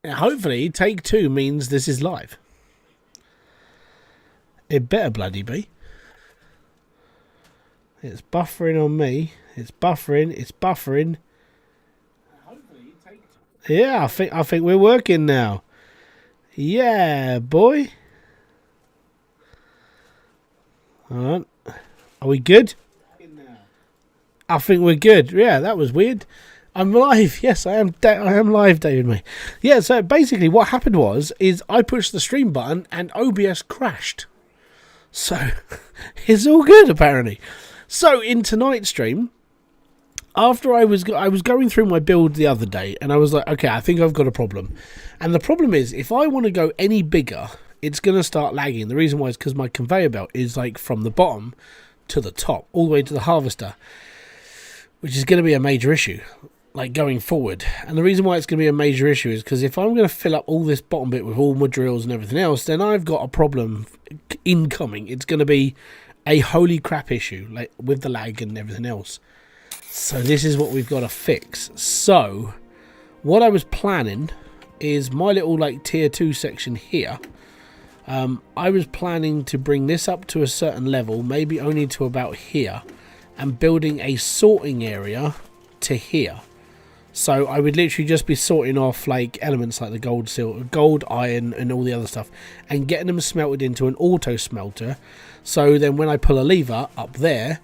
Hopefully, take 2 means this is live. It better bloody be. It's buffering on me. It's buffering. It's buffering. Hopefully, take 2. Yeah, I think we're working now. Yeah, boy. Alright. Are we good? I think we're good. Yeah, that was weird. I'm live. Yes, I am. I am live, David May. Yeah. So basically, what happened is I pushed the stream button and OBS crashed. So it's all good apparently. So in tonight's stream, after I was going through my build the other day, and I was like, okay, I think I've got a problem. And the problem is, if I want to go any bigger, it's going to start lagging. The reason why is because my conveyor belt is like from the bottom to the top, all the way to the harvester, which is going to be a major issue, like going forward. And the reason why it's going to be a major issue is because if I'm going to fill up all this bottom bit with all my drills and everything else, then I've got a problem incoming. It's going to be a holy crap issue, like with the lag and everything else. So this is what we've got to fix. So what I was planning is my little like tier 2 section here. I was planning to bring this up to a certain level, maybe only to about here, and building a sorting area to here. So I would literally just be sorting off like elements like the gold, silver, gold, iron and all the other stuff, and getting them smelted into an auto smelter. So then when I pull a lever up there,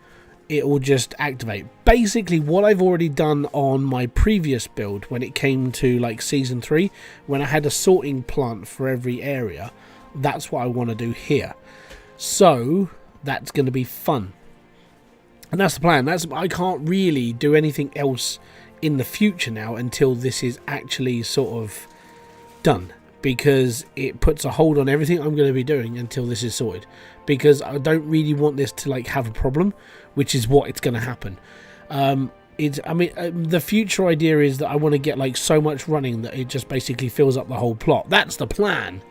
it will just activate. Basically what I've already done on my previous build when it came to like season 3, when I had a sorting plant for every area. That's what I want to do here. So that's going to be fun. And that's the plan. I can't really do anything else in the future now until this is actually sort of done, because it puts a hold on everything I'm going to be doing until this is sorted, because I don't really want this to like have a problem, which is what it's going to happen. The future idea is that I want to get like so much running that it just basically fills up the whole plot. That's the plan.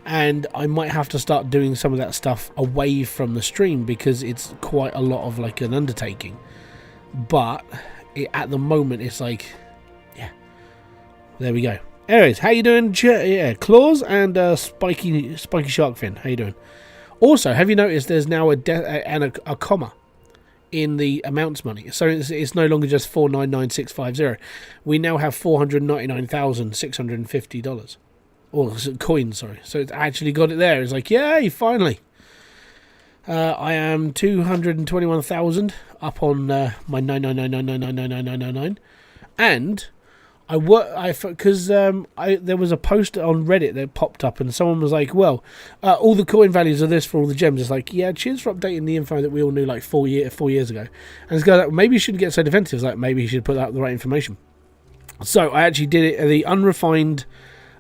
And I might have to start doing some of that stuff away from the stream, because it's quite a lot of like an undertaking. But at the moment it's like, yeah, there we go. Anyways, how you doing? Yeah, Claws and spiky shark fin, how you doing? Also, have you noticed there's now a comma in the amounts money? So it's no longer just $499,650. We now have $499,650. Or coins, sorry. So it's actually got it there. It's like, yay, finally. I am 221,000 up on my 99999999999. And because there was a post on Reddit that popped up, and someone was like, well, all the coin values are this for all the gems. It's like, yeah, cheers for updating the info that we all knew like 4 years ago. And this guy like, maybe you shouldn't get so defensive. It's like, maybe you should put out the right information. So I actually did it, the unrefined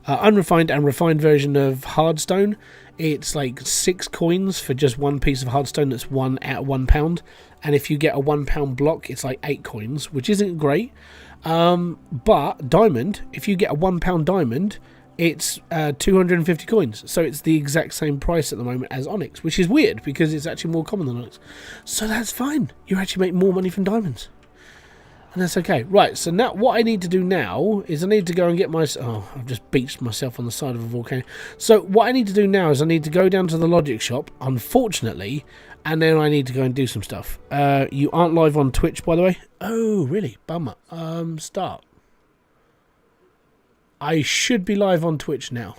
and refined version of hardstone. It's like 6 coins for just one piece of hardstone that's at £1, and if you get a £1 block, it's like 8 coins, which isn't great. But diamond, if you get a £1 diamond, it's 250 coins. So it's the exact same price at the moment as onyx, which is weird because it's actually more common than onyx. So that's fine. You actually make more money from diamonds. And that's okay. Right, so now what I need to do now is I need to go and get my... Oh, I've just beached myself on the side of a volcano. So what I need to do now is I need to go down to the logic shop, unfortunately, and then I need to go and do some stuff. You aren't live on Twitch, by the way? Oh, really? Bummer. Start. I should be live on Twitch now.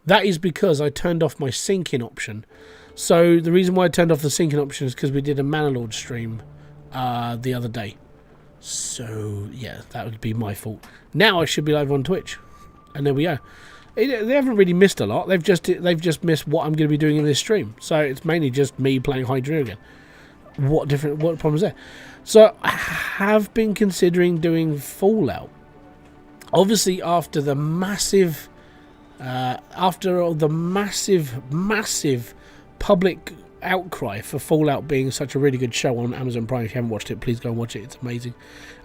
That is because I turned off my syncing option. So the reason why I turned off the syncing option is because we did a Manalord stream the other day. So yeah, that would be my fault. Now I should be live on Twitch, and there we go. They haven't really missed a lot. They've just missed what I'm going to be doing in this stream. So it's mainly just me playing Hydroneer again. What problem is there? So I have been considering doing Fallout. Obviously, after the massive public outcry for Fallout being such a really good show on Amazon Prime. If you haven't watched it, please go and watch it. It's amazing.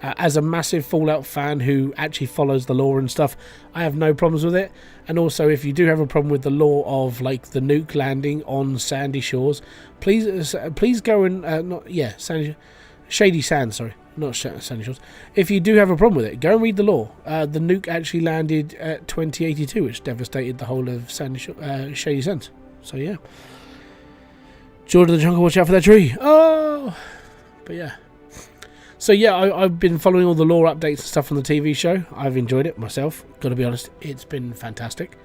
As a massive Fallout fan who actually follows the lore and stuff, I have no problems with it. And also, if you do have a problem with the lore of like the nuke landing on sandy shores, please go and Shady Sands, sorry. not Sandy Shores. If you do have a problem with it, go and read the lore. The nuke actually landed at 2082, which devastated the whole of Shady Sands. So yeah. Jordan the Jungle, watch out for that tree. Oh! But yeah. So yeah, I've been following all the lore updates and stuff on the TV show. I've enjoyed it myself. Got to be honest, it's been fantastic.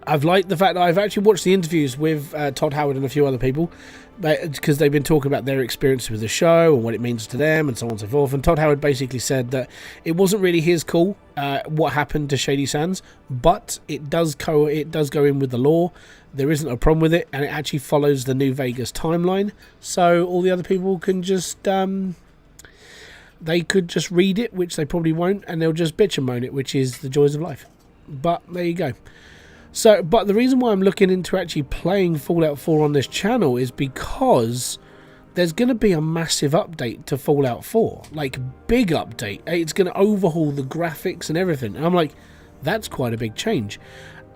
I've liked the fact that I've actually watched the interviews with Todd Howard and a few other people, because they've been talking about their experience with the show and what it means to them and so on and so forth. And Todd Howard basically said that it wasn't really his call what happened to Shady Sands, but it does go in with the lore. There isn't a problem with it, and it actually follows the New Vegas timeline. So all the other people can just they could just read it, which they probably won't, and they'll just bitch and moan it, which is the joys of life. But there you go. So, but the reason why I'm looking into actually playing Fallout 4 on this channel is because there's going to be a massive update to Fallout 4. Like, big update. It's going to overhaul the graphics and everything. And I'm like, that's quite a big change.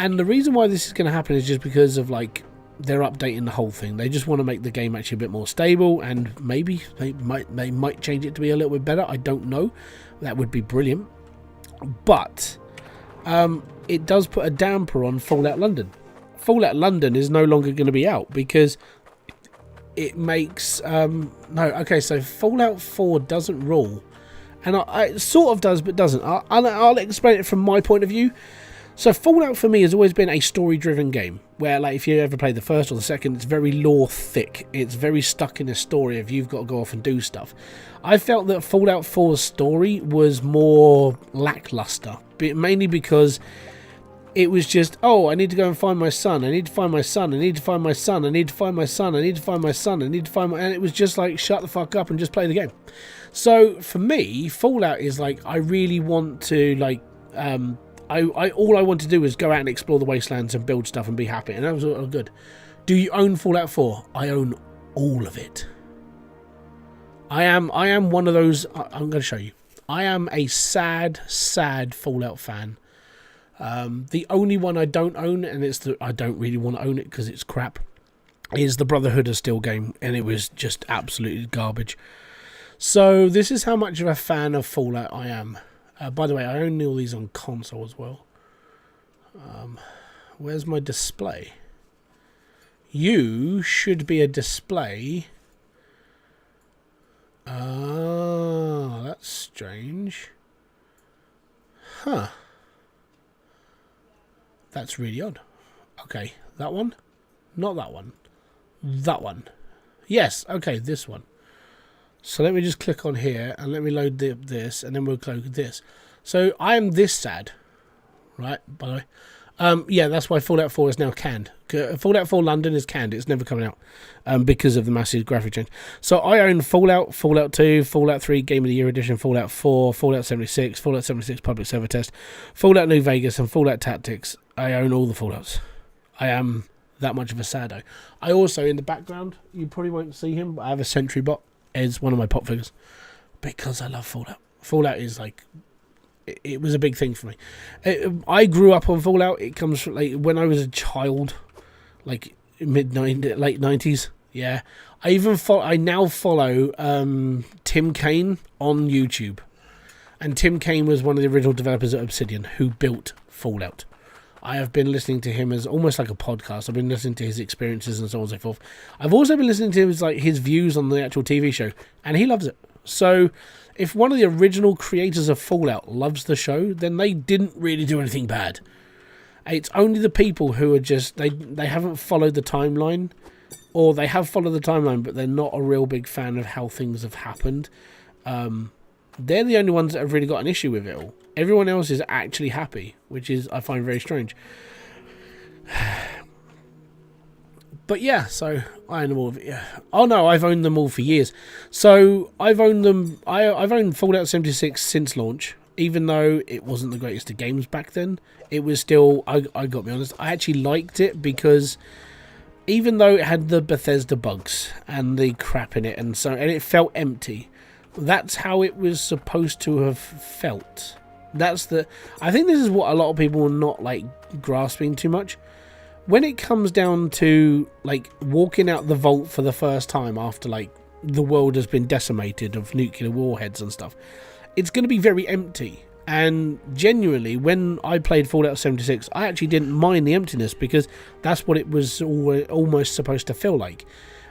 And the reason why this is going to happen is just because of, like, they're updating the whole thing. They just want to make the game actually a bit more stable, and maybe they might change it to be a little bit better. I don't know. That would be brilliant. But it does put a damper on Fallout London. Fallout London is no longer going to be out because it makes so Fallout 4 doesn't rule, and it sort of does but doesn't. I'll explain it from my point of view. So Fallout for me has always been a story-driven game, where, like, if you ever played the first or the second, it's very lore-thick. It's very stuck in a story of you've got to go off and do stuff. I felt that Fallout 4's story was more lackluster, mainly because it was just, oh, I need to go and find my son. I need to find my son. I need to find my son. I need to find my son. I need to find my son. I need to find my... And it was just like, shut the fuck up and just play the game. So for me, Fallout is like, I really want to, like... all I want to do is go out and explore the wastelands and build stuff and be happy, and that was all good. Do you own Fallout 4? I own all of it. I am one of those. I'm going to show you. I am a sad Fallout fan. The only one I don't own, and I don't really want to own it because it's crap, is the Brotherhood of Steel game, and it was just absolutely garbage. So this is how much of a fan of Fallout I am. By the way, I own all these on console as well. Where's my display? You should be a display. That's strange. Huh. That's really odd. Okay, that one? Not that one. That one. Yes, okay, this one. So let me just click on here and let me load this, and then we'll close this. So I am this sad, right? By the way, yeah, that's why Fallout 4 is now canned. Fallout 4 London is canned; it's never coming out because of the massive graphic change. So I own Fallout, Fallout 2, Fallout 3 Game of the Year Edition, Fallout 4, Fallout 76, Fallout 76 Public Server Test, Fallout New Vegas, and Fallout Tactics. I own all the Fallouts. I am that much of a saddo. I also, in the background, you probably won't see him, but I have a sentry bot as one of my pop figures because I love Fallout. Fallout is like, it was a big thing for me. I grew up on Fallout. It comes from, like, when I was a child, like late 90s. Yeah, I now follow Tim Kaine on YouTube, and Tim Kaine was one of the original developers at Obsidian who built Fallout. I have been listening to him as almost like a podcast. I've been listening to his experiences and so on and so forth. I've also been listening to his views on the actual TV show, and he loves it. So if one of the original creators of Fallout loves the show, then they didn't really do anything bad. It's only the people who are just, they haven't followed the timeline, or they have followed the timeline, but they're not a real big fan of how things have happened. They're the only ones that have really got an issue with it all. Everyone else is actually happy, which is, I find, very strange. But yeah, so I own them all. Yeah. Oh no, I've owned them all for years. So I've owned them. I've owned Fallout 76 since launch, even though it wasn't the greatest of games back then. It was still, I got to be honest, I actually liked it because even though it had the Bethesda bugs and the crap in it, and it felt empty. That's how it was supposed to have felt. I think this is what a lot of people are not like grasping too much. When it comes down to like walking out the vault for the first time after like the world has been decimated of nuclear warheads and stuff, it's going to be very empty. And genuinely, when I played Fallout 76, I actually didn't mind the emptiness, because that's what it was almost supposed to feel like.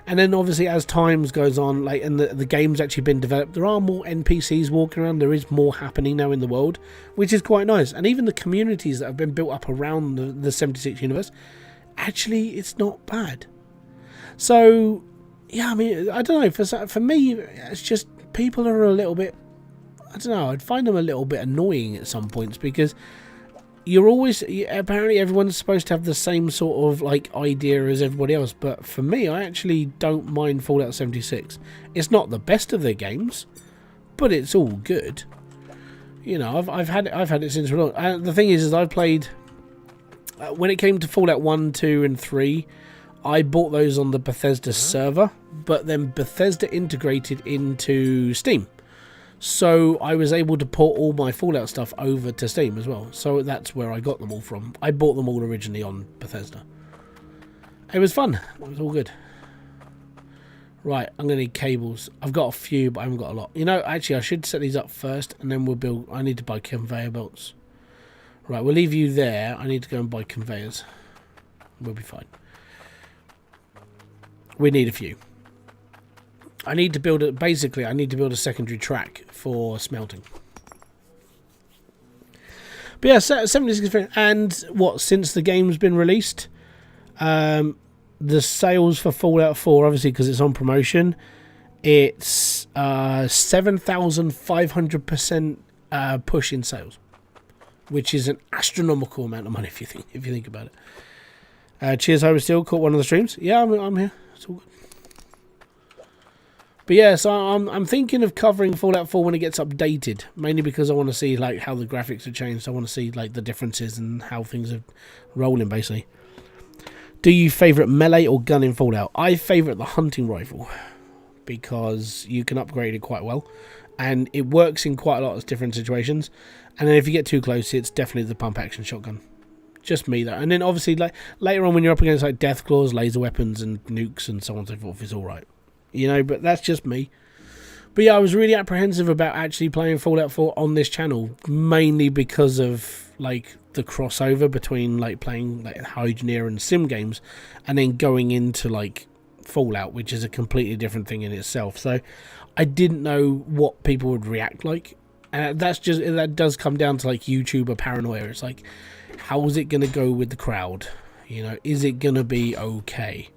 And then obviously as times goes on, like, and the game's actually been developed, there are more NPCs walking around, there is more happening now in the world, which is quite nice. And even the communities that have been built up around the 76 universe, actually it's not bad. So yeah, I mean, I don't know, for me, it's just people are a little bit, I don't know, I'd find them a little bit annoying at some points, because you're always, apparently everyone's supposed to have the same sort of like idea as everybody else, but for me, I actually don't mind Fallout 76. It's not the best of their games, but it's all good. You know, I've had it since for long. And the thing is I've played, when it came to Fallout 1, 2 and 3, I bought those on the Bethesda server, but then Bethesda integrated into Steam. So I was able to port all my Fallout stuff over to Steam as well. So that's where I got them all from. I bought them all originally on Bethesda. It was fun. It was all good. Right, I'm going to need cables. I've got a few, but I haven't got a lot. You know, actually, I should set these up first, and then we'll build... I need to buy conveyor belts. Right, we'll leave you there. I need to go and buy conveyors. We'll be fine. We need a few. I need to build basically I need to build a secondary track for smelting. But yeah, 76, and what, since the game's been released, the sales for Fallout 4, obviously because it's on promotion, it's 7,500% push in sales, which is an astronomical amount of money if you think about it. Cheers, Hybridsteel, caught one of the streams. Yeah, I'm here. It's all good. But yeah, so I'm thinking of covering Fallout 4 when it gets updated, mainly because I want to see like how the graphics have changed. I want to see like the differences and how things are rolling, basically. Do you favourite melee or gun in Fallout? I favourite the hunting rifle because you can upgrade it quite well, and it works in quite a lot of different situations. And then if you get too close, it's definitely the pump action shotgun. Just me though. And then obviously like later on when you're up against like death claws, laser weapons, and nukes and so on and so forth, it's all right. You know, but that's just me. But yeah, I was really apprehensive about actually playing Fallout 4 on this channel, mainly because of like the crossover between like playing like Hydroneer and sim games, and then going into like Fallout, which is a completely different thing in itself. So I didn't know what people would react like, and that does come down to like YouTuber paranoia. It's like, how is it going to go with the crowd? You know, is it going to be okay?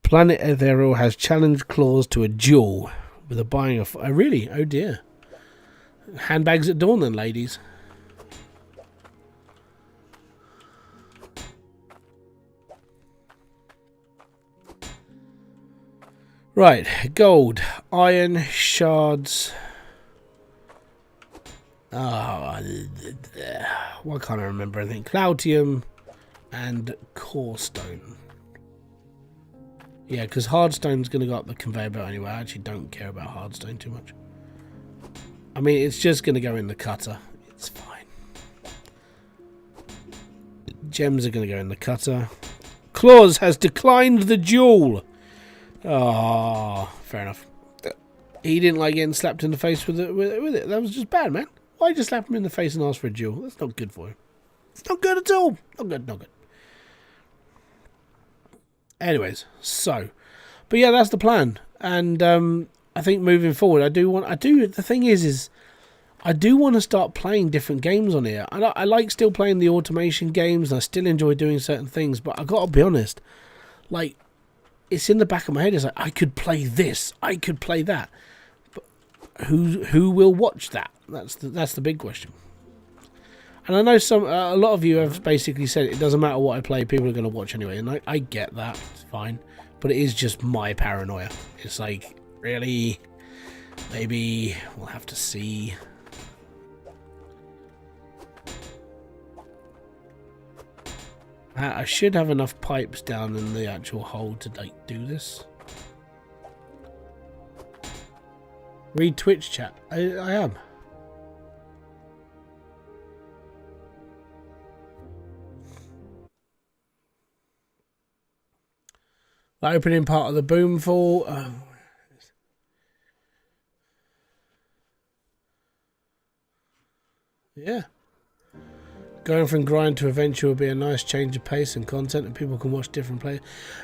Planet Ethereal has challenged claws to a duel with a buying of... Oh, really? Oh, dear. Handbags at dawn, then, ladies. Right. Gold. Iron. Shards. Why can't I remember anything? Cloutium and core stone. Yeah, because hardstone's going to go up the conveyor belt anyway. I actually don't care about hardstone too much. I mean, it's just going to go in the cutter. It's fine. Gems are going to go in the cutter. Claus has declined the duel. Oh, fair enough. He didn't like getting slapped in the face with it. That was just bad, man. Why just slap him in the face and ask for a duel? That's not good for him. It's not good at all. Not good, not good. Anyways, so, but yeah, that's the plan, and I think moving forward, the thing is I do want to start playing different games on here. I like still playing the automation games, and I still enjoy doing certain things, but I gotta be honest, like, it's in the back of my head. It's like, I could play this, I could play that, but who will watch that? That's the big question. And I know a lot of you have basically said it doesn't matter what I play, people are going to watch anyway. And I get that, it's fine. But it is just my paranoia. It's like, really? Maybe we'll have to see. I should have enough pipes down in the actual hole to like do this. Read Twitch chat. I am. The opening part of the Boomfall. Yeah. Going from grind to adventure will be a nice change of pace and content, and people can watch different players.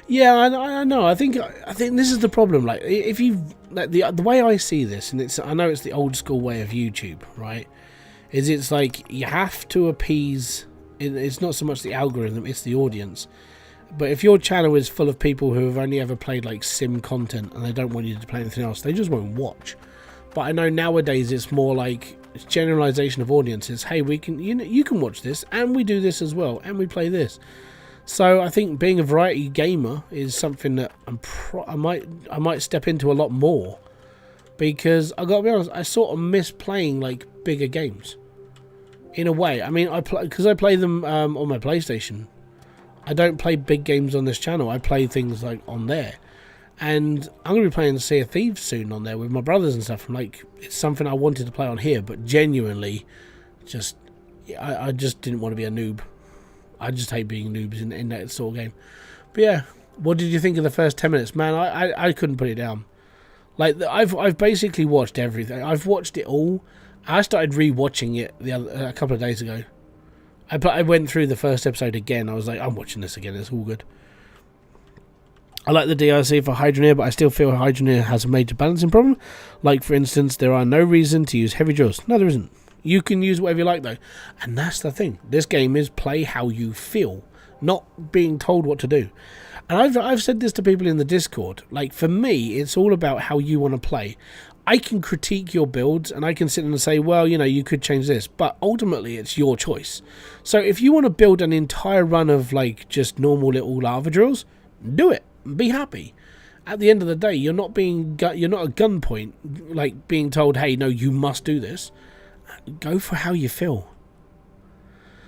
Yeah, I know. I think this is the problem. Like, if you like the way I see this, and I know it's the old school way of YouTube, right? It's like you have to appease. It's not so much the algorithm; it's the audience. But if your channel is full of people who have only ever played like sim content and they don't want you to play anything else, they just won't watch. But I know nowadays it's more like it's generalization of audiences. Hey, we can you can watch this, and we do this as well, and we play this. So I think being a variety gamer is something that I might step into a lot more, because I gotta be honest, I sort of miss playing like bigger games. In a way, I mean, because I play them on my PlayStation. I don't play big games on this channel. I play things like on there. And I'm going to be playing Sea of Thieves soon on there with my brothers and stuff. I'm like, it's something I wanted to play on here, but genuinely, I just didn't want to be a noob. I just hate being noobs in that sort of game. But yeah, what did you think of the first 10 minutes? Man, I couldn't put it down. Like, I've basically watched everything. I've watched it all. I started re-watching it a couple of days ago. I went through the first episode again. I was like, I'm watching this again. It's all good. I like the DLC for Hydroneer, but I still feel Hydroneer has a major balancing problem. Like, for instance, there are no reason to use heavy drills. No, there isn't. You can use whatever you like, though. And that's the thing. This game is play how you feel, not being told what to do. And I've said this to people in the Discord. Like, for me, it's all about how you want to play. I can critique your builds, and I can sit and say, well, you could change this. But ultimately, it's your choice. So if you want to build an entire run of, like, just normal little lava drills, do it. Be happy. At the end of the day, you're not at gunpoint, like being told, hey, no, you must do this. Go for how you feel.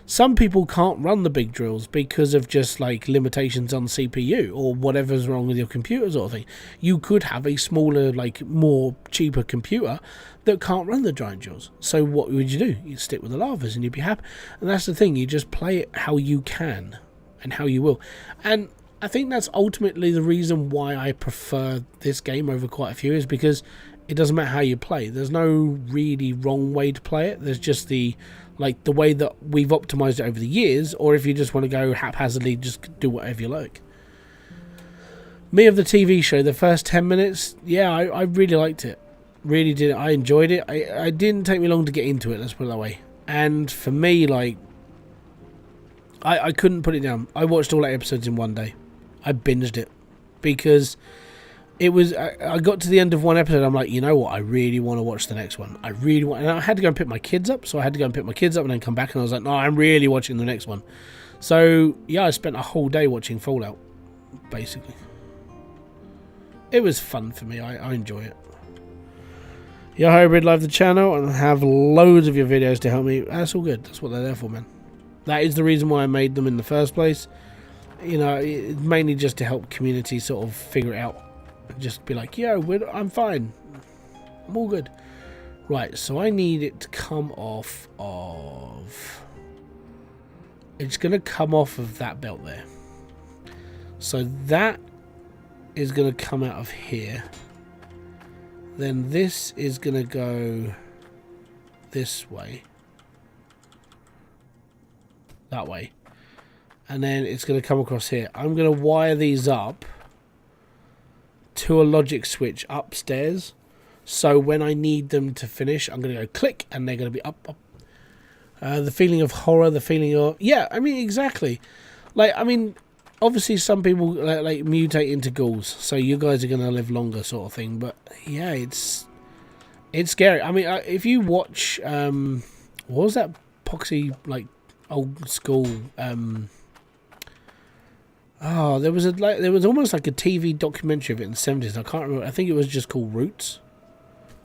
Some people can't run the big drills because of just like limitations on CPU or whatever's wrong with your computer sort of thing. You could have a smaller, like more cheaper computer that can't run the giant drills. So what would you do? You'd stick with the lavas and you'd be happy. And that's the thing, you just play it how you can and how you will. And I think that's ultimately the reason why I prefer this game over quite a few, is because it doesn't matter how you play. There's no really wrong way to play it. There's just the way that we've optimized it over the years, or if you just want to go haphazardly, just do whatever you like. Me of the TV show, the first 10 minutes, yeah, I really liked it. Really did. I enjoyed it. It didn't take me long to get into it, let's put it that way. And for me, like, I couldn't put it down. I watched all 8 episodes in one day. I binged it because it was. I got to the end of one episode. I'm like, you know what? I really want to watch the next one. I really want. And I had to go and pick my kids up, so I had to go and pick my kids up and then come back. And I was like, no, I'm really watching the next one. So yeah, I spent a whole day watching Fallout. Basically, it was fun for me. I enjoy it. Yeah, Hybrid, love the channel and have loads of your videos to help me. That's all good. That's what they're there for, man. That is the reason why I made them in the first place. It's mainly just to help community sort of figure it out. Just be like, yeah, I'm fine. I'm all good. Right, so I need it to come off of... It's going to come off of that belt there. So that is going to come out of here. Then this is going to go this way. That way. And then it's going to come across here. I'm going to wire these up to a logic switch upstairs. So when I need them to finish, I'm going to go click and they're going to be up. The feeling of horror, the feeling of... Yeah, I mean, exactly. Like, I mean, obviously some people like mutate into ghouls. So you guys are going to live longer sort of thing. But yeah, it's scary. I mean, if you watch... what was that poxy, like, old school... there was almost like a TV documentary of it in the 70s. I can't remember. I think it was just called Roots.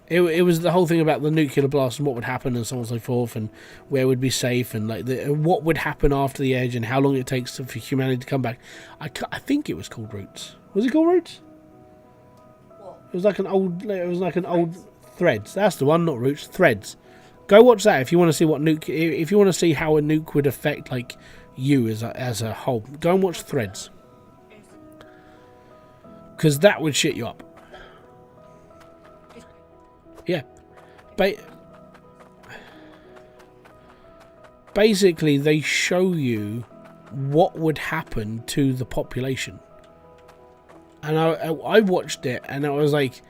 It was the whole thing about the nuclear blast and what would happen and so on and so forth, and where would be safe, and like what would happen after the edge and how long it takes for humanity to come back. I think it was called Roots. Was it called Roots? What? It was like an old Threads. That's the one, not Roots. Threads. Go watch that if you want to see what nuke. If you want to see how a nuke would affect like you as a whole. Go and watch Threads. because that would shit you up. Yeah. Basically, they show you what would happen to the population. And I watched it, and I was like,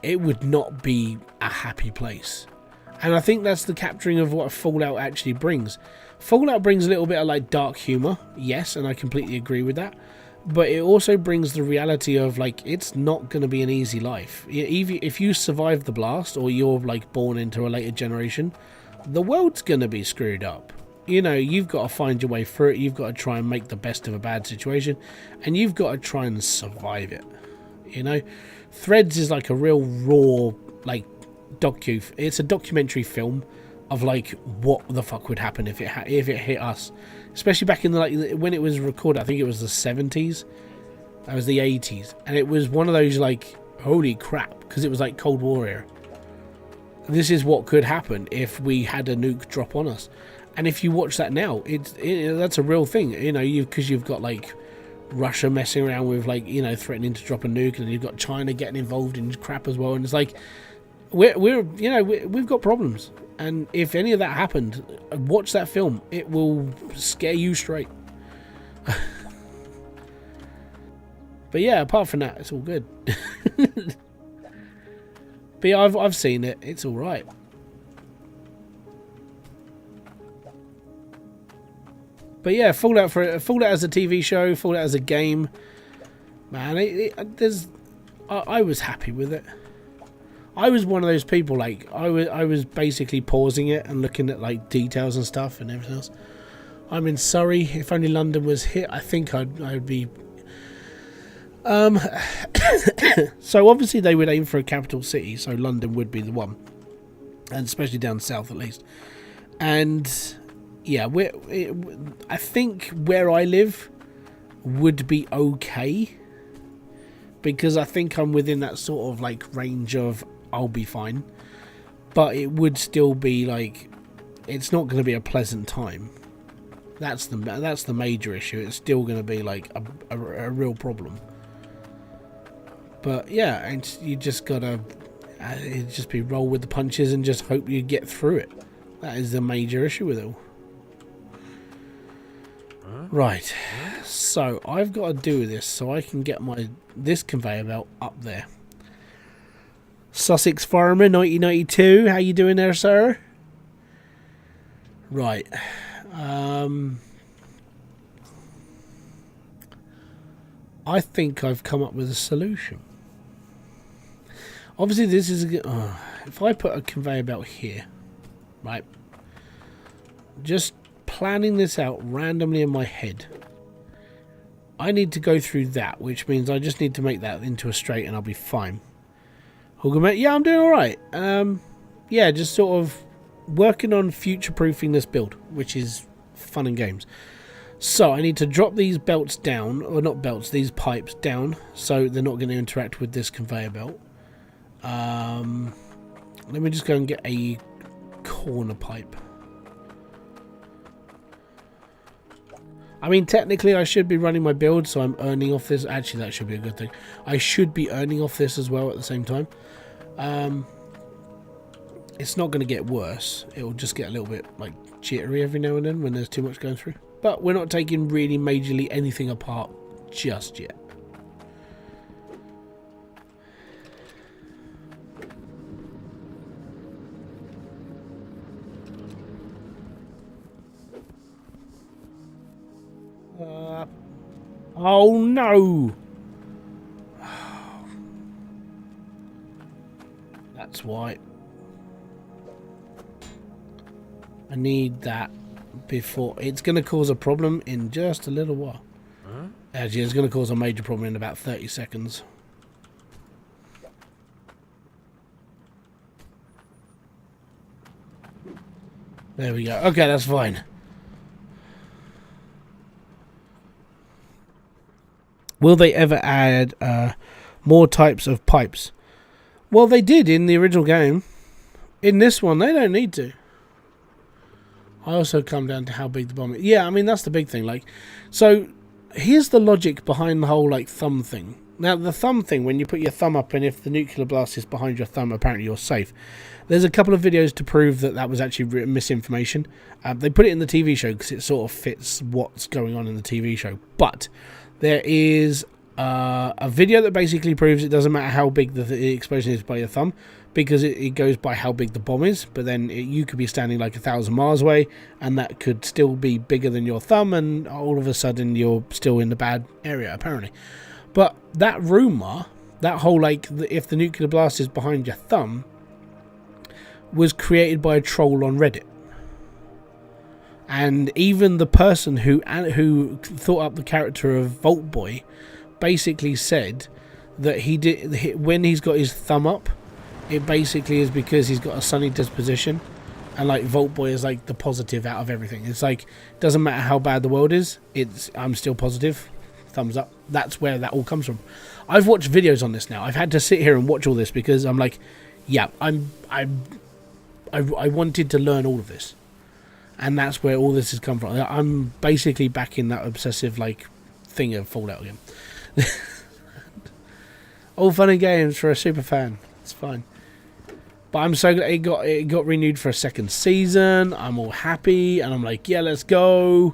it would not be a happy place. And I think that's the capturing of what Fallout actually brings. Fallout brings a little bit of like dark humor, yes, and I completely agree with that. But it also brings the reality of like, it's not going to be an easy life. If you survive the blast, or you're like born into a later generation, the world's going to be screwed up. You know, you've got to find your way through it. You've got to try and make the best of a bad situation, and you've got to try and survive it. You know, Threads is like a real raw, like, it's a documentary film of like what the fuck would happen if it hit us, especially back in the, like, when it was recorded. I think it was the 70s. That was the 80s, and it was one of those like, holy crap, because it was like Cold War era. This is what could happen if we had a nuke drop on us. And if you watch that now, that's a real thing, you know, because you've got like Russia messing around with, like, you know, threatening to drop a nuke, and you've got China getting involved in crap as well. And it's like, we've got problems. And if any of that happened, watch that film. It will scare you straight. But yeah, apart from that, it's all good. But yeah, I've seen it. It's all right. But yeah, Fallout as a TV show, Fallout as a game, man, I was happy with it. I was one of those people, like, I was basically pausing it and looking at like details and stuff and everything else. I'm in Surrey. If only London was hit, I think I'd be. So obviously they would aim for a capital city, so London would be the one, and especially down south at least. And yeah, I think where I live would be okay, because I think I'm within that sort of like range of I'll be fine, but it would still be like, it's not going to be a pleasant time. That's the major issue. It's still going to be like a real problem. But yeah, and you just gotta just be roll with the punches and just hope you get through it. That is the major issue with it all. Right, so I've got to do this so I can get this conveyor belt up there. Sussex Farmer 1992, how you doing there, sir? Right. I think I've come up with a solution. Obviously, this is if I put a conveyor belt here, right? Just planning this out randomly in my head. I need to go through that, which means I just need to make that into a straight, and I'll be fine. Yeah, I'm doing all right. Yeah, just sort of working on future-proofing this build, which is fun and games. So I need to drop these belts down, or not belts, these pipes down, so they're not going to interact with this conveyor belt. Let me just go and get a corner pipe. I mean, technically I should be running my build, so I'm earning off this. Actually, that should be a good thing. I should be earning off this as well at the same time. It's not going to get worse. It will just get a little bit like jittery every now and then when there's too much going through. But we're not taking really majorly anything apart just yet. Oh no! That's why. I need that before. It's going to cause a problem in just a little while. Huh? Actually, it's going to cause a major problem in about 30 seconds. There we go. Okay, that's fine. Will they ever add more types of pipes? Well, they did in the original game. In this one, they don't need to. I also come down to how big the bomb is. Yeah, I mean, that's the big thing. Like, so here's the logic behind the whole like thumb thing. Now, the thumb thing, when you put your thumb up and if the nuclear blast is behind your thumb, apparently you're safe. There's a couple of videos to prove that that was actually misinformation. They put it in the TV show because it sort of fits what's going on in the TV show. But there is a video that basically proves it doesn't matter how big the explosion is by your thumb, because it goes by how big the bomb is. But then you could be standing like 1,000 miles away, and that could still be bigger than your thumb, and all of a sudden you're still in the bad area, apparently. But that rumour, that whole like, if the nuclear blast is behind your thumb, was created by a troll on Reddit. And even the person who thought up the character of Vault Boy basically said that when he's got his thumb up, it basically is because he's got a sunny disposition, and like Vault Boy is like the positive out of everything. It's like, doesn't matter how bad the world is, I'm still positive. Thumbs up. That's where that all comes from. I've watched videos on this now. I've had to sit here and watch all this because I'm like, yeah, I wanted to learn all of this, and that's where all this has come from. I'm basically back in that obsessive like thing of Fallout again. All fun and games for a super fan. It's fine. But I'm so glad it got renewed for a second season. I'm all happy, and I'm like, yeah, let's go.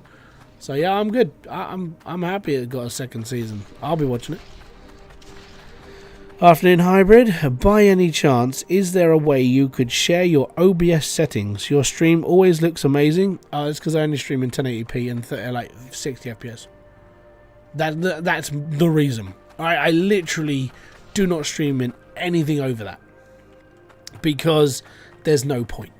So yeah, I'm good. I'm happy it got a second season. I'll be watching it. Afternoon Hybrid. By any chance, is there a way you could share your OBS settings? Your stream always looks amazing. It's because I only stream in 1080p and like 60 FPS. That's the reason. I literally do not stream in anything over that, because there's no point.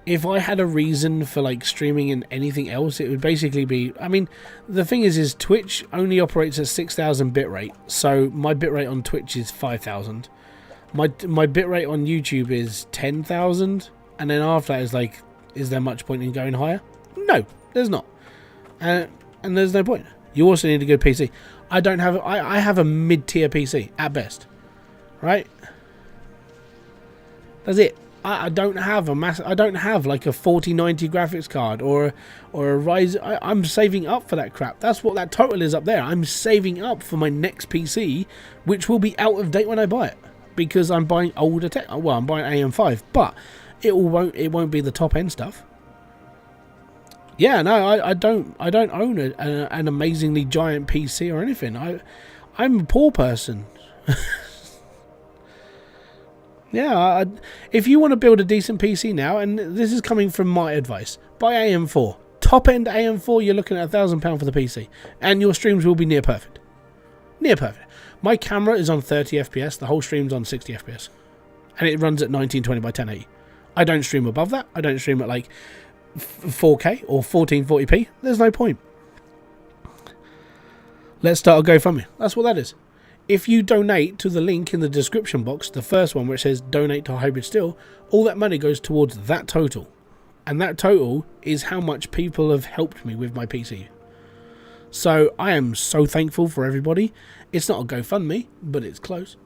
If I had a reason for like streaming in anything else, it would basically be, I mean, the thing is Twitch only operates at 6,000 bitrate, so my bitrate on Twitch is 5,000. My bitrate on YouTube is 10,000, and then after that is like, is there much point in going higher? No, there's not, and there's no point. You also need a good PC. I have a mid-tier PC at best, right? That's it. I don't have I don't have like a 4090 graphics card or a Ryzen. I'm saving up for that crap. That's what that total is up there. I'm saving up for my next PC, which will be out of date when I buy it, because I'm buying older tech. Well, I'm buying AM5, but it won't be the top end stuff. Yeah, no, I don't own an amazingly giant PC or anything. I'm a poor person. Yeah, if you want to build a decent PC now, and this is coming from my advice, buy AM4. Top end AM4, you're looking at £1,000 for the PC, and your streams will be near perfect. Near perfect. My camera is on 30 FPS, the whole stream's on 60 FPS, and it runs at 1920 by 1080. I don't stream above that. I don't stream at like 4K or 1440p. There's no point. Let's start a GoFundMe. That's what that is. If you donate to the link in the description box, the first one where it says donate to Hybridsteel, all that money goes towards that total. And that total is how much people have helped me with my PC. So I am so thankful for everybody. It's not a GoFundMe, but it's close.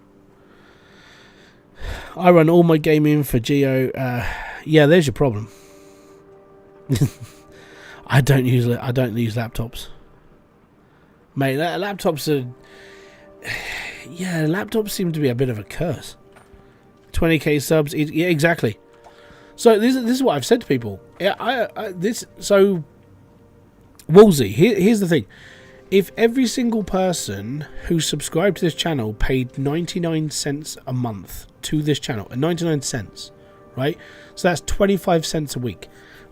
I run all my gaming for Geo. Yeah, there's your problem. I don't use laptops. Mate, laptops are... Yeah, laptops seem to be a bit of a curse. 20k subs, yeah, exactly. So this is what I've said to people. Yeah, so Woolsey, here's the thing. If every single person who subscribed to this channel paid 99 cents a month to this channel, 99 cents, right? So that's 25 cents a week.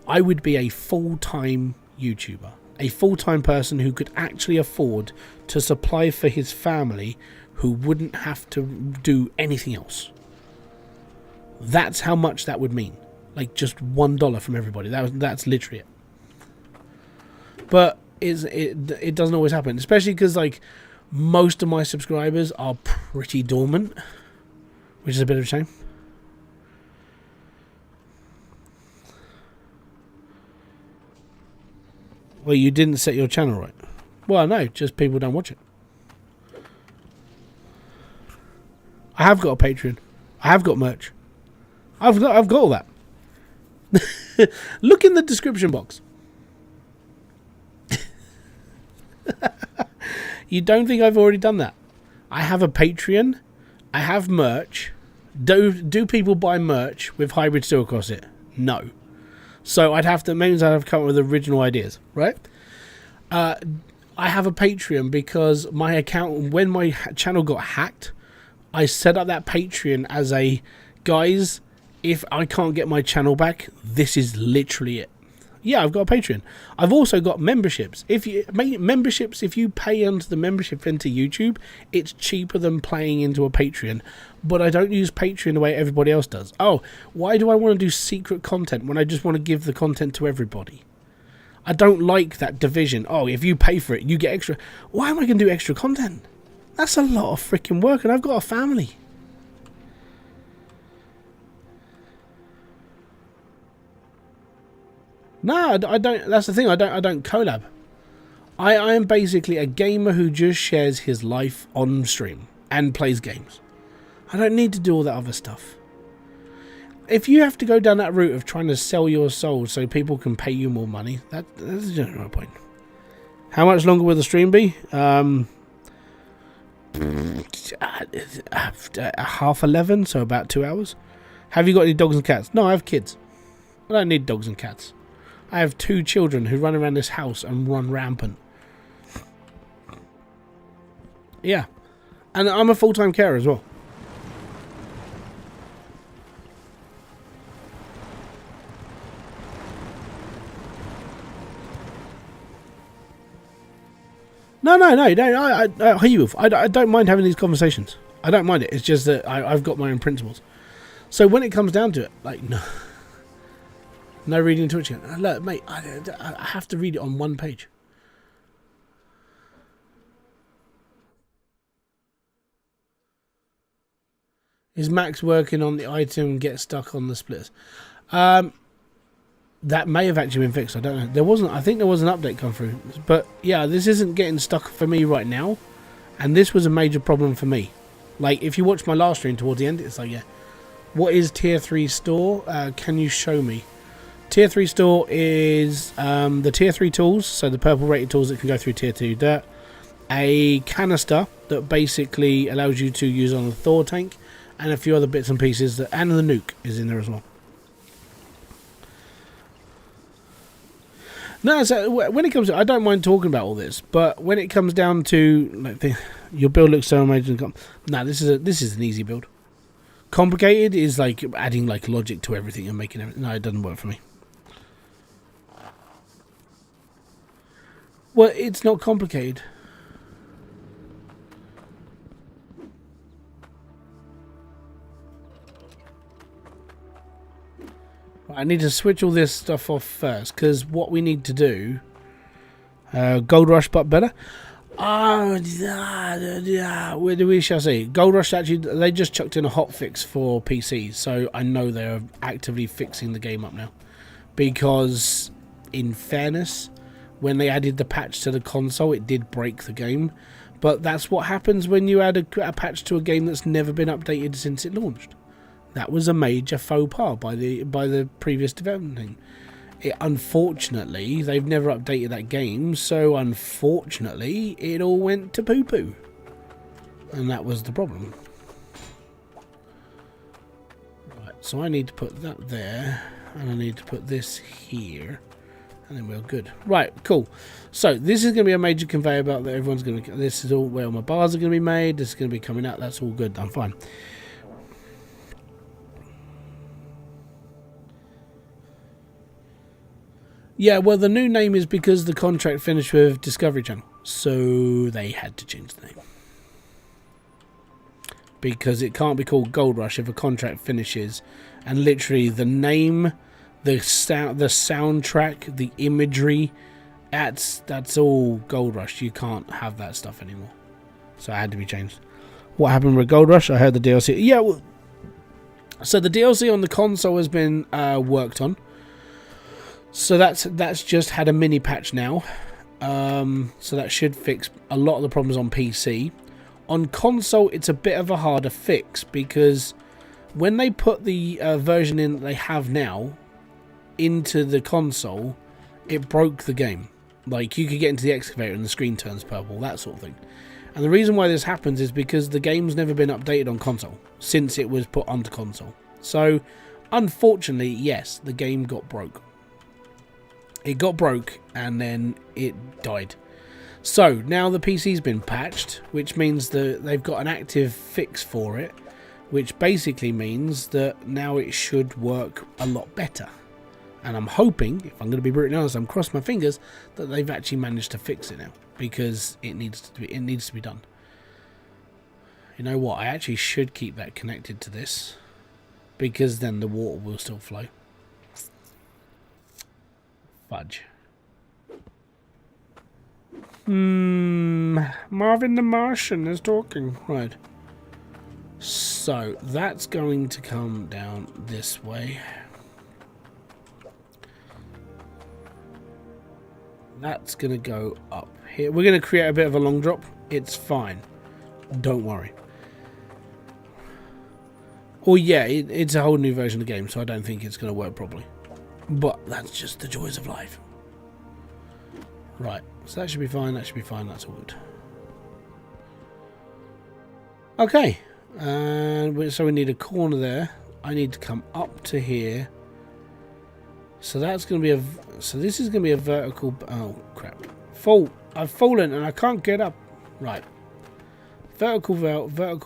I would be a full-time YouTuber, a full-time person who could actually afford to supply for his family, who wouldn't have to do anything else. That's how much that would mean. Like just $1 from everybody. That's literally it. But it doesn't always happen, especially because like most of my subscribers are pretty dormant, which is a bit of a shame. Well, you didn't set your channel right. Well, no, just people don't watch it. I have got a Patreon. I have got merch. I've got all that. Look in the description box. You don't think I've already done that? I have a Patreon. I have merch. Do people buy merch with Hybridsteel across it? No. So I'd have to, maybe I'd have to come up with original ideas, right? I have a Patreon because my account, when my channel got hacked, I set up that Patreon as a, guys, if I can't get my channel back, this is literally it. Yeah, I've got a Patreon. I've also got memberships. If you pay into the membership into YouTube, it's cheaper than paying into a Patreon. But I don't use Patreon the way everybody else does. Oh, why do I want to do secret content when I just want to give the content to everybody? I don't like that division. Oh, if you pay for it, you get extra. Why am I going to do extra content? That's a lot of freaking work, and I've got a family. No, I don't. That's the thing. I don't collab. I am basically a gamer who just shares his life on stream and plays games. I don't need to do all that other stuff. If you have to go down that route of trying to sell your soul so people can pay you more money, that's just no point. How much longer will the stream be? 11:30, so about 2 hours. Have you got any dogs and cats? No, I have kids. I don't need dogs and cats. I have 2 children who run around this house and run rampant. Yeah. And I'm a full-time carer as well. No, I don't mind having these conversations. I don't mind it. It's just that I've got my own principles. So when it comes down to it, like, no reading Twitch. Look, mate, I have to read it on one page. Is Max working on the item get stuck on the splitters? That may have actually been fixed. I don't know. There wasn't. I think there was an update come through. But yeah, this isn't getting stuck for me right now, and this was a major problem for me. Like, if you watch my last stream towards the end, it's like, yeah, what is tier 3 store? Can you show me? Tier 3 store is the tier 3 tools, so the purple rated tools that can go through tier 2 dirt. A canister that basically allows you to use on the Thor tank, and a few other bits and pieces. And the nuke is in there as well. No, so when it comes to, I don't mind talking about all this, but when it comes down to, like, your build looks so amazing. No, this is an easy build. Complicated is like adding like logic to everything and making everything. No, it doesn't work for me. Well, it's not complicated. I need to switch all this stuff off first, because what we need to do... Gold Rush, but better. We shall see. Gold Rush, actually, they just chucked in a hotfix for PC, so I know they're actively fixing the game up now. Because, in fairness, when they added the patch to the console, it did break the game. But that's what happens when you add a patch to a game that's never been updated since it launched. That was a major faux pas by the previous development team. Unfortunately, they've never updated that game, so unfortunately, it all went to poo-poo. And that was the problem. Right, so I need to put that there, and I need to put this here, and then we're good. Right, cool. So this is going to be a major conveyor belt that everyone's going to... This is all where all my bars are going to be made. This is going to be coming out. That's all good. I'm fine. Yeah, well, the new name is because the contract finished with Discovery Channel. So they had to change the name. Because it can't be called Gold Rush if a contract finishes. And literally the name, the soundtrack, the imagery, that's all Gold Rush. You can't have that stuff anymore. So it had to be changed. What happened with Gold Rush? I heard the DLC. Yeah, well, so the DLC on the console has been worked on. So that's just had a mini patch now, so that should fix a lot of the problems on PC. On console, it's a bit of a harder fix because when they put the version in that they have now into the console, it broke the game. Like, you could get into the excavator and the screen turns purple, that sort of thing. And the reason why this happens is because the game's never been updated on console since it was put onto console. So, unfortunately, yes, the game got broke. It got broke and then it died. So, now the PC's been patched, which means that they've got an active fix for it, which basically means that now it should work a lot better. And I'm hoping, if I'm going to be brutally honest, I'm crossing my fingers that they've actually managed to fix it now, because it needs to be done. You know what? I actually should keep that connected to this, because then the water will still flow. Fudge. Marvin the Martian is talking. Right. So that's going to come down this way. That's going to go up here. We're going to create a bit of a long drop. It's fine. Don't worry. Oh yeah, it's a whole new version of the game, so I don't think it's going to work properly. But that's just the joys of life. Right, so that should be fine, that should be fine, that's all good. Okay, and so we need a corner there. I need to come up to here. So that's going to be so this is going to be a vertical, oh crap. I've fallen and I can't get up. Right. Vertical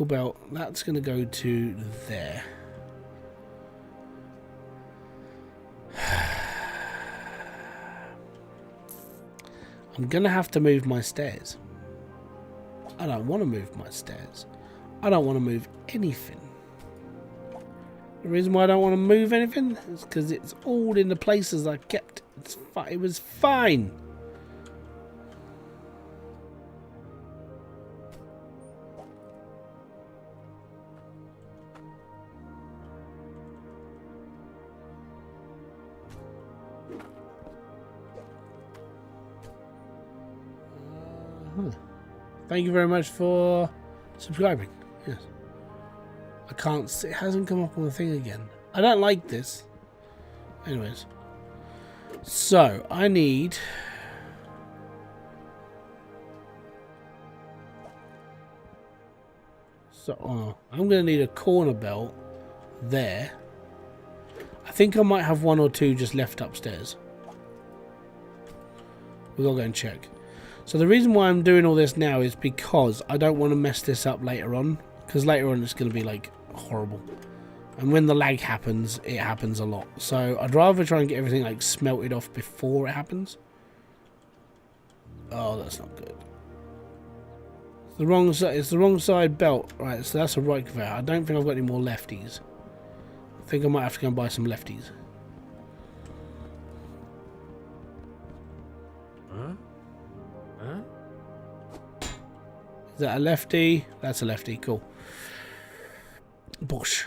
belt, that's going to go to there. I'm going to have to move my stairs. I don't want to move my stairs. I don't want to move anything. The reason why I don't want to move anything is because it's all in the places I kept. It was fine. Thank you very much for subscribing. Yes. I can't see, it hasn't come up on the thing again. I don't like this. Anyways. So, I need... So, I'm going to need a corner belt there. I think I might have one or two just left upstairs. We've got to go and check. So the reason why I'm doing all this now is because I don't want to mess this up later on. Because later on it's going to be like horrible. And when the lag happens, it happens a lot. So I'd rather try and get everything like smelted off before it happens. Oh, that's not good. It's the wrong side. It's the wrong side belt. Right, so that's a right conveyor. I don't think I've got any more lefties. I think I might have to go and buy some lefties. Huh? Huh? Is that a lefty? That's a lefty. Cool. Bosh.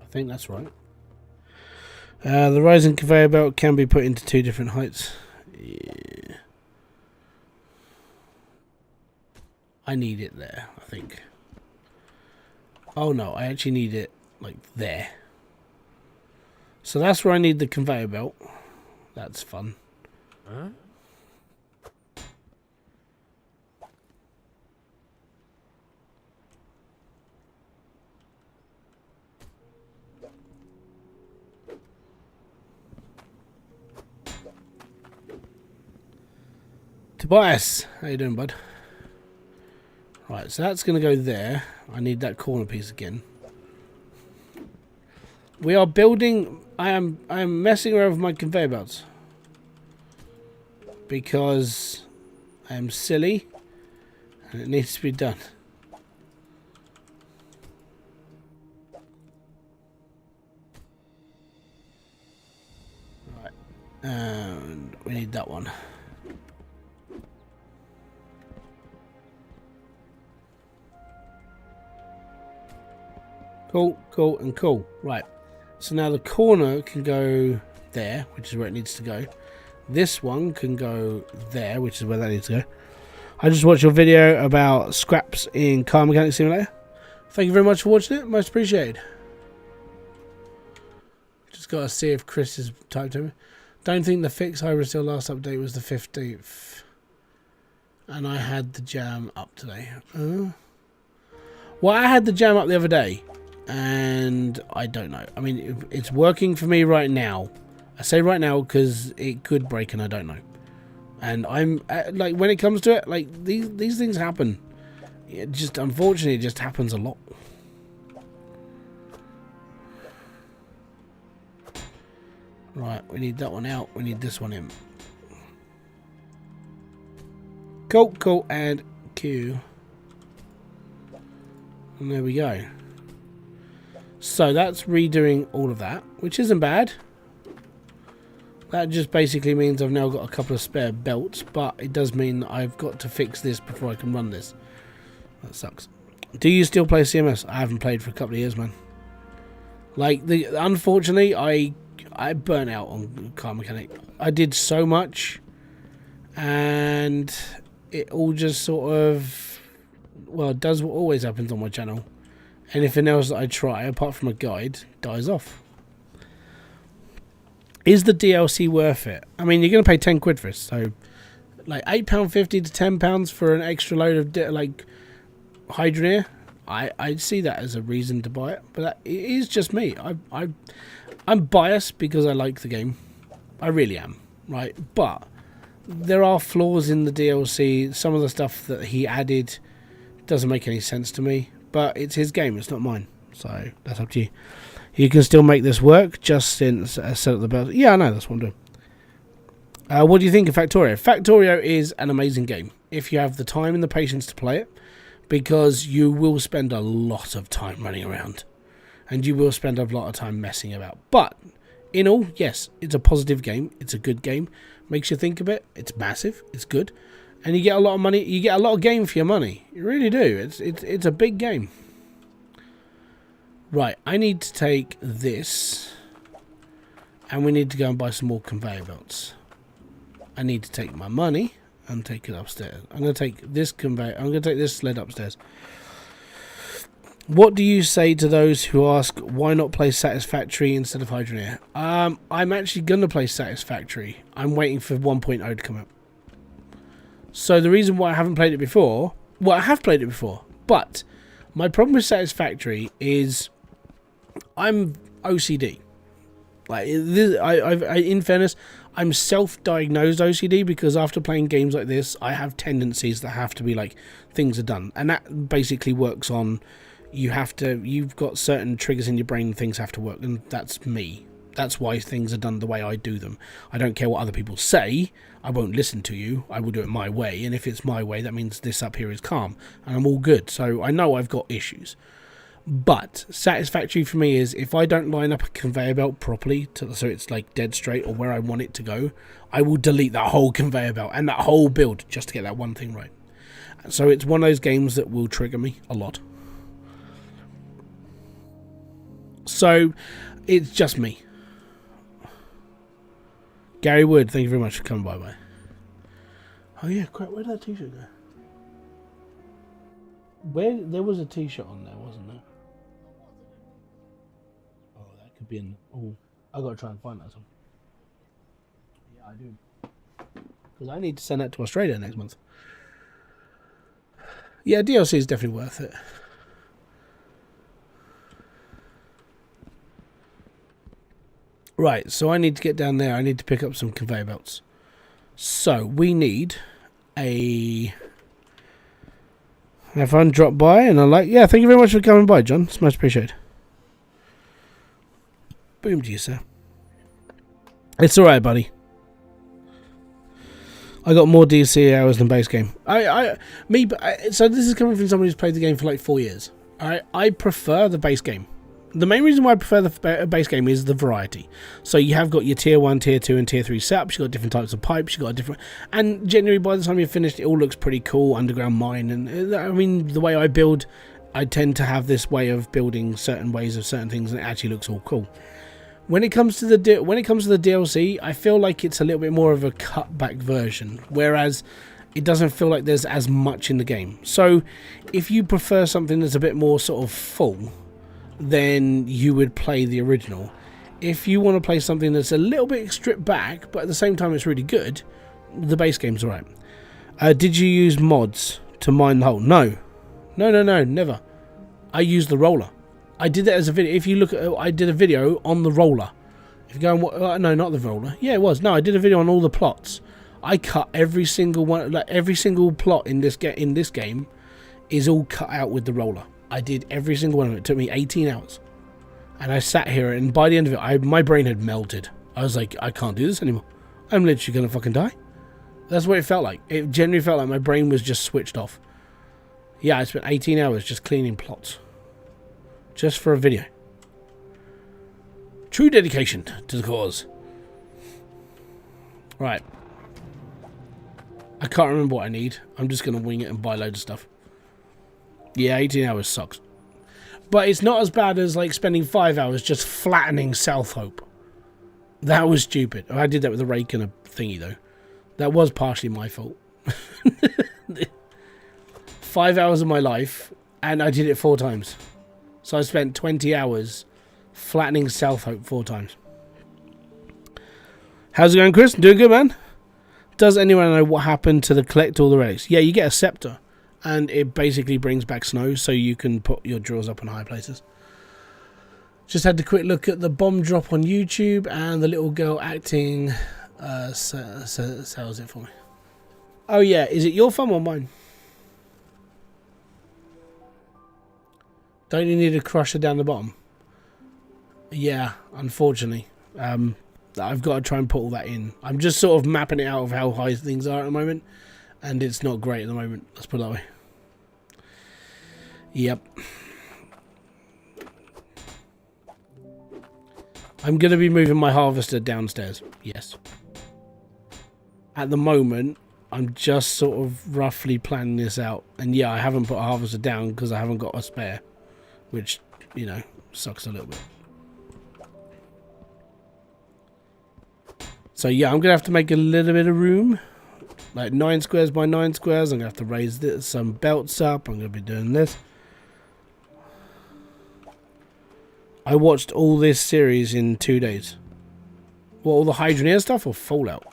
I think that's right. The rising conveyor belt can be put into two different heights. Yeah. I need it there, I think. Oh no, I actually need it like there. So that's where I need the conveyor belt. That's fun. Huh? Tobias, how you doing, bud? Right, so that's going to go there. I need that corner piece again. We are building... I am messing around with my conveyor belts. Because I am silly. And it needs to be done. Right. And we need that one. Cool, cool, and cool. Right. So now the corner can go there, which is where it needs to go. This one can go there, which is where that needs to go. I just watched your video about scraps in Car Mechanic Simulator. Thank you very much for watching it. Most appreciated. Just got to see if Chris has typed to me. Don't think the fix Hybridsteel last update was the 15th. And I had the jam up today. Well, I had the jam up the other day. And I don't know. I mean, it's working for me right now. I say right now because it could break and I don't know. And I'm like, when it comes to it, like these things happen. It just, unfortunately, it just happens a lot. Right, we need that one out. We need this one in. Cool, cool, and Q. And there we go. So that's redoing all of that, which isn't bad. That just basically means I've now got a couple of spare belts, but it does mean I've got to fix this before I can run this. That sucks. Do you still play CMS? I haven't played for a couple of years, man. Like, unfortunately, I burnt out on car mechanic. I did so much, and it all just sort of, well, it does what always happens on my channel. Anything else that I try, apart from a guide, dies off. Is the DLC worth it? I mean, you're going to pay 10 quid for it, so like £8.50 to £10 for an extra load of like Hydroneer. I see that as a reason to buy it, but it is just me. I'm biased because I like the game. I really am, right? But there are flaws in the DLC. Some of the stuff that he added doesn't make any sense to me, but it's his game, it's not mine. So that's up to you. You can still make this work just since set up the belt. Yeah, I know, that's what I'm doing. What do you think of Factorio? Factorio is an amazing game if you have the time and the patience to play it, because you will spend a lot of time running around and you will spend a lot of time messing about. But in all, yes, it's a positive game. It's a good game. Makes you think a bit. It's massive. It's good. And you get a lot of money. You get a lot of game for your money. You really do. It's a big game. Right, I need to take this and we need to go and buy some more conveyor belts. I need to take my money and take it upstairs. I'm going to take this conveyor. I'm going to take this sled upstairs. What do you say to those who ask why not play Satisfactory instead of Hydroneer? I'm actually going to play Satisfactory. I'm waiting for 1.0 to come out. So the reason why I haven't played it before, well, I have played it before, but my problem with Satisfactory is I'm OCD. Like this, in fairness, I'm self-diagnosed OCD because after playing games like this, I have tendencies that have to be like things are done, and that basically works on you've got certain triggers in your brain, things have to work, and that's me. That's why things are done the way I do them. I don't care what other people say. I won't listen to you. I will do it my way, and if it's my way, that means this up here is calm, and I'm all good. So I know I've got issues. But Satisfactory for me is if I don't line up a conveyor belt properly so it's like dead straight or where I want it to go, I will delete that whole conveyor belt and that whole build just to get that one thing right. So it's one of those games that will trigger me a lot. So it's just me. Gary Wood, thank you very much for coming by. Oh yeah, crap, where did that t-shirt go? There was a t-shirt on there, wasn't there? Oh, that could be in. Oh, I gotta try and find that song. Yeah, I do. Because I need to send that to Australia next month. Yeah, DLC is definitely worth it. Right, so I need to get down there. I need to pick up some conveyor belts. So we need a. Have fun, drop by, and I'm like, yeah, thank you very much for coming by, John. It's much appreciated. Boom to you, sir. It's alright, buddy. I got more DLC hours than base game. So this is coming from somebody who's played the game for like 4 years. Alright, I prefer the base game. The main reason why I prefer the base game is the variety. So you have got your tier 1, tier 2 and tier 3 setups. You've got different types of pipes. You've got different... And generally by the time you're finished, it all looks pretty cool. Underground mine. And I mean, the way I build, I tend to have this way of building certain ways of certain things, and it actually looks all cool. When it comes to the DLC, I feel like it's a little bit more of a cut back version. Whereas it doesn't feel like there's as much in the game. So if you prefer something that's a bit more sort of full, then you would play the original. If you want to play something that's a little bit stripped back, but at the same time it's really good, the base game's alright. Did you use mods to mine the hole? No, never. I used the roller. I did that as a video. If you look at, I did a video on the roller. If you go and no, not the roller. Yeah, it was. No, I did a video on all the plots. I cut every single one, like every single plot in this game is all cut out with the roller. I did every single one of it. It took me 18 hours. And I sat here, and by the end of it, my brain had melted. I was like, I can't do this anymore. I'm literally going to fucking die. That's what it felt like. It genuinely felt like my brain was just switched off. Yeah, I spent 18 hours just cleaning plots. Just for a video. True dedication to the cause. Right. I can't remember what I need. I'm just going to wing it and buy loads of stuff. Yeah, 18 hours sucks. But it's not as bad as like spending 5 hours just flattening South Hope. That was stupid. I did that with a rake and a thingy though. That was partially my fault. 5 hours of my life and I did it 4 times. So I spent 20 hours flattening South Hope 4 times. How's it going, Chris? Doing good, man? Does anyone know what happened to the collect all the relics? Yeah, you get a scepter. And it basically brings back snow so you can put your drills up in high places. Just had a quick look at the bomb drop on YouTube and the little girl acting sells it for me. Oh yeah, is it your thumb or mine? Don't you need a crusher down the bottom? Yeah, unfortunately. I've got to try and put all that in. I'm just sort of mapping it out of how high things are at the moment. And it's not great at the moment. Let's put it that way. Yep. I'm going to be moving my harvester downstairs. Yes. At the moment, I'm just sort of roughly planning this out. And yeah, I haven't put a harvester down because I haven't got a spare. Which, you know, sucks a little bit. So yeah, I'm going to have to make a little bit of room. Like 9 squares by 9 squares. I'm going to have to raise some belts up. I'm going to be doing this. I watched all this series in 2 days. What, all the Hydroneer stuff or Fallout?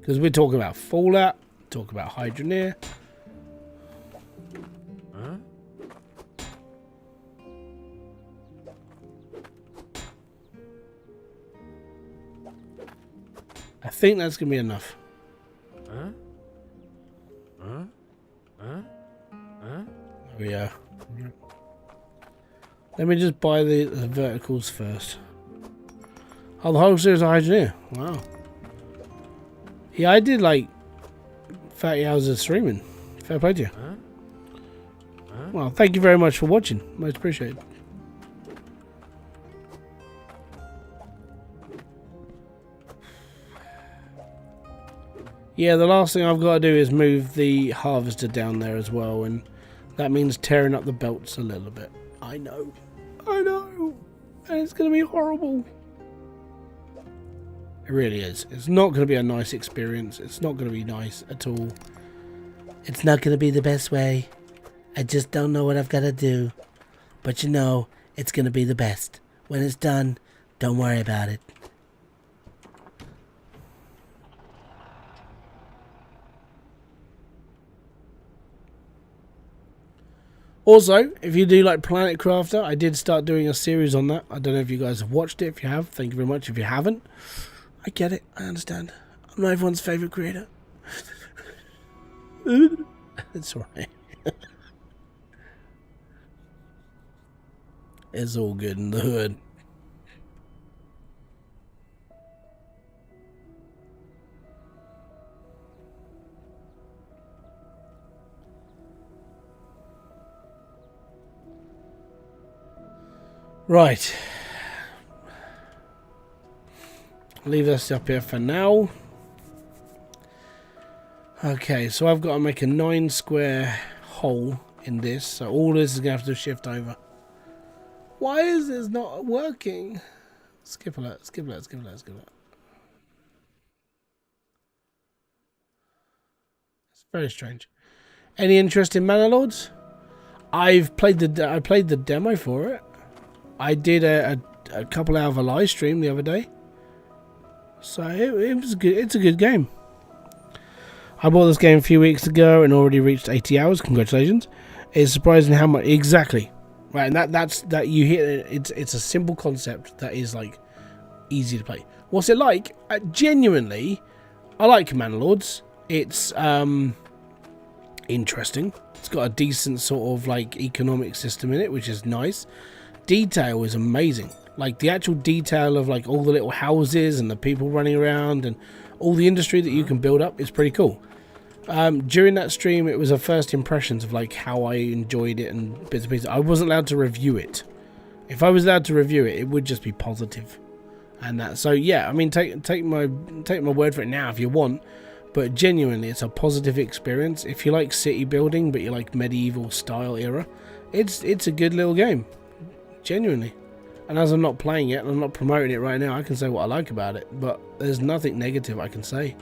Because we're talking about Fallout, talk about Hydroneer. Huh? I think that's going to be enough. Huh? Huh? Huh? Huh? There we are. Let me just buy the verticals first. Oh, the whole series of Hydroneer. Wow. Yeah, I did like 30 hours of streaming. Fair play to you. Huh? Huh? Well, thank you very much for watching. Most appreciated. Yeah, the last thing I've got to do is move the harvester down there as well, and that means tearing up the belts a little bit. I know. And it's going to be horrible. It really is. It's not going to be a nice experience. It's not going to be nice at all. It's not going to be the best way. I just don't know what I've got to do. But you know, it's going to be the best. When it's done, don't worry about it. Also, if you do like Planet Crafter, I did start doing a series on that. I don't know if you guys have watched it. If you have, thank you very much. If you haven't, I get it. I understand. I'm not everyone's favourite creator. It's alright. It's all good in the hood. Right. Leave this up here for now. Okay, so I've got to make a 9 square hole in this. So all this is going to have to shift over. Why is this not working? Skip alert, skip alert, skip alert, skip alert. It's very strange. Any interest in Mana Lords? I played the demo for it. I did a couple hour of a live stream the other day. So it was good. It's a good game. I bought this game a few weeks ago and already reached 80 hours. Congratulations. It's surprising how much exactly. Right, and that's you hear it's a simple concept that is like easy to play. What's it like? Genuinely, I like Mana Lords. It's interesting. It's got a decent sort of like economic system in it, which is nice. Detail is amazing. Like the actual detail of like all the little houses and the people running around and all the industry that you can build up is pretty cool. During that stream, it was a first impressions of like how I enjoyed it and bits and pieces. I wasn't allowed to review it. If I was allowed to review it, it would just be positive. And that, so yeah, I mean, take my word for it now if you want. But genuinely, it's a positive experience. If you like city building, but you like medieval style era, it's a good little game. Genuinely. And as I'm not playing it, and I'm not promoting it right now, I can say what I like about it. But there's nothing negative I can say.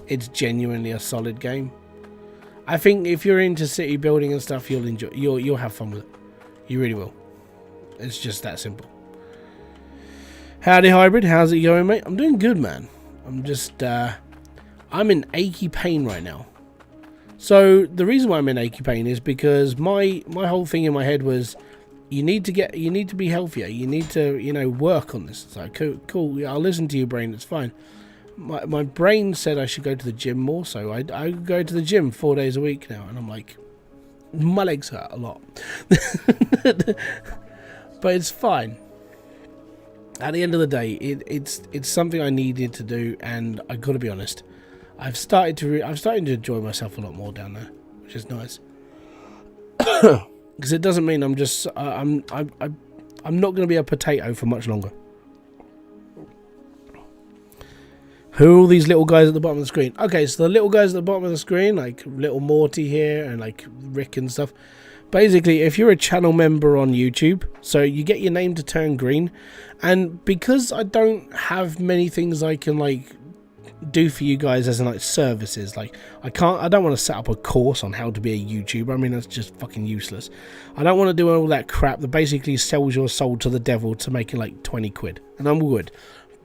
It's genuinely a solid game. I think if you're into city building and stuff, you'll enjoy. You'll have fun with it. You really will. It's just that simple. Howdy, Hybrid. How's it going, mate? I'm doing good, man. I'm just I'm in achy pain right now. So the reason why I'm in achy pain is because my whole thing in my head was, you need to be healthier. You need to, work on this. It's like, cool. Yeah, I'll listen to you, brain. It's fine. My brain said I should go to the gym more, so I go to the gym 4 days a week now, and I'm like, my legs hurt a lot. But it's fine. At the end of the day, it's something I needed to do, and I got to be honest, I'm starting to enjoy myself a lot more down there, which is nice. Because it doesn't mean I'm just I'm not going to be a potato for much longer. Who are all these little guys at the bottom of the screen? Okay, so the little guys at the bottom of the screen, like little Morty here and like Rick and stuff. Basically, if you're a channel member on YouTube, so you get your name to turn green, and because I don't have many things I can like do for you guys as in like services, like I don't want to set up a course on how to be a YouTuber. I mean, that's just fucking useless. I don't want to do all that crap that basically sells your soul to the devil to making like 20 quid, and I'm good.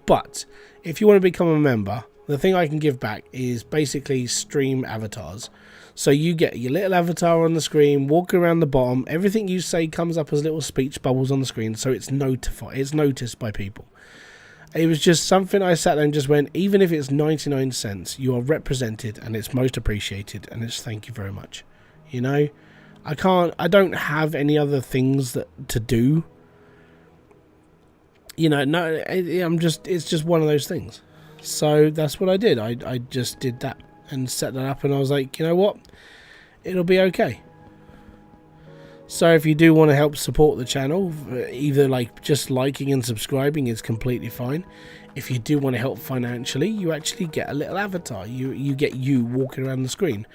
But if you want to become a member, the thing I can give back is basically stream avatars. So you get your little avatar on the screen, walk around the bottom, everything you say comes up as little speech bubbles on the screen, so it's noticed by people. It was just something I sat there and just went, even if it's 99 cents, you are represented and it's most appreciated, and it's thank you very much. I don't have any other things to do. It's just one of those things. So that's what I did. I just did that and set that up, and I was like, you know what? It'll be okay. So if you do want to help support the channel, either like just liking and subscribing is completely fine. If you do want to help financially, you actually get a little avatar. You get you walking around the screen.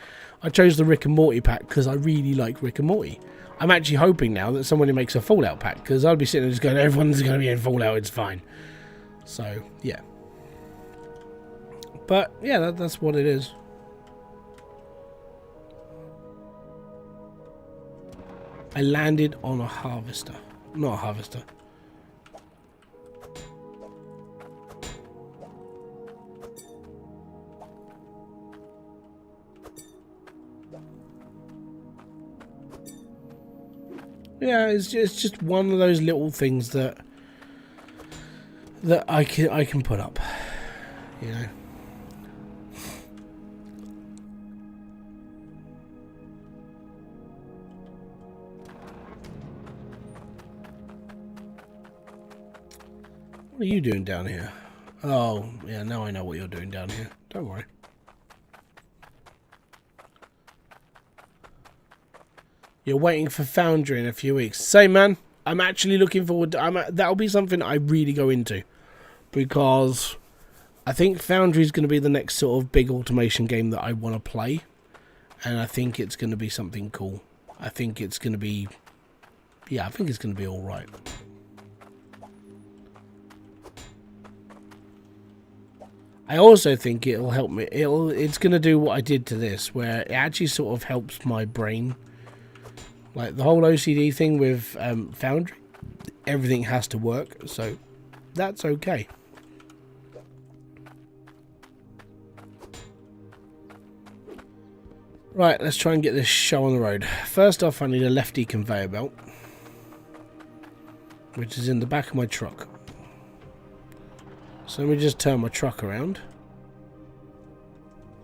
I chose the Rick and Morty pack because I really like Rick and Morty. I'm actually hoping now that somebody makes a Fallout pack, because I'll be sitting there just going, everyone's going to be in Fallout, it's fine. So, yeah. But, yeah, that's what it is. I landed on a harvester. Not a harvester. Yeah, it's just one of those little things that I can put up, What are you doing down here? Oh, yeah, now I know what you're doing down here. Don't worry. You're waiting for Foundry in a few weeks. Same, man. I'm actually looking forward to... that'll be something I really go into. Because I think Foundry is going to be the next sort of big automation game that I want to play. And I think it's going to be something cool. I think it's going to be... Yeah, I think it's going to be alright. I also think it'll help me. It's going to do what I did to this, where it actually sort of helps my brain. Like the whole OCD thing with Foundry, everything has to work, so that's okay. Right, let's try and get this show on the road. First off, I need a lefty conveyor belt, which is in the back of my truck. So let me just turn my truck around,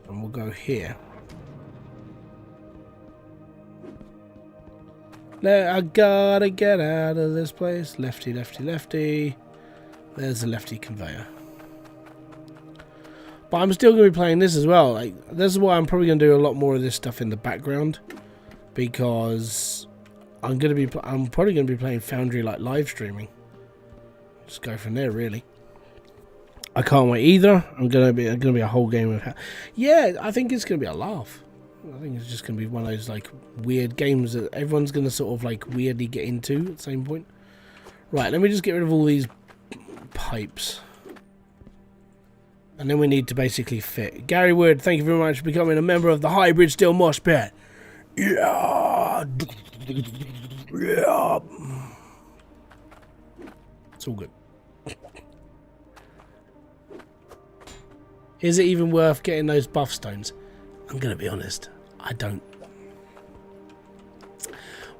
and we'll go here. Now I gotta get out of this place. Lefty, lefty, lefty. There's the lefty conveyor. But I'm still going to be playing this as well. Like, this is why I'm probably going to do a lot more of this stuff in the background, because I'm probably going to be playing Foundry like live streaming. Just go from there, really. I can't wait either. I'm going to be a whole game of. Yeah, I think it's going to be a laugh. I think it's just going to be one of those like weird games that everyone's going to sort of like weirdly get into at the same point. Right, let me just get rid of all these pipes. And then we need to basically fit. Gary Wood, thank you very much for becoming a member of the Hybridsteel Mosh Pit. Yeah. Yeah. It's all good. Is it even worth getting those buff stones? I'm going to be honest. I don't.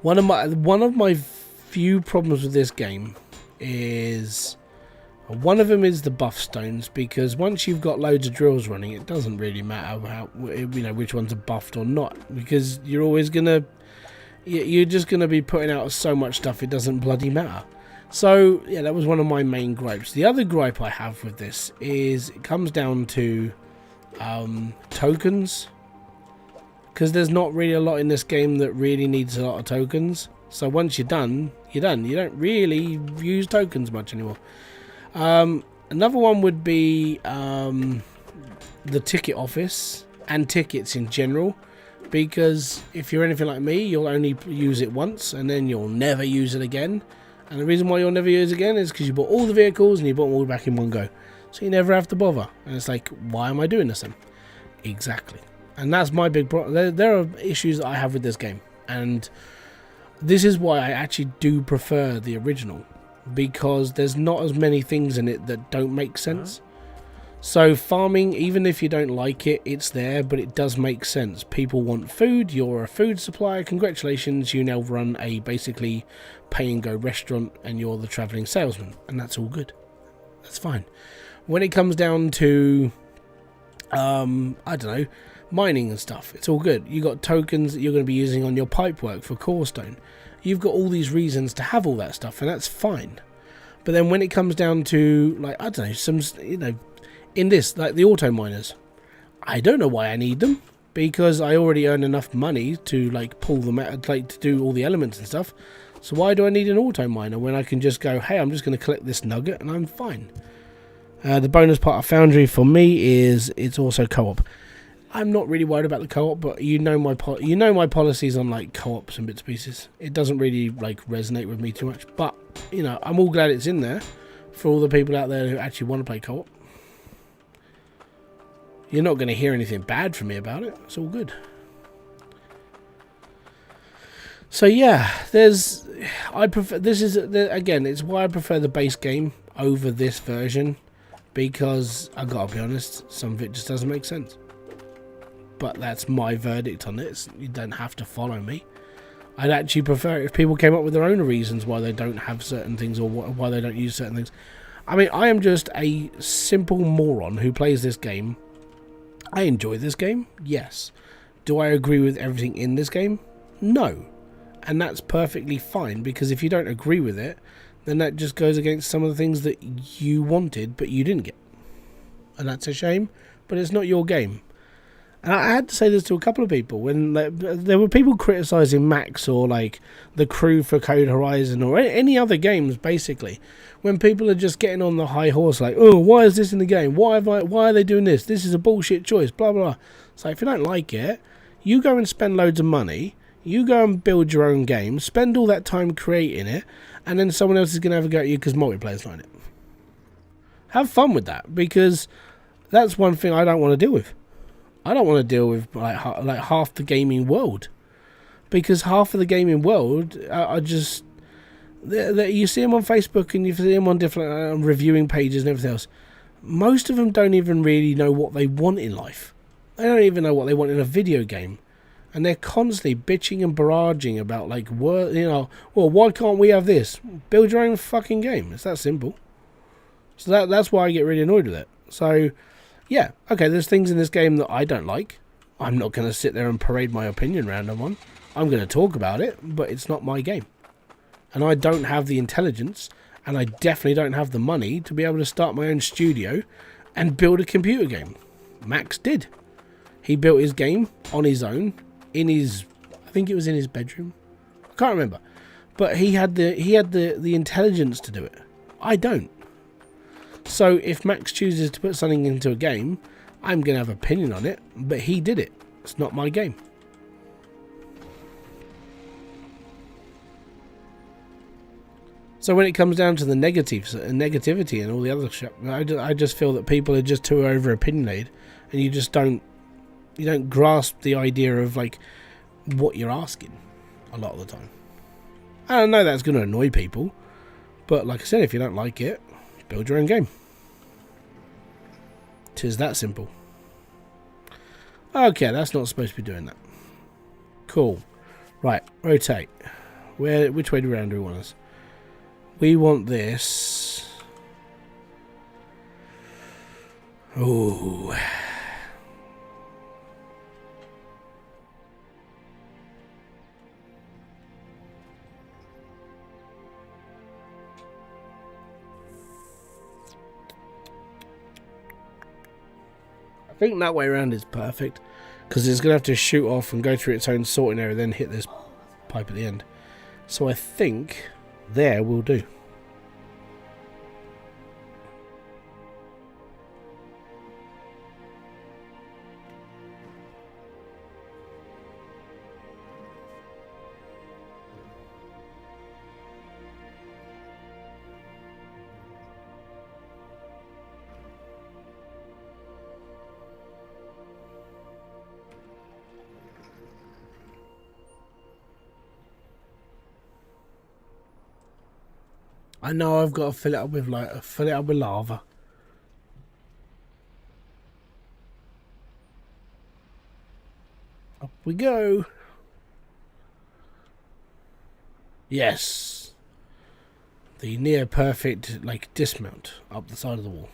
One of my few problems with this game is... One of them is the buff stones, because once you've got loads of drills running, it doesn't really matter how, which ones are buffed or not, because you're always gonna, you're just gonna be putting out so much stuff it doesn't bloody matter. So yeah, that was one of my main gripes. The other gripe I have with this is it comes down to tokens, because there's not really a lot in this game that really needs a lot of tokens. So once you're done, you're done. You don't really use tokens much anymore. Another one would be the ticket office and tickets in general, because if you're anything like me, you'll only use it once and then you'll never use it again. And the reason why you'll never use it again is because you bought all the vehicles and you bought them all back in one go, so you never have to bother. And it's like, why am I doing this then? Exactly. And that's my big problem. There are issues that I have with this game, and this is why I actually do prefer the original, because there's not as many things in it that don't make sense. So farming, even if you don't like it, it's there, but it does make sense. People want food, you're a food supplier, congratulations, you now run a basically pay and go restaurant and you're the travelling salesman, and that's all good. That's fine. When it comes down to I don't know, mining and stuff, it's all good. You got tokens that you're going to be using on your pipe work for core stone. You've got all these reasons to have all that stuff, and that's fine. But then when it comes down to, like, I don't know, some, in this, like the auto miners, I don't know why I need them, because I already earn enough money to, like, pull them out, like, to do all the elements and stuff. So why do I need an auto miner when I can just go, hey, I'm just going to collect this nugget and I'm fine? The bonus part of Foundry for me is it's also co-op. I'm not really worried about the co-op, but you know my policies on like co-ops and bits and pieces. It doesn't really like resonate with me too much, but I'm all glad it's in there for all the people out there who actually want to play co-op. You're not going to hear anything bad from me about it. It's all good. So yeah, I prefer, again, it's why I prefer the base game over this version, because I gotta be honest, some of it just doesn't make sense. But that's my verdict on it. You don't have to follow me. I'd actually prefer it if people came up with their own reasons why they don't have certain things or why they don't use certain things. I mean, I am just a simple moron who plays this game. I enjoy this game, yes. Do I agree with everything in this game? No. And that's perfectly fine, because if you don't agree with it, then that just goes against some of the things that you wanted but you didn't get. And that's a shame, but it's not your game. And I had to say this to a couple of people when there were people criticising Max or like the crew for Code Horizon or any other games, basically, when people are just getting on the high horse like, oh, why is this in the game? Why are they doing this? This is a bullshit choice, blah, blah. So if you don't like it, you go and spend loads of money, you go and build your own game, spend all that time creating it, and then someone else is going to have a go at you because multiplayer's not in it. Have fun with that, because That's one thing I don't want to deal with. I don't want to deal with like half the gaming world, because half of the gaming world are just you see them on Facebook and you see them on different reviewing pages and everything else. Most of them don't even really know what they want in life. They don't even know what they want in a video game, and they're constantly bitching and barraging about like well, why can't we have this? Build your own fucking game. It's that simple. So that's why I get really annoyed with it. So yeah, okay, there's things in this game that I don't like. I'm not going to sit there and parade my opinion around on one. I'm going to talk about it, but it's not my game. And I don't have the intelligence, and I definitely don't have the money to be able to start my own studio and build a computer game. Max did. He built his game on his own, in his, I think it was in his bedroom. I can't remember. But he had the intelligence to do it. I don't. So if Max chooses to put something into a game, I'm going to have an opinion on it, but he did it. It's not my game. So when it comes down to the negativity and all the other shit, I just feel that people are just too over opinionated, and you don't grasp the idea of like what you're asking a lot of the time. I know that's going to annoy people, but like I said, if you don't like it, build your own game. 'Tis that simple. Okay, that's not supposed to be doing that. Cool. Right, rotate. Which way around do we want us? We want this. Ooh. I think that way around is perfect, because it's going to have to shoot off and go through its own sorting area, then hit this pipe at the end. So I think there will do. I know I've got to fill it up with lava. Up we go. Yes. The near perfect like dismount up the side of the wall.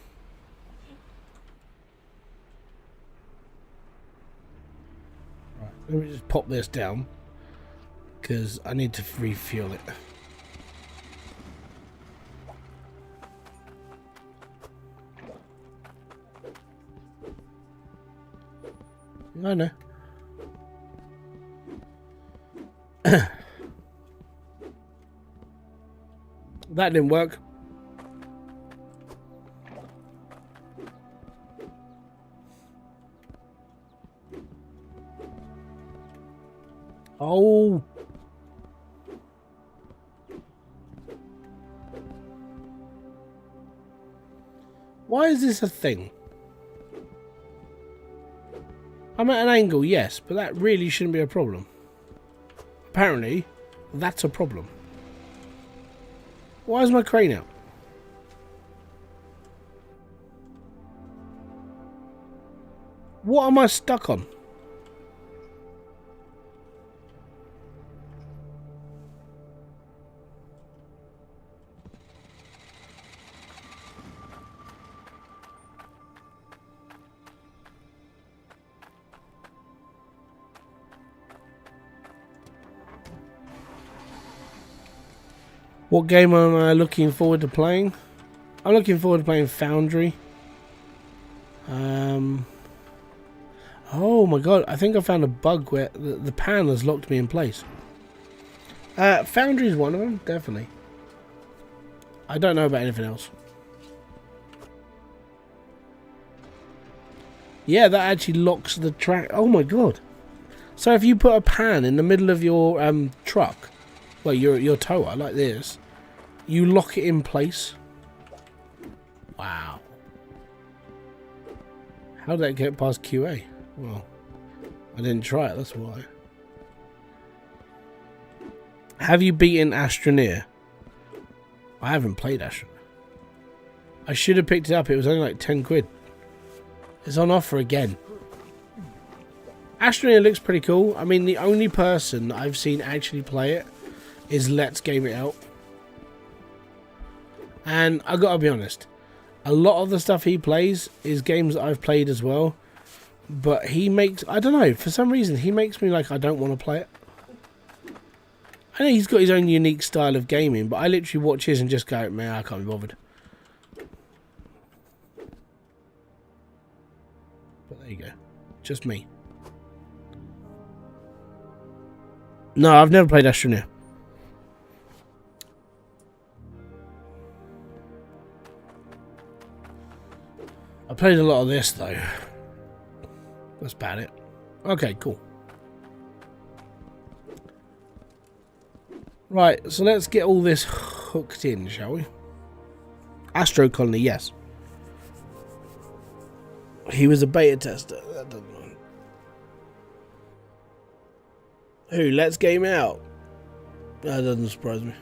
Right, let me just pop this down, because I need to refuel it. I know. That didn't work. Oh. Why is this a thing? I'm at an angle, yes, but that really shouldn't be a problem. Apparently, that's a problem. Why is my crane out? What am I stuck on? What game am I looking forward to playing? I'm looking forward to playing Foundry. Oh my god, I think I found a bug where the pan has locked me in place. Foundry is one of them, definitely. I don't know about anything else. Yeah, that actually locks the track. Oh my god. So if you put a pan in the middle of your truck, well, your tower like this, you lock it in place. Wow. How did that get past QA? Well, I didn't try it, that's why. Have you beaten Hydroneer? I haven't played Hydroneer. I should have picked it up. It was only like 10 quid. It's on offer again. Hydroneer looks pretty cool. I mean, the only person I've seen actually play it is Let's Game It Out. And I gotta be honest, a lot of the stuff he plays is games that I've played as well. But he makes, I don't know, for some reason, he makes me like I don't want to play it. I know he's got his own unique style of gaming, but I literally watch his and just go, man, I can't be bothered. But there you go. Just me. No, I've never played Hydroneer. I played a lot of this, though. That's about it. Okay, cool. Right, so let's get all this hooked in, shall we? Astro Colony, yes. He was a beta tester. That doesn't matter. Who? Let's Game Out. That doesn't surprise me.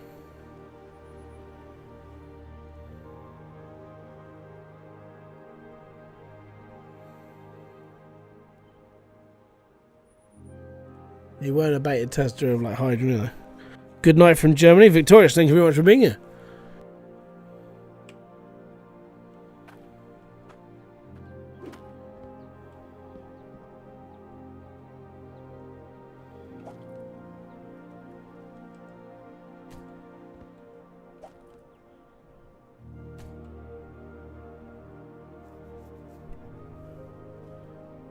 You weren't a beta tester of like Hydroneer. Good night from Germany. Victorious, thank you very much for being here.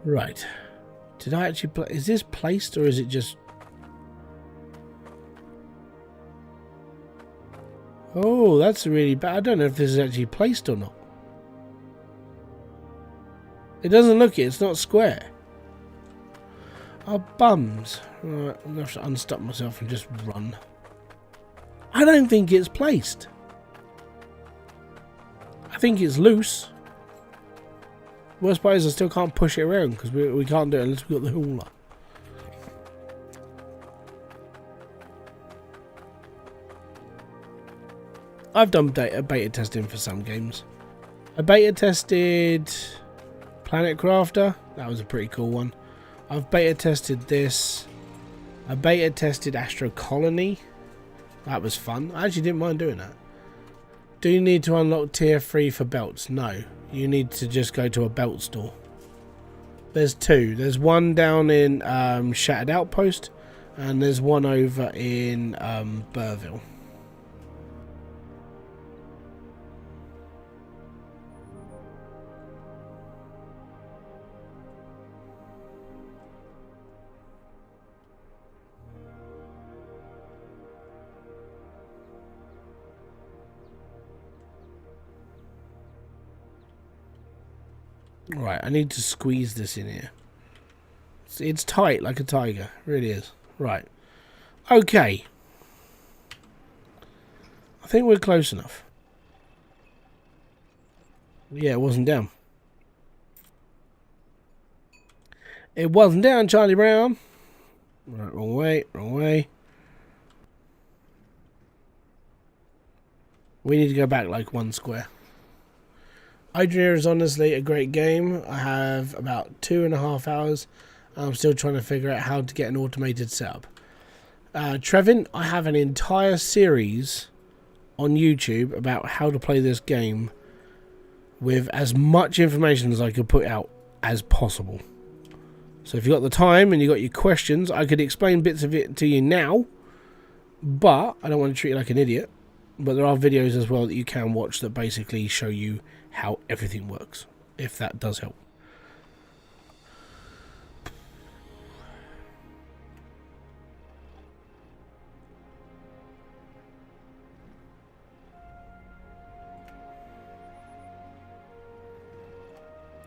Right. Did I actually play? Is this placed or is it just... Oh, that's really bad. I don't know if this is actually placed or not. It doesn't look it. It's not square. Oh, bums. Right, I'm going to have to unstuck myself and just run. I don't think it's placed. I think it's loose. Worst part is I still can't push it around because we can't do it unless we've got the hauler. I've done beta testing for some games. I beta tested Planet Crafter. That was a pretty cool one. I've beta tested this. I beta tested Astro Colony. That was fun. I actually didn't mind doing that. Do you need to unlock tier 3 for belts? No. You need to just go to a belt store. There's two. There's one down in Shattered Outpost, and there's one over in Burville. Right, I need to squeeze this in here. It's tight like a tiger. It really is. Right. Okay. I think we're close enough. Yeah, it wasn't down. It wasn't down, Charlie Brown. Right, wrong way, wrong way. We need to go back like one square. Hydroneer is honestly a great game. I have about 2.5 hours. I'm still trying to figure out how to get an automated setup. Trevin, I have an entire series on YouTube about how to play this game with as much information as I could put out as possible. So if you've got the time and you've got your questions, I could explain bits of it to you now, but I don't want to treat you like an idiot. But there are videos as well that you can watch that basically show you how everything works, if that does help.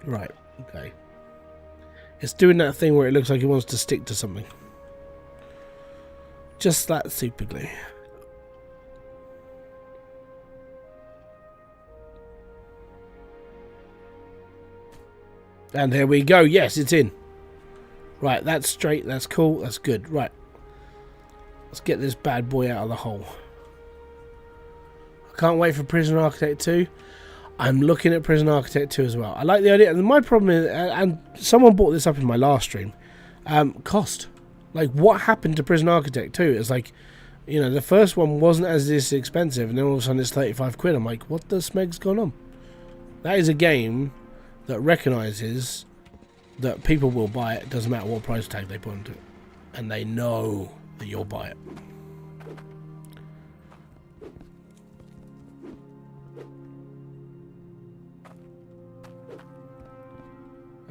Right, okay. It's doing that thing where it looks like it wants to stick to something. Just that super glue. And here we go. Yes, it's in. Right, that's straight. That's cool. That's good. Right. Let's get this bad boy out of the hole. I can't wait for Prison Architect 2. I'm looking at Prison Architect 2 as well. I like the idea. And my problem is, and someone brought this up in my last stream, cost. Like, what happened to Prison Architect 2? It's like, you know, the first one wasn't as this expensive, and then all of a sudden it's 35 quid. I'm like, what the smeg's going on? That is a game that recognises that people will buy it. Doesn't matter what price tag they put into it. And they know that you'll buy it.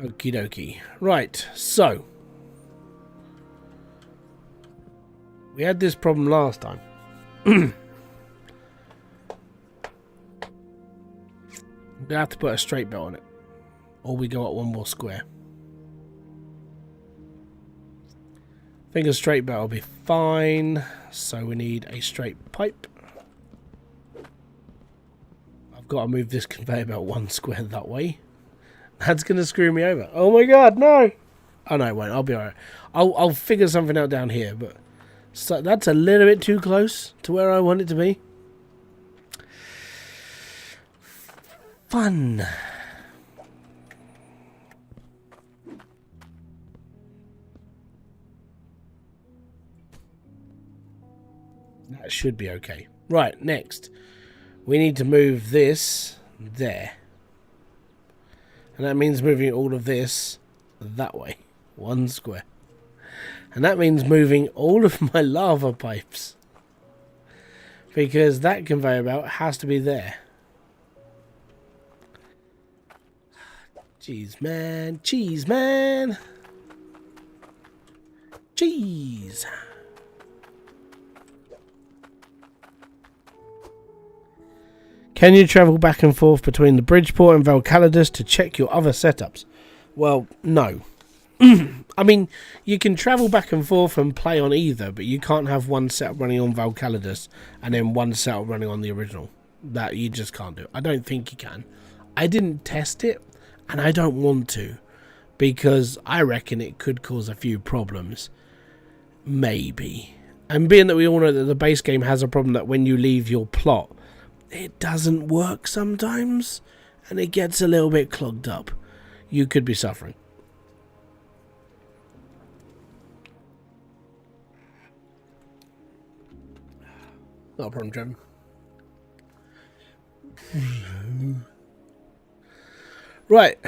Okie dokie. Right, so we had this problem last time. I'm gonna have to put a straight belt on it, or we go up one more square. I think a straight belt will be fine. So we need a straight pipe. I've got to move this conveyor belt one square that way. That's going to screw me over. Oh my god, no! Oh no, it won't. I'll be alright. I'll figure something out down here, but so that's a little bit too close to where I want it to be. Fun. That should be okay. Right, next. We need to move this there. And that means moving all of this that way. One square. And that means moving all of my lava pipes. Because that conveyor belt has to be there. Cheese man. Cheese man. Cheese. Can you travel back and forth between the Bridgeport and volcalidus to check your other setups? Well, no. I mean, you can travel back and forth and play on either, but you can't have one setup running on volcalidus and then one setup running on the original. That you just can't do. I don't think you can. I didn't test it, and I don't want to, because I reckon it could cause a few problems. Maybe. And being that we all know that the base game has a problem that when you leave your plot, it doesn't work sometimes, and it gets a little bit clogged up. You could be suffering. Not a problem, Trevor. Right.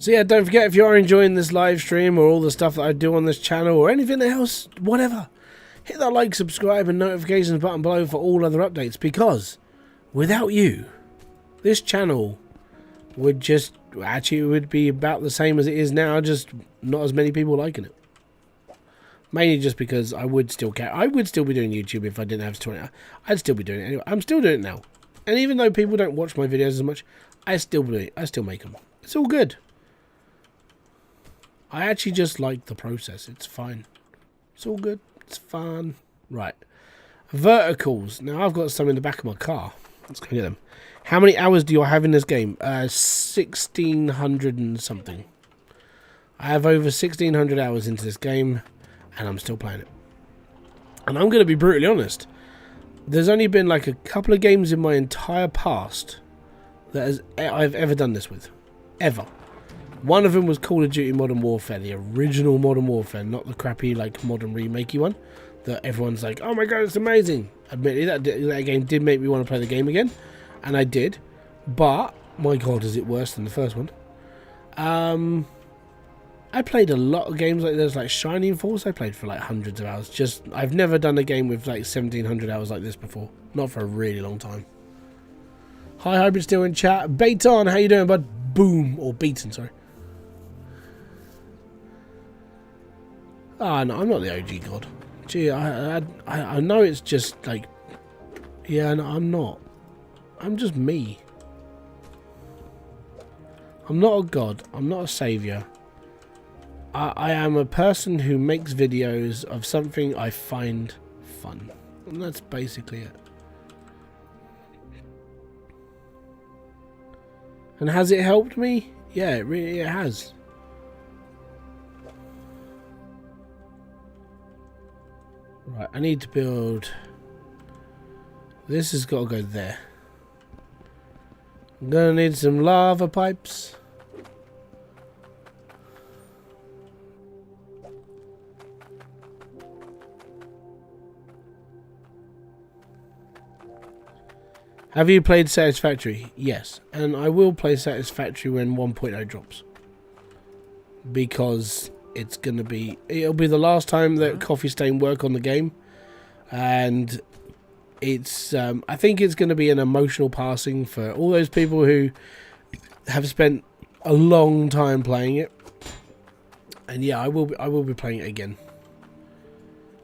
So yeah, don't forget, if you are enjoying this live stream or all the stuff that I do on this channel or anything else, whatever, hit that like, subscribe and notifications button below for all other updates, because without you, this channel would just, actually it would be about the same as it is now, just not as many people liking it. Mainly just because I would still care. I would still be doing YouTube if I didn't have 20. I'd still be doing it anyway. I'm still doing it now. And even though people don't watch my videos as much, I still do it. I still make them. It's all good. I actually just like the process. It's fine. It's all good. It's fun. Right. Verticals. Now, I've got some in the back of my car. Let's go get them. How many hours do you have in this game? 1,600 and something. I have over 1,600 hours into this game, and I'm still playing it. And I'm going to be brutally honest. There's only been like a couple of games in my entire past that I've ever done this with. Ever. One of them was Call of Duty Modern Warfare, the original Modern Warfare, not the crappy like modern remakey one that everyone's like, oh my god, it's amazing. Admittedly, that game did make me want to play the game again, and I did, but my god, is it worse than the first one. I played a lot of games like this, like Shining Force. I played for like hundreds of hours. I've never done a game with like 1,700 hours like this before, not for a really long time. Hi, Hybridsteel in chat. Baton, how you doing, bud? Boom, or Beaton, sorry. Ah, no, I'm not the OG god. Gee, I know it's just like, yeah, no, I'm not. I'm just me. I'm not a god. I'm not a savior. I am a person who makes videos of something I find fun. And that's basically it. And has it helped me? Yeah, it has. Right, I need to build... This has got to go there. I'm gonna need some lava pipes. Have you played Satisfactory? Yes. And I will play Satisfactory when 1.0 drops. Because it's going to be... It'll be the last time that Coffee Stain work on the game. And it's... I think it's going to be an emotional passing for all those people who have spent a long time playing it. And yeah, I will be playing it again.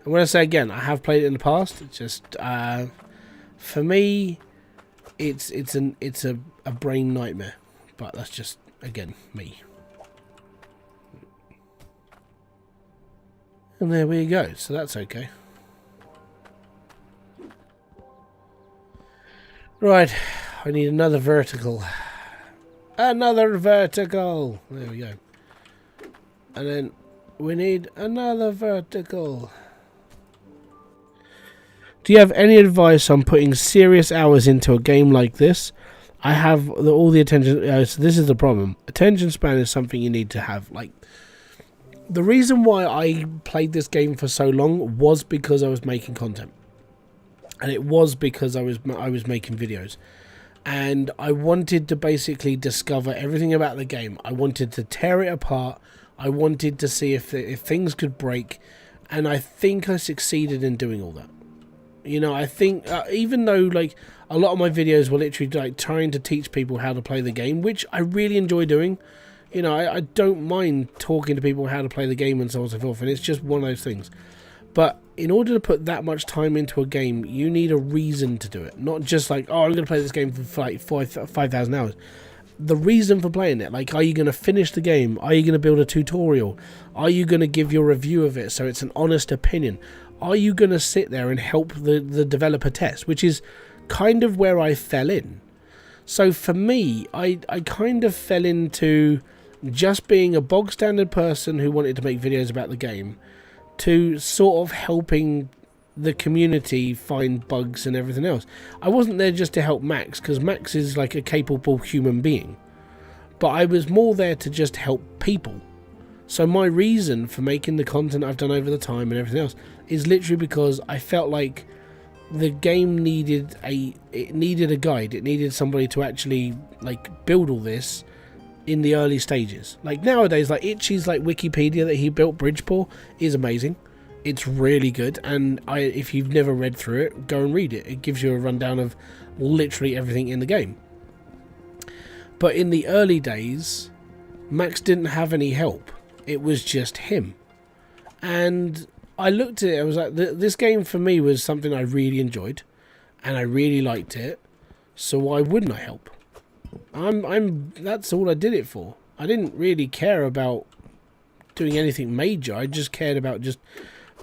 And when I say again, I have played it in the past. It's just... for me... It's a brain nightmare, but that's just again me. And there we go. So that's okay. Right, I need another vertical. Another vertical. There we go. And then we need another vertical. Do you have any advice on putting serious hours into a game like this? I have all the attention... so this is the problem. Attention span is something you need to have. Like, the reason why I played this game for so long was because I was making content. And it was because I was making videos. And I wanted to basically discover everything about the game. I wanted to tear it apart. I wanted to see if things could break. And I think I succeeded in doing all that. You know, I think even though like a lot of my videos were literally like trying to teach people how to play the game, which I really enjoy doing. You know, I don't mind talking to people how to play the game and so on and so forth, and it's just one of those things. But in order to put that much time into a game, you need a reason to do it. Not just like, oh, I'm going to play this game for like 5,000 hours. The reason for playing it, like, are you going to finish the game? Are you going to build a tutorial? Are you going to give your review of it so it's an honest opinion? Are you going to sit there and help the developer test? Which is kind of where I fell in. So for me, I kind of fell into just being a bog standard person who wanted to make videos about the game to sort of helping the community find bugs and everything else. I wasn't there just to help Max, because Max is like a capable human being. But I was more there to just help people. So my reason for making the content I've done over the time and everything else is literally because I felt like the game needed a guide. It needed somebody to actually like build all this in the early stages. Like nowadays, like Itchy's like Wikipedia that he built Bridgeport is amazing. It's really good, and if you've never read through it, go and read it. It gives you a rundown of literally everything in the game. But in the early days, Max didn't have any help. It was just him. And I looked at it, I was like, this game for me was something I really enjoyed, and I really liked it, so why wouldn't I help? That's all I did it for. I didn't really care about doing anything major. I just cared about just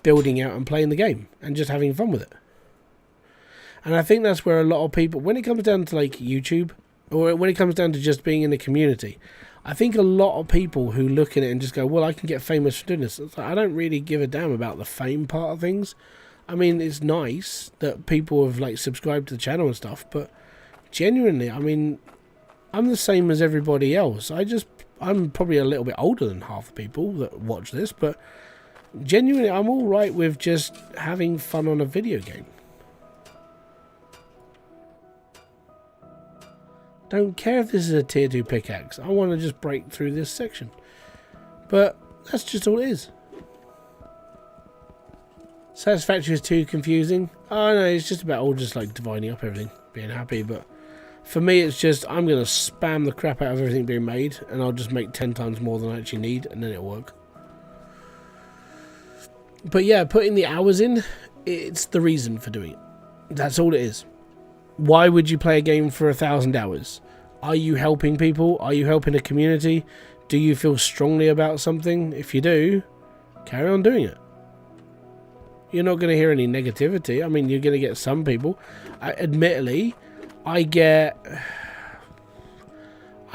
building out and playing the game and just having fun with it. And I think that's where a lot of people, when it comes down to like YouTube, or when it comes down to just being in the community, I think a lot of people who look at it and just go, well, I can get famous for doing this. It's like, I don't really give a damn about the fame part of things. I mean, it's nice that people have like subscribed to the channel and stuff, but genuinely, I mean, I'm the same as everybody else. I'm probably a little bit older than half the people that watch this, but genuinely, I'm all right with just having fun on a video game. Don't care if this is a tier 2 pickaxe. I want to just break through this section. But that's just all it is. Satisfactory is too confusing. Oh no, it's just about all just like dividing up everything, being happy. But for me, it's just I'm going to spam the crap out of everything being made, and I'll just make 10 times more than I actually need, and then it'll work. But yeah, putting the hours in, it's the reason for doing it. That's all it is. Why would you play a game for 1,000 hours? Are you helping people? Are you helping a community? Do you feel strongly about something? If you do, carry on doing it. You're not going to hear any negativity. I mean, you're going to get some people. Admittedly, I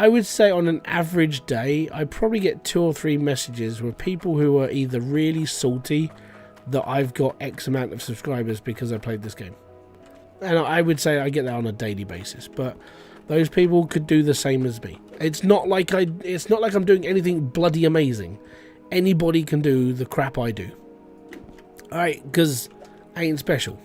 would say on an average day, I probably get 2 or 3 messages with people who are either really salty that I've got X amount of subscribers because I played this game. And I would say I get that on a daily basis, but those people could do the same as me. It's not like I'm doing anything bloody amazing. Anybody can do the crap I do. Alright, because I ain't special.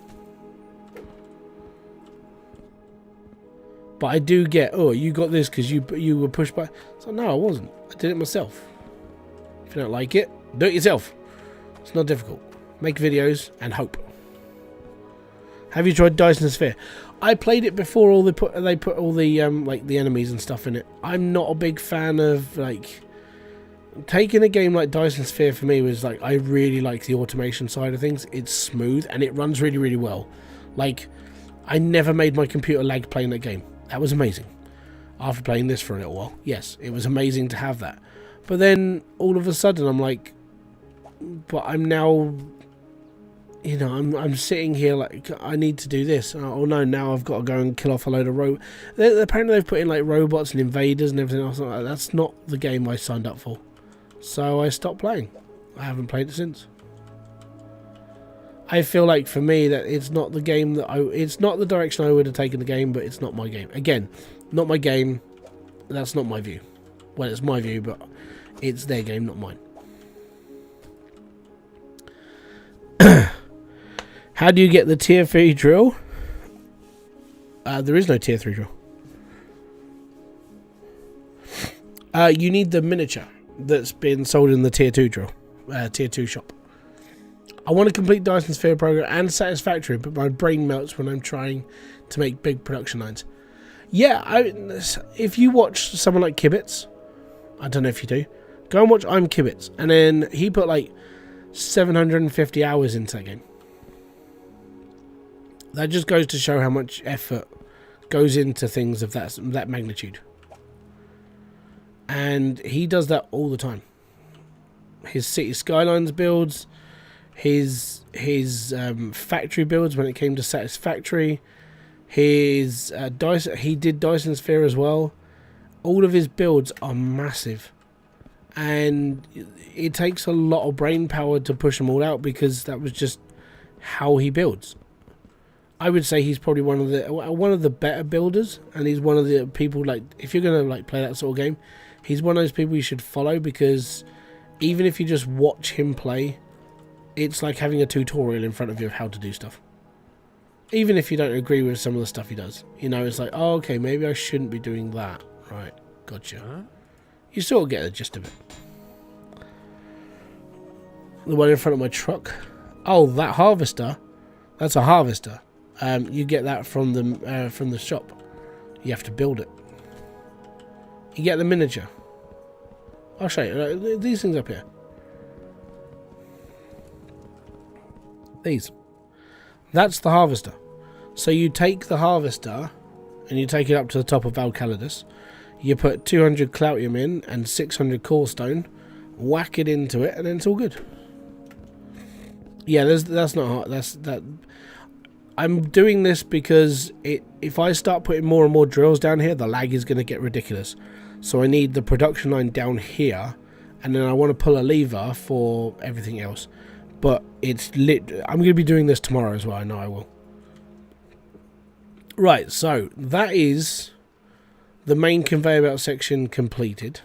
But I do get, oh, you got this because you were pushed by. So no, I wasn't. I did it myself. If you don't like it, do it yourself. It's not difficult. Make videos and hope. Have you tried Dyson Sphere? I played it before they put all the like the enemies and stuff in it. I'm not a big fan of like taking a game like Dyson Sphere. For me was like I really like the automation side of things. It's smooth and it runs really, really well. Like I never made my computer lag playing that game. That was amazing. After playing this for a little while, yes, it was amazing to have that. But then all of a sudden I'm like, but I'm now, you know, I'm sitting here like I need to do this. Oh no, now I've got to go and kill off a load of robots. Apparently they've put in like robots and invaders and everything else like that. That's not the game I signed up for. So I stopped playing. I haven't played it since. I feel like for me that it's not the game that it's not the direction I would have taken the game, but it's not my game. Again, not my game. That's not my view. Well, it's my view, but it's their game, not mine. How do you get the tier 3 drill? There is no tier 3 drill. You need the miniature that's been sold in the tier 2 drill, tier 2 shop. I want to complete Dyson Sphere program and Satisfactory, but my brain melts when I'm trying to make big production lines. Yeah, if you watch someone like Kibitz, I don't know if you do, go and watch I'm Kibitz, and then he put like 750 hours into that game. That just goes to show how much effort goes into things of that magnitude. And he does that all the time. His City Skylines builds, his factory builds when it came to Satisfactory, his Dyson, he did Dyson Sphere as well. All of his builds are massive. And it takes a lot of brain power to push them all out because that was just how he builds. I would say he's probably one of the better builders, and he's one of the people, like, if you're gonna like play that sort of game, he's one of those people you should follow, because even if you just watch him play, it's like having a tutorial in front of you of how to do stuff. Even if you don't agree with some of the stuff he does, you know, it's like, oh, okay, maybe I shouldn't be doing that. Right, gotcha. Huh? You sort of get the gist of it. The one in front of my truck. Oh, that harvester. That's a harvester. You get that from the shop. You have to build it. You get the miniature. I'll show you. These things up here. These. That's the harvester. So you take the harvester and you take it up to the top of volcalidus. You put 200 Cloutium in and 600 Corestone. Whack it into it, and then it's all good. Yeah, that's not hard. That. I'm doing this because if I start putting more and more drills down here, the lag is going to get ridiculous. So I need the production line down here, and then I want to pull a lever for everything else. But it's lit. I'm going to be doing this tomorrow as well. I know I will. Right, so that is the main conveyor belt section completed.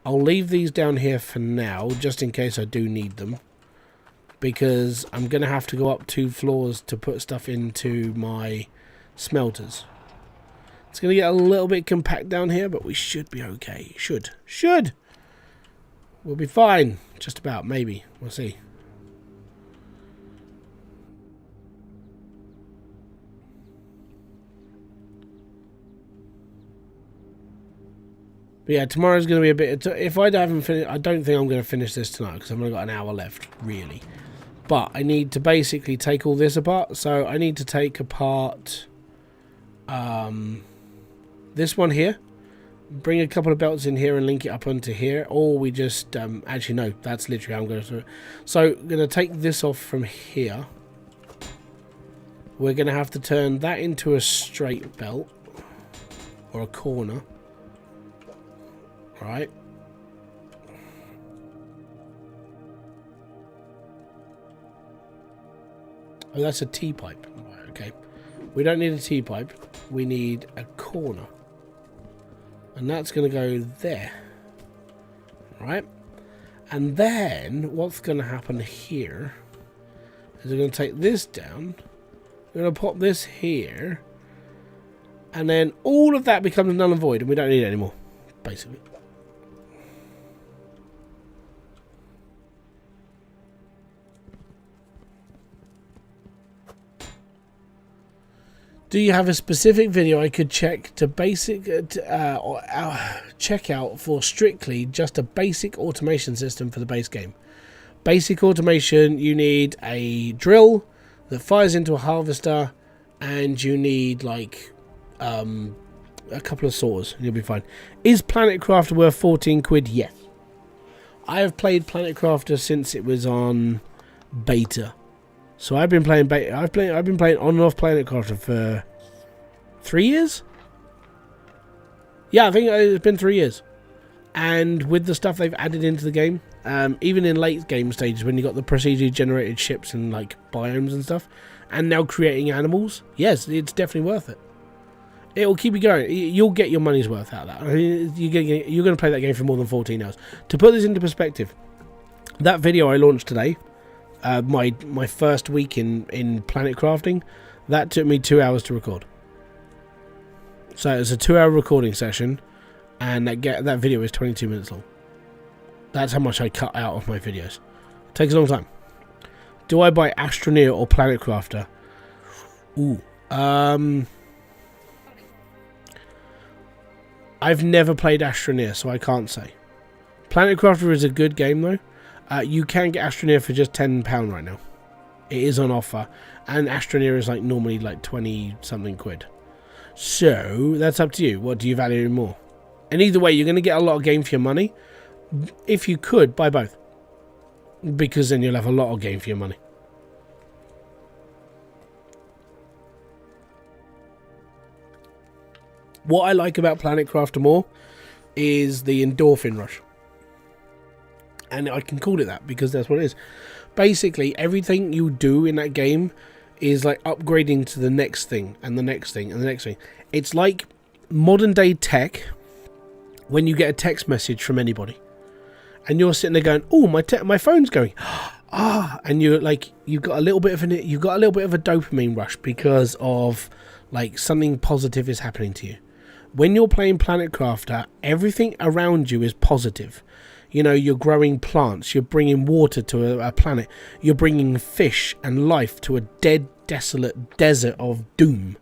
I'll leave these down here for now, just in case I do need them, because I'm going to have to go up 2 floors to put stuff into my smelters. It's going to get a little bit compact down here, but we should be okay. Should. We'll be fine. Just about, maybe. We'll see. But yeah, tomorrow's going to be a bit... If I haven't finished... I don't think I'm going to finish this tonight because I've only got an hour left, really. But I need to basically take all this apart. So I need to take apart this one here. Bring a couple of belts in here and link it up onto here. Or we just... actually, no. That's literally how I'm going to do it. So I'm going to take this off from here. We're going to have to turn that into a straight belt. Or a corner. Right. Oh, that's a T-pipe. Right, okay. We don't need a T-pipe. We need a corner. And that's going to go there. Right. And then what's going to happen here is we're going to take this down. We're going to pop this here. And then all of that becomes null and void and we don't need it anymore. Basically. Do you have a specific video I could check to check out for strictly just a basic automation system for the base game? Basic automation, you need a drill that fires into a harvester, and you need like a couple of saws, and you'll be fine. Is Planet Crafter worth 14 quid? Yes. I have played Planet Crafter since it was on beta. So I've been playing beta. I've been playing on and off Planet Crafter for 3 years. Yeah, I think it's been 3 years. And with the stuff they've added into the game, even in late game stages when you got the procedurally generated ships and like biomes and stuff, and now creating animals, yes, it's definitely worth it. It will keep you going. You'll get your money's worth out of that. I mean, you're going to play that game for more than 14 hours. To put this into perspective, that video I launched today. My first week in Planet Crafting, that took me 2 hours to record. So it was a 2 hour recording session, and that video is 22 minutes long. That's how much I cut out of my videos. It takes a long time. Do I buy Hydroneer or Planet Crafter? Ooh. I've never played Hydroneer, so I can't say. Planet Crafter is a good game though. You can get Hydroneer for just £10 right now. It is on offer. And Hydroneer is like normally like 20 something quid. So that's up to you. What do you value more? And either way, you're going to get a lot of game for your money. If you could, buy both. Because then you'll have a lot of game for your money. What I like about Planet Crafter more is the endorphin rush. And I can call it that because that's what it is. Basically, everything you do in that game is like upgrading to the next thing and the next thing and the next thing. It's like modern day tech when you get a text message from anybody and you're sitting there going, "Oh, my phone's going." And you're like, you've got a little bit of a dopamine rush because of like something positive is happening to you. When you're playing Planet Crafter, everything around you is positive. You know, you're growing plants, you're bringing water to a planet, you're bringing fish and life to a dead, desolate desert of doom.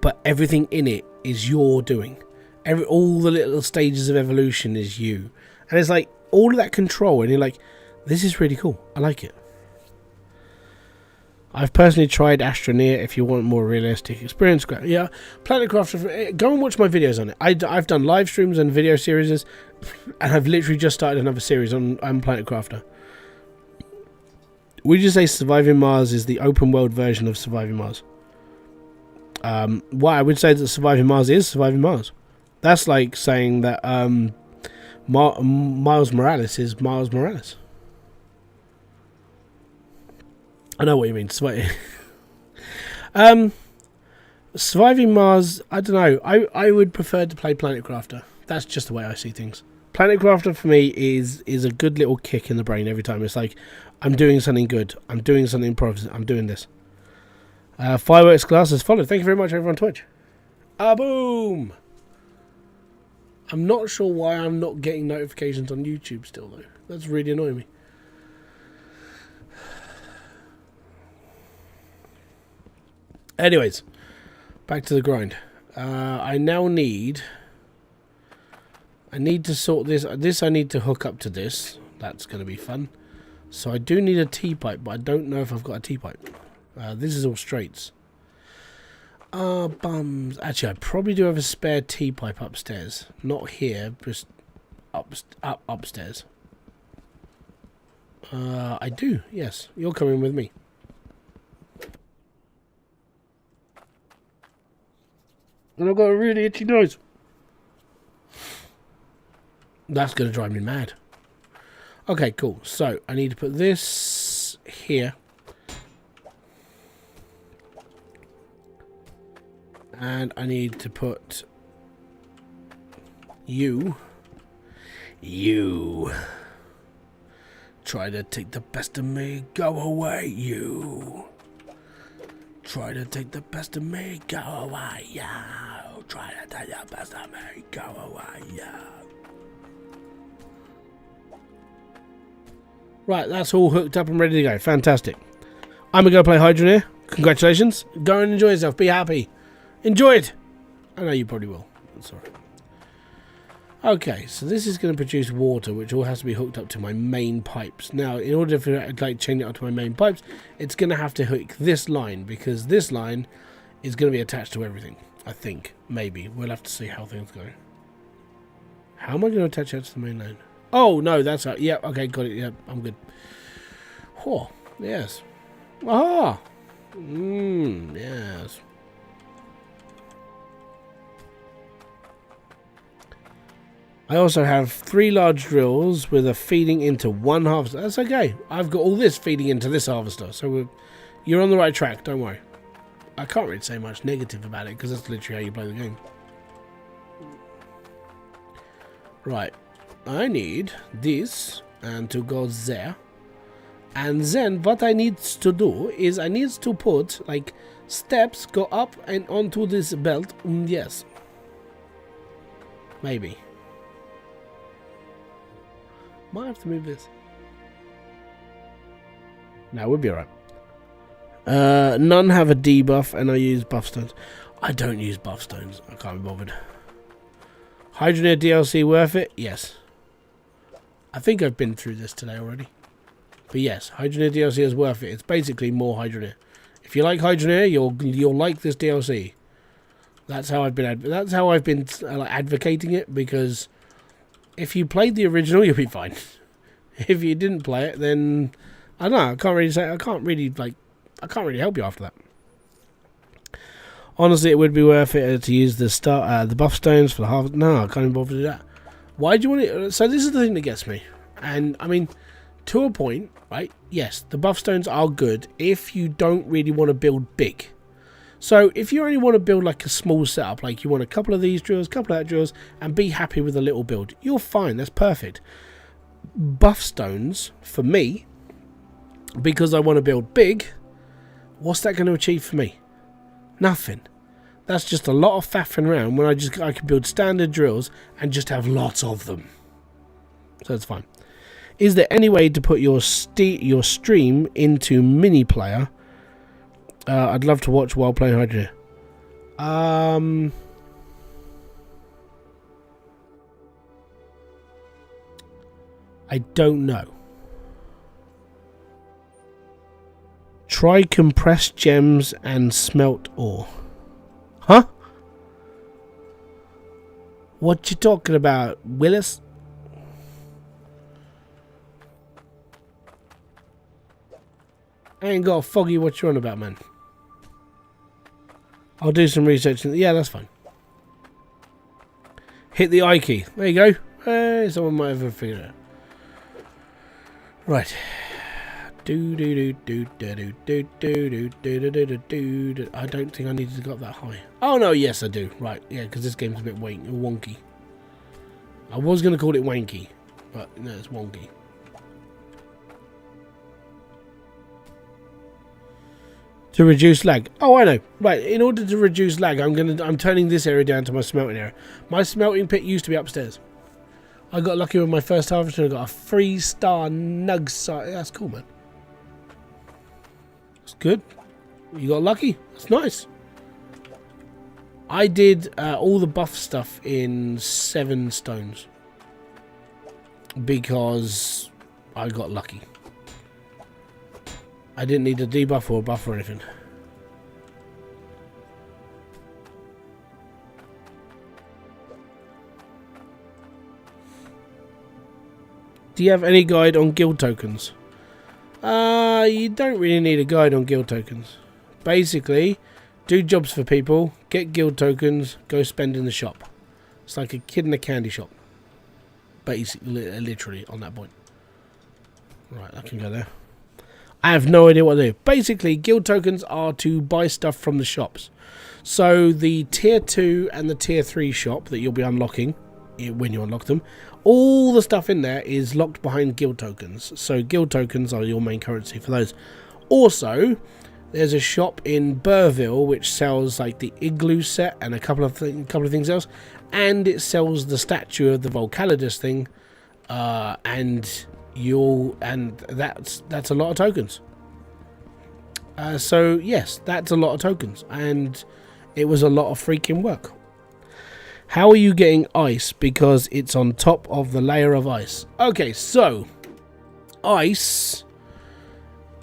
But everything in it is your doing. All the little stages of evolution is you. And it's like all of that control, and you're like, this is really cool. I like it. I've personally tried Hydroneer if you want more realistic experience. Yeah, Planet Crafter, go and watch my videos on it. I've done live streams and video series, and I've literally just started another series on Planet Crafter. Would you say Surviving Mars is the open world version of Surviving Mars? Well, I would say that Surviving Mars is Surviving Mars. That's like saying that Miles Morales is Miles Morales. I know what you mean. Surviving Mars, I don't know. I would prefer to play Planet Crafter. That's just the way I see things. Planet Crafter for me is a good little kick in the brain every time. It's like, I'm doing something good. I'm doing something positive. I'm doing this. Fireworks class has followed. Thank you very much over on Twitch. Boom! I'm not sure why I'm not getting notifications on YouTube still, though. That's really annoying me. Anyways, back to the grind. I now need I need to sort this. This I need to hook up to this. That's going to be fun. So I do need a T-pipe, but I don't know if I've got a T-pipe. This is all straights. Bums. Actually, I probably do have a spare T-pipe upstairs. Not here, just upstairs. I do, yes. You're coming with me. And I've got a really itchy nose. That's going to drive me mad. Okay, cool. So, I need to put this here. And I need to put you. Try to take the best of me, go away, you. Try to take the best of me, go away, you. Try to take the best of me, go away, you. Right, that's all hooked up and ready to go. Fantastic. I'm going to go play Hydroneer. Congratulations. Go and enjoy yourself. Be happy. Enjoy it. I know you probably will. That's all right. Okay, so this is going to produce water, which all has to be hooked up to my main pipes. Now, in order for it to change it up to my main pipes, it's going to have to hook this line, because this line is going to be attached to everything. I think. Maybe. We'll have to see how things go. How am I going to attach that to the main line? Oh, no, that's right. Yep, okay, got it. Yep, I'm good. Oh, yes. Aha! Yes. I also have 3 large drills with a feeding into 1 harvester. That's okay. I've got all this feeding into this harvester. So you're on the right track. Don't worry. I can't really say much negative about it because that's literally how you play the game. Right. I need this and to go there. And then what I need to do is I need to put like steps go up and onto this belt. Yes. Maybe. Might have to move this. No, we'll be alright. None have a debuff, and I use buff stones. I don't use buff stones. I can't be bothered. Hydroneer DLC worth it? Yes. I think I've been through this today already. But yes, Hydroneer DLC is worth it. It's basically more Hydroneer. If you like Hydroneer, you'll like this DLC. That's how I've been advocating it, because if you played the original, you'll be fine. If you didn't play it, then I don't know. I can't really help you after that. Honestly, it would be worth it to use the buff stones for the half. No, I can't even bother to do that. Why do you want it? So this is the thing that gets me. And I mean, to a point, right? Yes, the buff stones are good if you don't really want to build big. So if you only want to build like a small setup, like you want a couple of these drills, a couple of that drills, and be happy with a little build, you're fine. That's perfect. Buff stones, for me, because I want to build big, what's that going to achieve for me? Nothing. That's just a lot of faffing around when I can build standard drills and just have lots of them. So it's fine. Is there any way to put your stream into mini player? I'd love to watch while playing Hydroneer. I don't know. Try compressed gems and smelt ore. Huh? What you talking about, Willis? I ain't got a foggy what you're on about, man. I'll do some research. Yeah, that's fine. Hit the I key. There you go. Hey, someone might have figured it out. Right. I don't think I needed to go up that high. Oh no, yes I do. Right, yeah, because this game's a bit wonky. I was going to call it wanky, but no, it's wonky. To reduce lag. Oh, I know. Right, in order to reduce lag, I'm turning this area down to my smelting area. My smelting pit used to be upstairs. I got lucky with my first harvest and I got a 3-star nug site. That's cool, man. That's good. You got lucky. That's nice. I did all the buff stuff in 7 stones. because I got lucky. I didn't need a debuff or a buff or anything. Do you have any guide on guild tokens? You don't really need a guide on guild tokens. Basically, do jobs for people, get guild tokens, go spend in the shop. It's like a kid in a candy shop. Basically, literally, on that point. Right, I can go there. I have no idea what to do. Basically, guild tokens are to buy stuff from the shops. So the tier 2 and the tier 3 shop that you'll be unlocking when you unlock them, all the stuff in there is locked behind guild tokens. So guild tokens are your main currency for those. Also, there's a shop in Burville which sells like the igloo set and a couple of things else, and it sells the statue of the volcalidus thing, and that's a lot of tokens. So yes, that's a lot of tokens, and it was a lot of freaking work. How are you getting ice? Because it's on top of the layer of ice. Okay, so ice.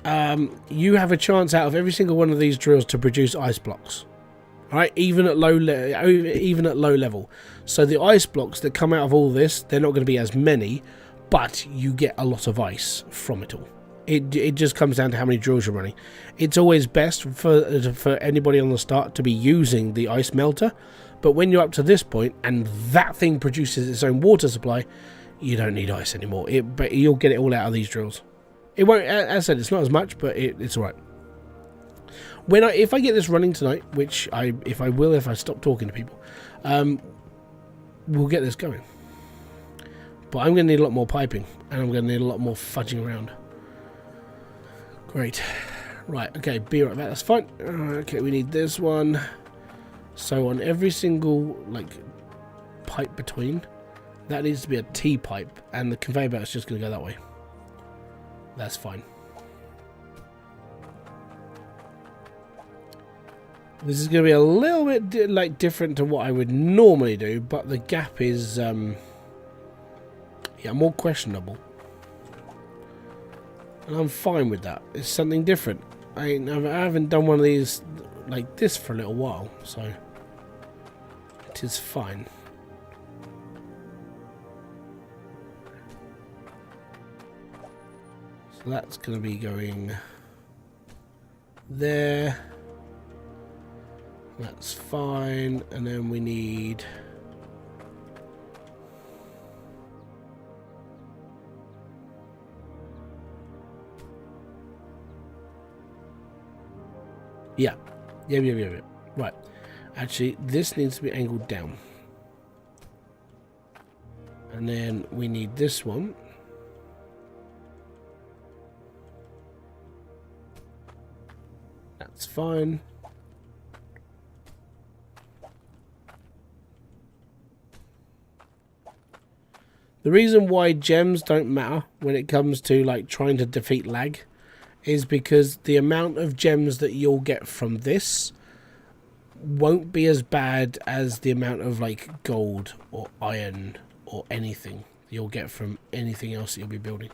You have a chance out of every single one of these drills to produce ice blocks. All right, even at low level. So the ice blocks that come out of all this, they're not going to be as many, but you get a lot of ice from it all. It just comes down to how many drills you're running. It's always best for anybody on the start to be using the ice melter. But when you're up to this point and that thing produces its own water supply, you don't need ice anymore. But you'll get it all out of these drills. It won't, as I said, it's not as much, but it's alright. If I get this running tonight, which if I stop talking to people, we'll get this going. But I'm going to need a lot more piping, and I'm going to need a lot more fudging around. Great. Right, okay, be right back, that's fine. Okay, we need this one. So on every single pipe between, that needs to be a T pipe, and the conveyor belt is just going to go that way. That's fine. This is going to be a little bit different to what I would normally do, but the gap is more questionable, and I'm fine with that. It's something different. I haven't done one of these like this for a little while, so it is fine. So that's going to be going there. That's fine, and then we need yeah. Right. Actually, this needs to be angled down. And then we need this one. That's fine. The reason why gems don't matter when it comes to trying to defeat lag is because the amount of gems that you'll get from this won't be as bad as the amount of gold or iron or anything you'll get from anything else that you'll be building.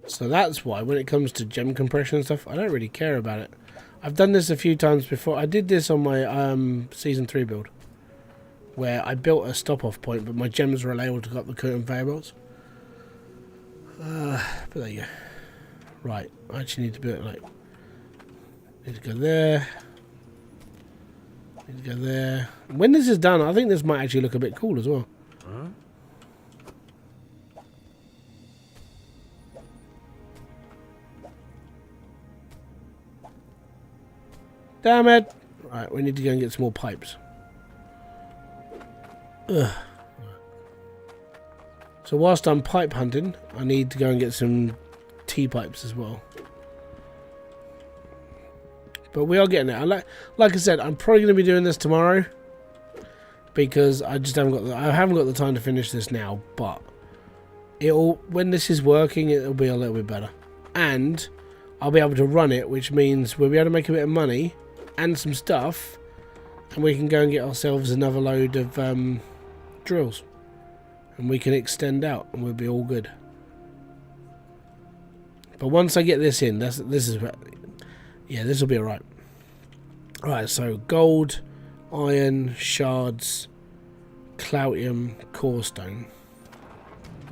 So that's why when it comes to gem compression and stuff, I don't really care about it. I've done this a few times before. I did this on my Season 3 build, where I built a stop-off point, but my gems were unable to cut the conveyor belts. But there you go. Right, I actually need to build it need to go there. Need to go there. When this is done, I think this might actually look a bit cool as well. Huh? Damn it! Right, we need to go and get some more pipes. Ugh. So whilst I'm pipe hunting, I need to go and get some T-pipes as well. But we are getting it. Like I said, I'm probably going to be doing this tomorrow because I just haven't got the time to finish this now. But when this is working, it'll be a little bit better. And I'll be able to run it, which means we'll be able to make a bit of money and some stuff, and we can go and get ourselves another load of drills, and we can extend out, and we'll be all good. But once I get this in, this will be alright. Alright, so gold, iron, shards, Cloutium, core stone.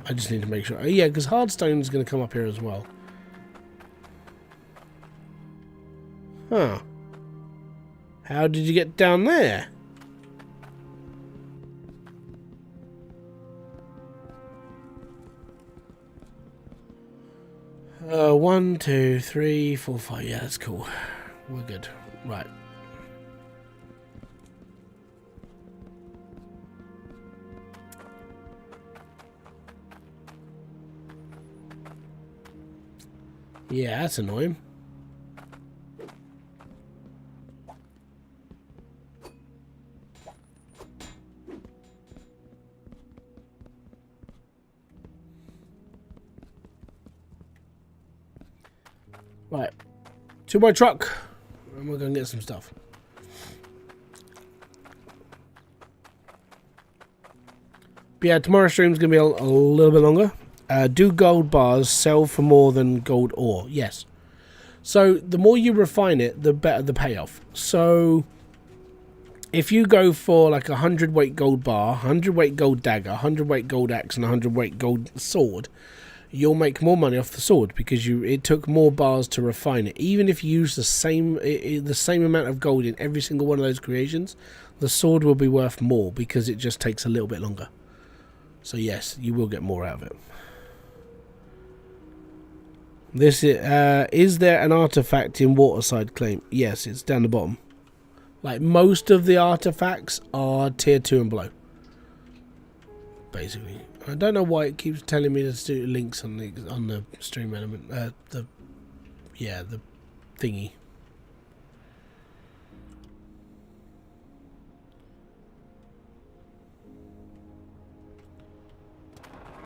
I just need to make sure. Oh, yeah, because hard stone is going to come up here as well. Huh. How did you get down there? One, two, three, four, five. Yeah, that's cool. We're good. Right. Yeah, that's annoying. Right, to my truck, and we're going to get some stuff. But yeah, tomorrow's stream's going to be a little bit longer. Do gold bars sell for more than gold ore? Yes. So the more you refine it, the better the payoff. So if you go for like 100 weight gold bar, 100 weight gold dagger, 100 weight gold axe, and 100 weight gold sword, you'll make more money off the sword because it took more bars to refine it. Even if you use the same amount of gold in every single one of those creations, the sword will be worth more because it just takes a little bit longer. So yes, you will get more out of it. This is there an artifact in Waterside Claim? Yes, it's down the bottom. Like most of the artifacts are tier 2 and below. Basically, I don't know why it keeps telling me to do links on the stream element. The thingy.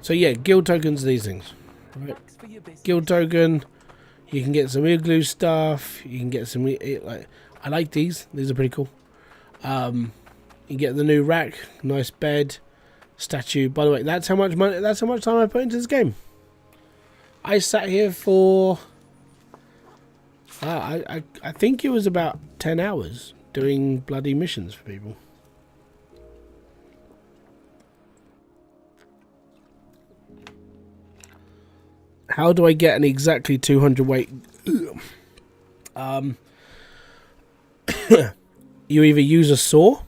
So yeah, guild tokens are these things. Right. Guild token. You can get some igloo stuff. You can get some like I like these. These are pretty cool. You get the new rack, nice bed, statue. By the way, that's how much money. That's how much time I put into this game. I sat here for. I think it was about 10 hours doing bloody missions for people. How do I get an exactly 200 weight? You either use a saw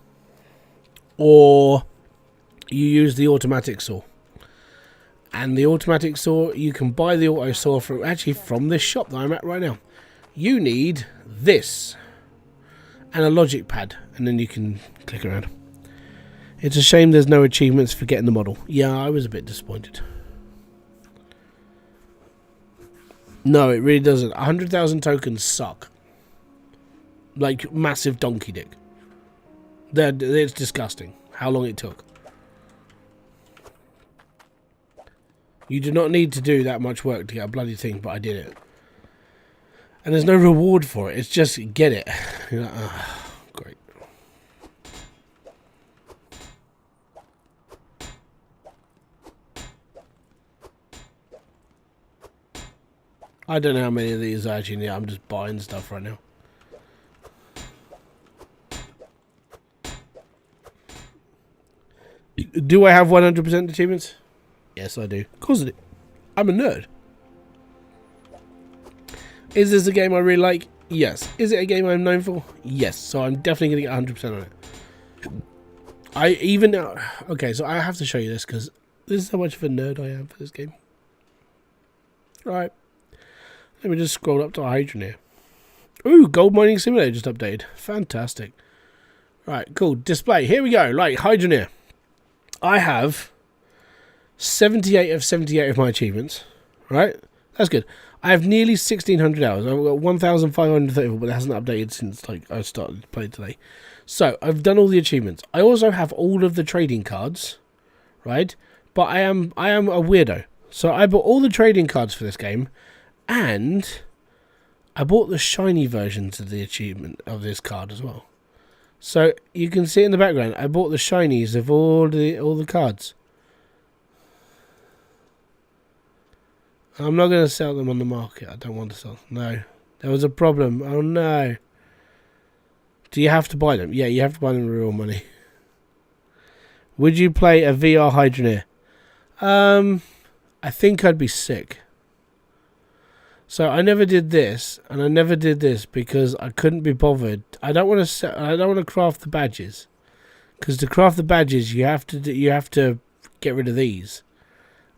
or you use the automatic saw. And the automatic saw, you can buy the auto saw from this shop that I'm at right now. You need this and a logic pad, and then you can click around. It's a shame there's no achievements for getting the model. Yeah, I was a bit disappointed. No, it really doesn't. 100,000 tokens suck. Like massive donkey dick. It's disgusting how long it took. You do not need to do that much work to get a bloody thing, but I did it. And there's no reward for it. It's just get it. You're like, oh, great. I don't know how many of these I actually need. I'm just buying stuff right now. Do I have 100% achievements? Yes, I do. Of course I do. I'm a nerd. Is this a game I really like? Yes. Is it a game I'm known for? Yes. So I'm definitely going to get 100% on it. Okay, so I have to show you this because this is how much of a nerd I am for this game. Right. Let me just scroll up to Hydroneer. Ooh, Gold Mining Simulator just updated. Fantastic. Right, cool. Display. Here we go. Like, Hydroneer. I have 78 of 78 of my achievements. Right? That's good. I have nearly 1,600 hours. I've got 1,534, but it hasn't updated since like I started playing today. So, I've done all the achievements. I also have all of the trading cards. Right? But I am a weirdo. So, I bought all the trading cards for this game. And I bought the shiny versions of the achievement of this card as well. So you can see in the background, I bought the shinies of all the cards. I'm not going to sell them on the market. I don't want to sell. No. There was a problem. Oh no. Do you have to buy them? Yeah, you have to buy them with real money. Would you play a VR Hydroneer? I think I'd be sick. So I never did this, and I never did this because I couldn't be bothered. I don't want to craft the badges, because to craft the badges you have to get rid of these,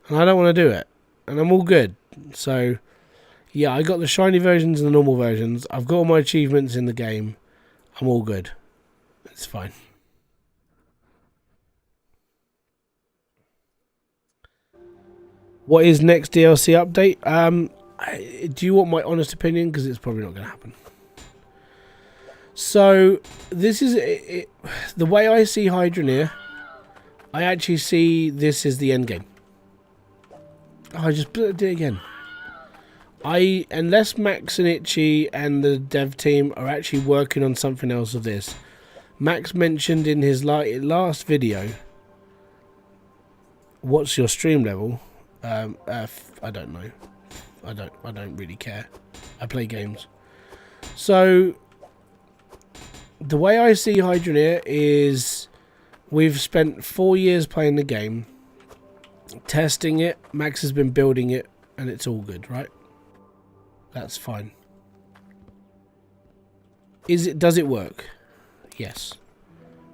and I don't want to do it. And I'm all good. So yeah, I got the shiny versions and the normal versions. I've got all my achievements in the game. I'm all good. It's fine. What is next DLC update? Do you want my honest opinion? Because it's probably not going to happen. So this is the way I see Hydroneer. I actually see this as the end game. Oh, I just did it again. Unless Max and Itchy and the dev team are actually working on something else of this. Max mentioned in his last video, what's your stream level? I don't know. I don't really care. I play games. So the way I see Hydroneer is we've spent 4 years playing the game, testing it. Max has been building it, and it's all good, right? That's fine. Does it work? Yes.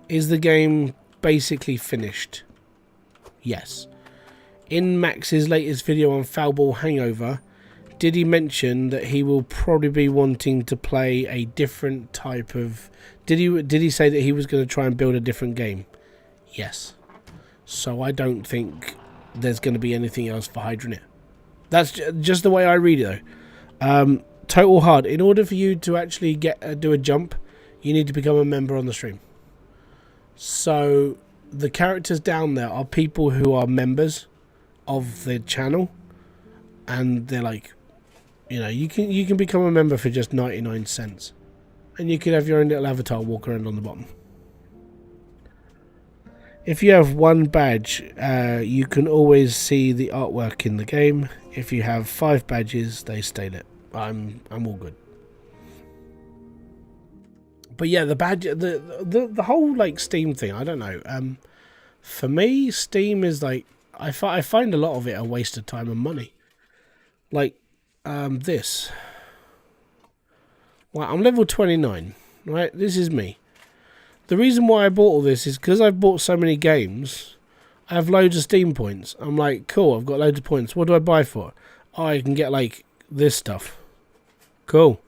Is the game basically finished? Yes. In Max's latest video on Foulball Hangover, did he mention that he will probably be wanting to play a different type of... Did he say that he was going to try and build a different game? Yes. So I don't think there's going to be anything else for Hydroneer. That's just the way I read it, though. Total hard. In order for you to actually do a jump, you need to become a member on the stream. So the characters down there are people who are members of the channel, and they're like, you know, you can become a member for just 99 cents, and you can have your own little avatar walk around on the bottom. If you have one badge, you can always see the artwork in the game. If you have 5 badges, they stay lit. I'm all good. But yeah, the badge, the whole like Steam thing, I don't know. For me, Steam is like, I find a lot of it a waste of time and money. Like this. Well, I'm level 29, right? This is me. The reason why I bought all this is because I've bought so many games. I have loads of Steam points. I'm like, cool, I've got loads of points. What do I buy for? Oh, I can get like this stuff. Cool.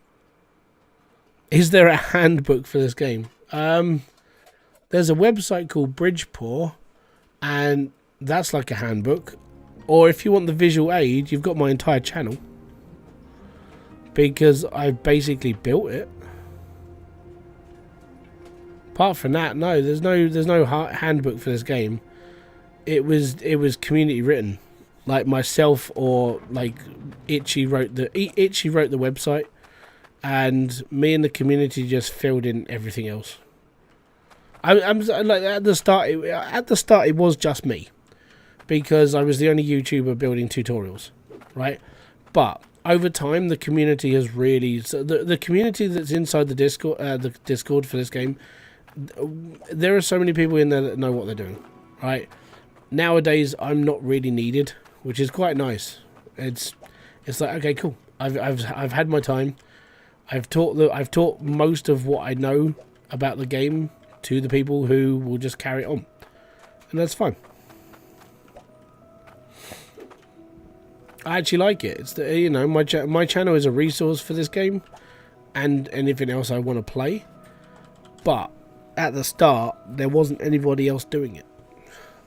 Is there a handbook for this game? There's a website called Bridgeport, and that's like a handbook. Or if you want the visual aid, you've got my entire channel, because I've basically built it. Apart from that, no, there's no handbook for this game. It was community written, like myself or like Itchy wrote the website, and me and the community just filled in everything else. I'm like at the start it was just me, because I was the only YouTuber building tutorials, right? But over time, the community has really the community that's inside the Discord for this game. There are so many people in there that know what they're doing, right? Nowadays, I'm not really needed, which is quite nice. It's like, okay, cool. I've had my time. I've taught most of what I know about the game to the people who will just carry it on, and that's fine. I actually like it. It's my channel is a resource for this game and anything else I want to play. But at the start, there wasn't anybody else doing it.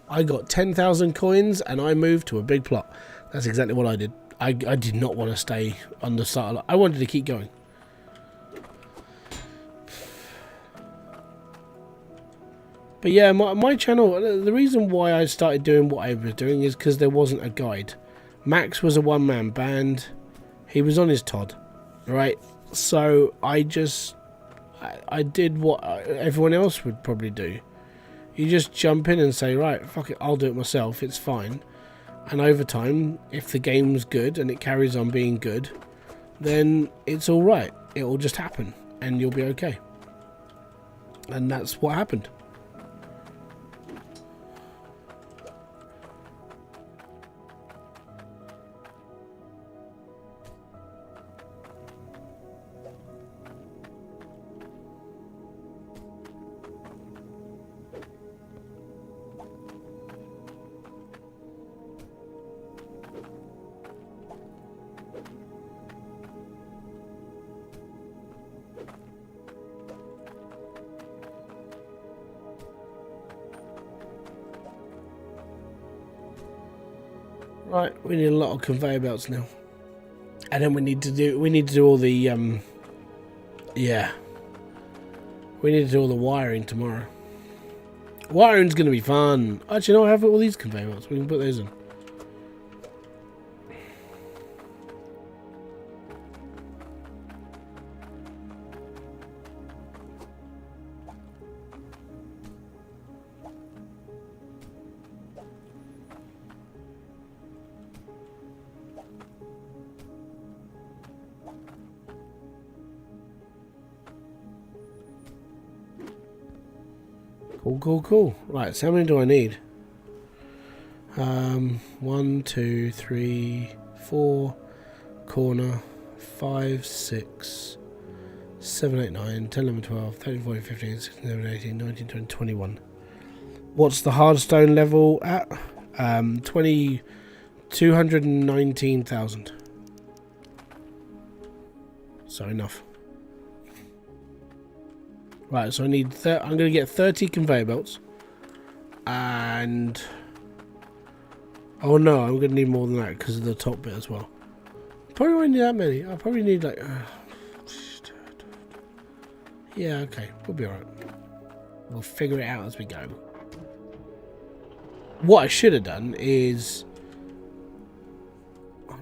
I got 10,000 coins and I moved to a big plot. That's exactly what I did. I did not want to stay on the start. I wanted to keep going. But yeah, my channel, the reason why I started doing what I was doing is because there wasn't a guide. Max was a one-man band. He was on his Todd, right? So I did what everyone else would probably do. You just jump in and say, right, fuck it, I'll do it myself, it's fine. And over time, if the game's good and it carries on being good, then it's alright. It will just happen and you'll be okay. And that's what happened. Right, we need a lot of conveyor belts now. And then we need to do all the yeah. We need to do all the wiring tomorrow. Wiring's gonna be fun. Actually, no, I have all these conveyor belts. We can put those in. Cool. Right, so how many do I need? 1, 2, 3, 4, corner, 5, 6, 7, 8, 9, 10, 11, 12, 13, 14, 15, 16, 17, 18, 19, 20, 21. What's the hardstone level at? 219,000. So enough. Right, so I need. I'm going to get 30 conveyor belts, and oh no, I'm going to need more than that because of the top bit as well. Probably won't need that many. I probably need like. Yeah, okay, we'll be alright. We'll figure it out as we go. What I should have done is.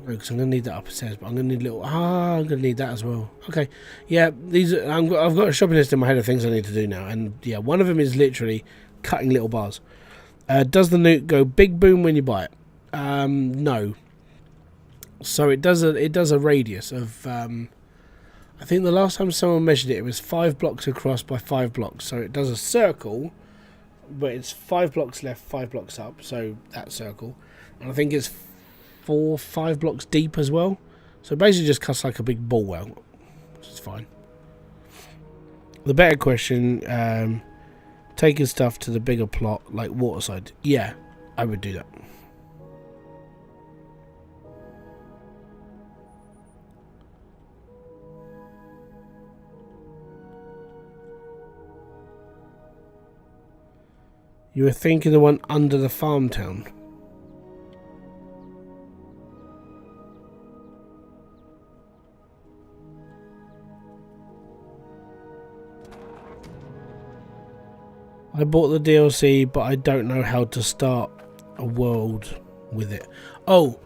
Because I'm going to need that upstairs, but I'm going to need little... I'm going to need that as well. Okay. Yeah, these... I've got a shopping list in my head of things I need to do now. And, yeah, one of them is literally cutting little bars. Does the nuke go big boom when you buy it? No. So it does a radius of... I think the last time someone measured it, it was 5 blocks across by 5 blocks. So it does a circle, but it's 5 blocks left, 5 blocks up. So that circle. And I think it's 4-5 blocks deep as well, so basically just cuts like a big ball out, which is fine. The better question, taking stuff to the bigger plot like Waterside. Yeah, I would do that. You were thinking the one under the farm town? I bought the DLC, but I don't know how to start a world with it. Oh,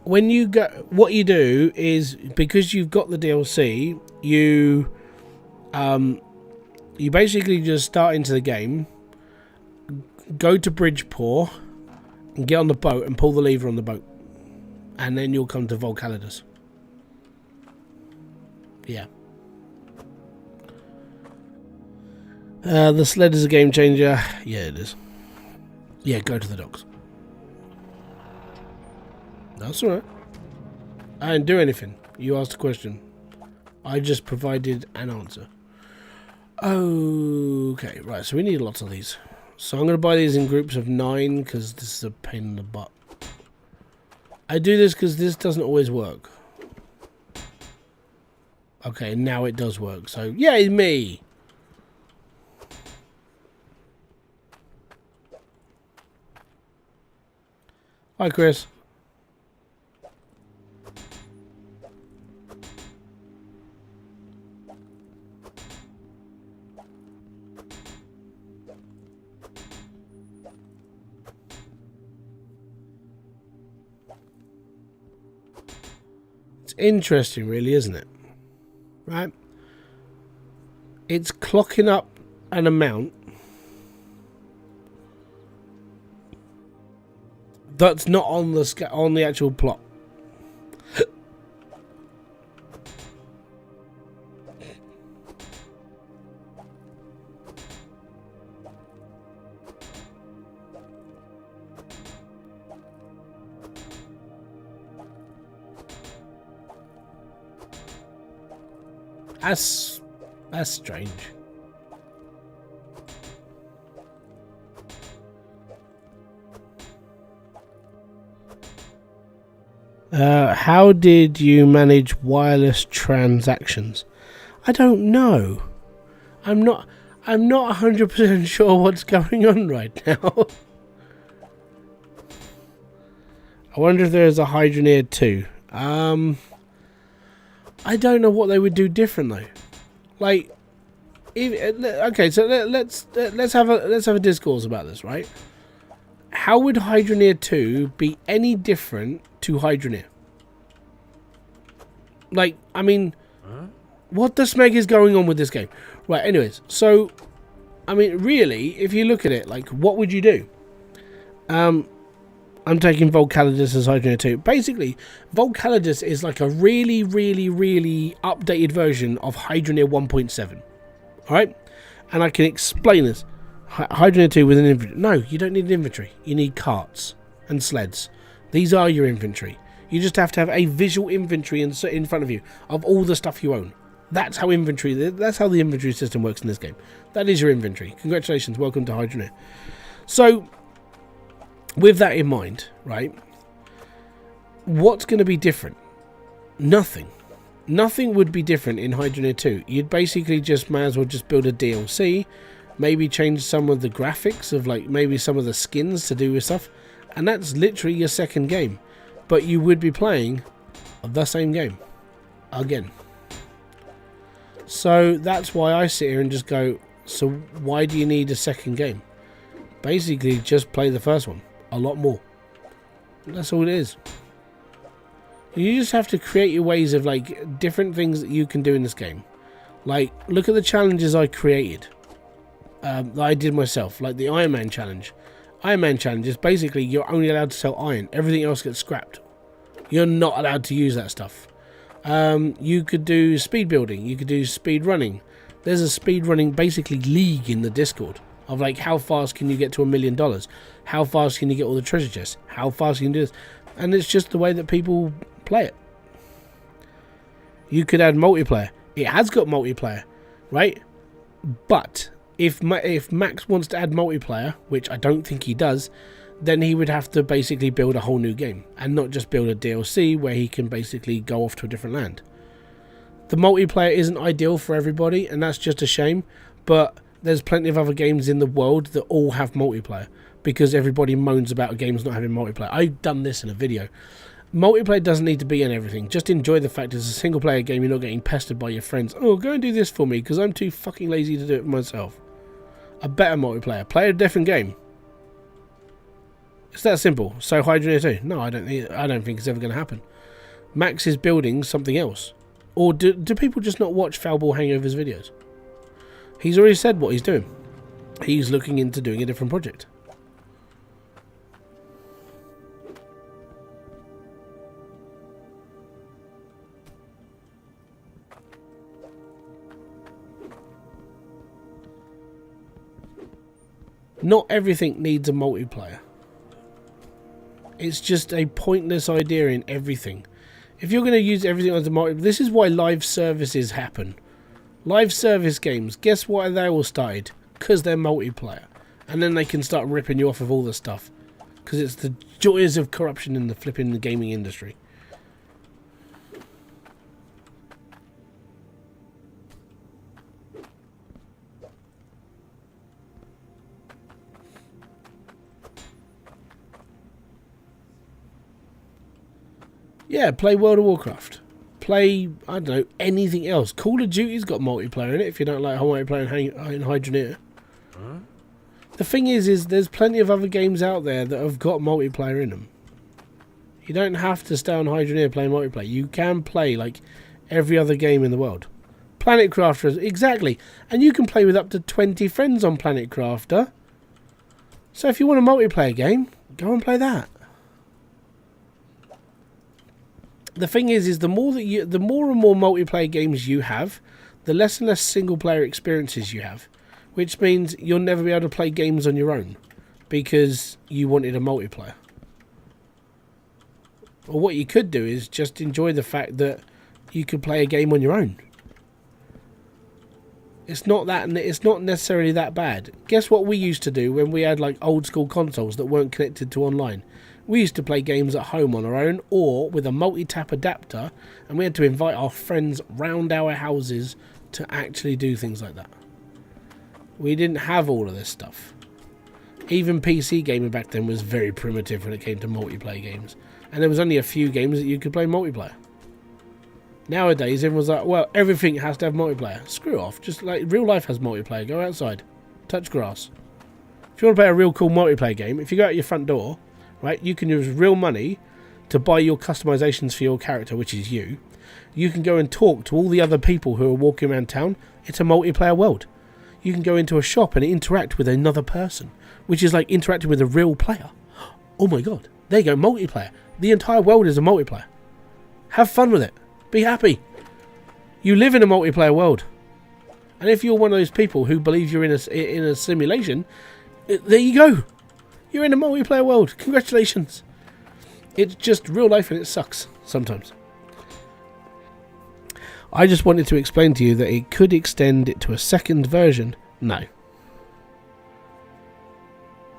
when you go, what you do is, because you've got the DLC, you basically just start into the game, go to Bridgeport, and get on the boat and pull the lever on the boat, and then you'll come to Volcalidus. Yeah. The sled is a game changer. Yeah, it is. Yeah, go to the docks. That's alright. I didn't do anything. You asked a question. I just provided an answer. Okay, right, so we need lots of these. So I'm going to buy these in groups of 9 because this is a pain in the butt. I do this because this doesn't always work. Okay, now it does work. So, yay me! Hi, Chris. It's interesting, really, isn't it? right? It's clocking up an amount that's not on the actual plot. That's strange. How did you manage wireless transactions? I don't know. I'm not 100% sure what's going on right now. I wonder if there's a Hydroneer 2. I don't know what they would do different though. Like, okay, so let's have a discourse about this, right? How would Hydroneer 2 be any different to Hydroneer? Like, I mean, what the smeg is going on with this game? Right, anyways, so, I mean, really, if you look at it, like, what would you do? I'm taking volcalidus as Hydroneer 2. Basically, volcalidus is like a really, really, really updated version of Hydroneer 1.7. Alright? And I can explain this. Hydroneer 2 with an inventory. No, you don't need an inventory. You need carts and sleds. These are your inventory. You just have to have a visual inventory in front of you of all the stuff you own. That's how the inventory system works in this game. That is your inventory. Congratulations, welcome to Hydroneer. So, with that in mind, right, what's going to be different? Nothing. Nothing would be different in Hydroneer 2. You'd basically might as well just build a DLC, maybe change some of the graphics of like maybe some of the skins to do with stuff, and that's literally your second game. But you would be playing the same game again. So that's why I sit here and just go, so why do you need a second game? Basically, just play the first one a lot more. That's all it is. You just have to create your ways of like different things that you can do in this game. Like, look at the challenges I created. That I did myself, like the Iron Man challenge. Iron Man challenge is basically you're only allowed to sell iron. Everything else gets scrapped. You're not allowed to use that stuff. You could do speed building. You could do speed running. There's a speed running basically league in the Discord of like how fast can you get to $1 million? How fast can you get all the treasure chests? How fast can you do this? And it's just the way that people play it. You could add multiplayer. It has got multiplayer, right? But if Max wants to add multiplayer, which I don't think he does, then he would have to basically build a whole new game and not just build a DLC where he can basically go off to a different land. The multiplayer isn't ideal for everybody, and that's just a shame, but there's plenty of other games in the world that all have multiplayer because everybody moans about games not having multiplayer. I've done this in a video. Multiplayer doesn't need to be in everything. Just enjoy the fact it's a single player game. You're not getting pestered by your friends. Oh, go and do this for me because I'm too fucking lazy to do it myself. A better multiplayer. Play a different game. It's that simple. So Hydroneer 2. No, I don't think it's ever going to happen. Max is building something else. Or do people just not watch Foulball Hangover's videos? He's already said what he's doing. He's looking into doing a different project. Not everything needs a multiplayer. It's just a pointless idea in everything. If you're going to use everything as a multiplayer, this is why live services happen. Live service games, guess why they all started? Because they're multiplayer. And then they can start ripping you off of all the stuff. Because it's the joys of corruption in the flipping gaming industry. Yeah, play World of Warcraft. Play, I don't know, anything else. Call of Duty's got multiplayer in it if you don't like multiplayer in Hydroneer. Huh? The thing is there's plenty of other games out there that have got multiplayer in them. You don't have to stay on Hydroneer playing multiplayer. You can play like every other game in the world. Planet Crafter, exactly. And you can play with up to 20 friends on Planet Crafter. So if you want a multiplayer game, go and play that. The thing is the more and more multiplayer games you have, the less and less single player experiences you have, which means you'll never be able to play games on your own because you wanted a multiplayer. Or what you could do is just enjoy the fact that you could play a game on your own. It's not necessarily that bad. Guess what we used to do when we had like old school consoles that weren't connected to online? We used to play games at home on our own or with a multi-tap adapter, and we had to invite our friends round our houses to actually do things like that. We didn't have all of this stuff. Even PC gaming back then was very primitive when it came to multiplayer games. And there was only a few games that you could play multiplayer. Nowadays, everyone's like, well, everything has to have multiplayer. Screw off. Just like real life has multiplayer. Go outside. Touch grass. If you want to play a real cool multiplayer game, if you go out your front door, right, you can use real money to buy your customizations for your character, which is you. You can go and talk to all the other people who are walking around town. It's a multiplayer world. You can go into a shop and interact with another person, which is like interacting with a real player. Oh my god. There you go, multiplayer. The entire world is a multiplayer. Have fun with it. Be happy. You live in a multiplayer world. And if you're one of those people who believe you're in a simulation, there you go. You're in a multiplayer world. Congratulations. It's just real life and it sucks sometimes. I just wanted to explain to you that it could extend it to a second version. No.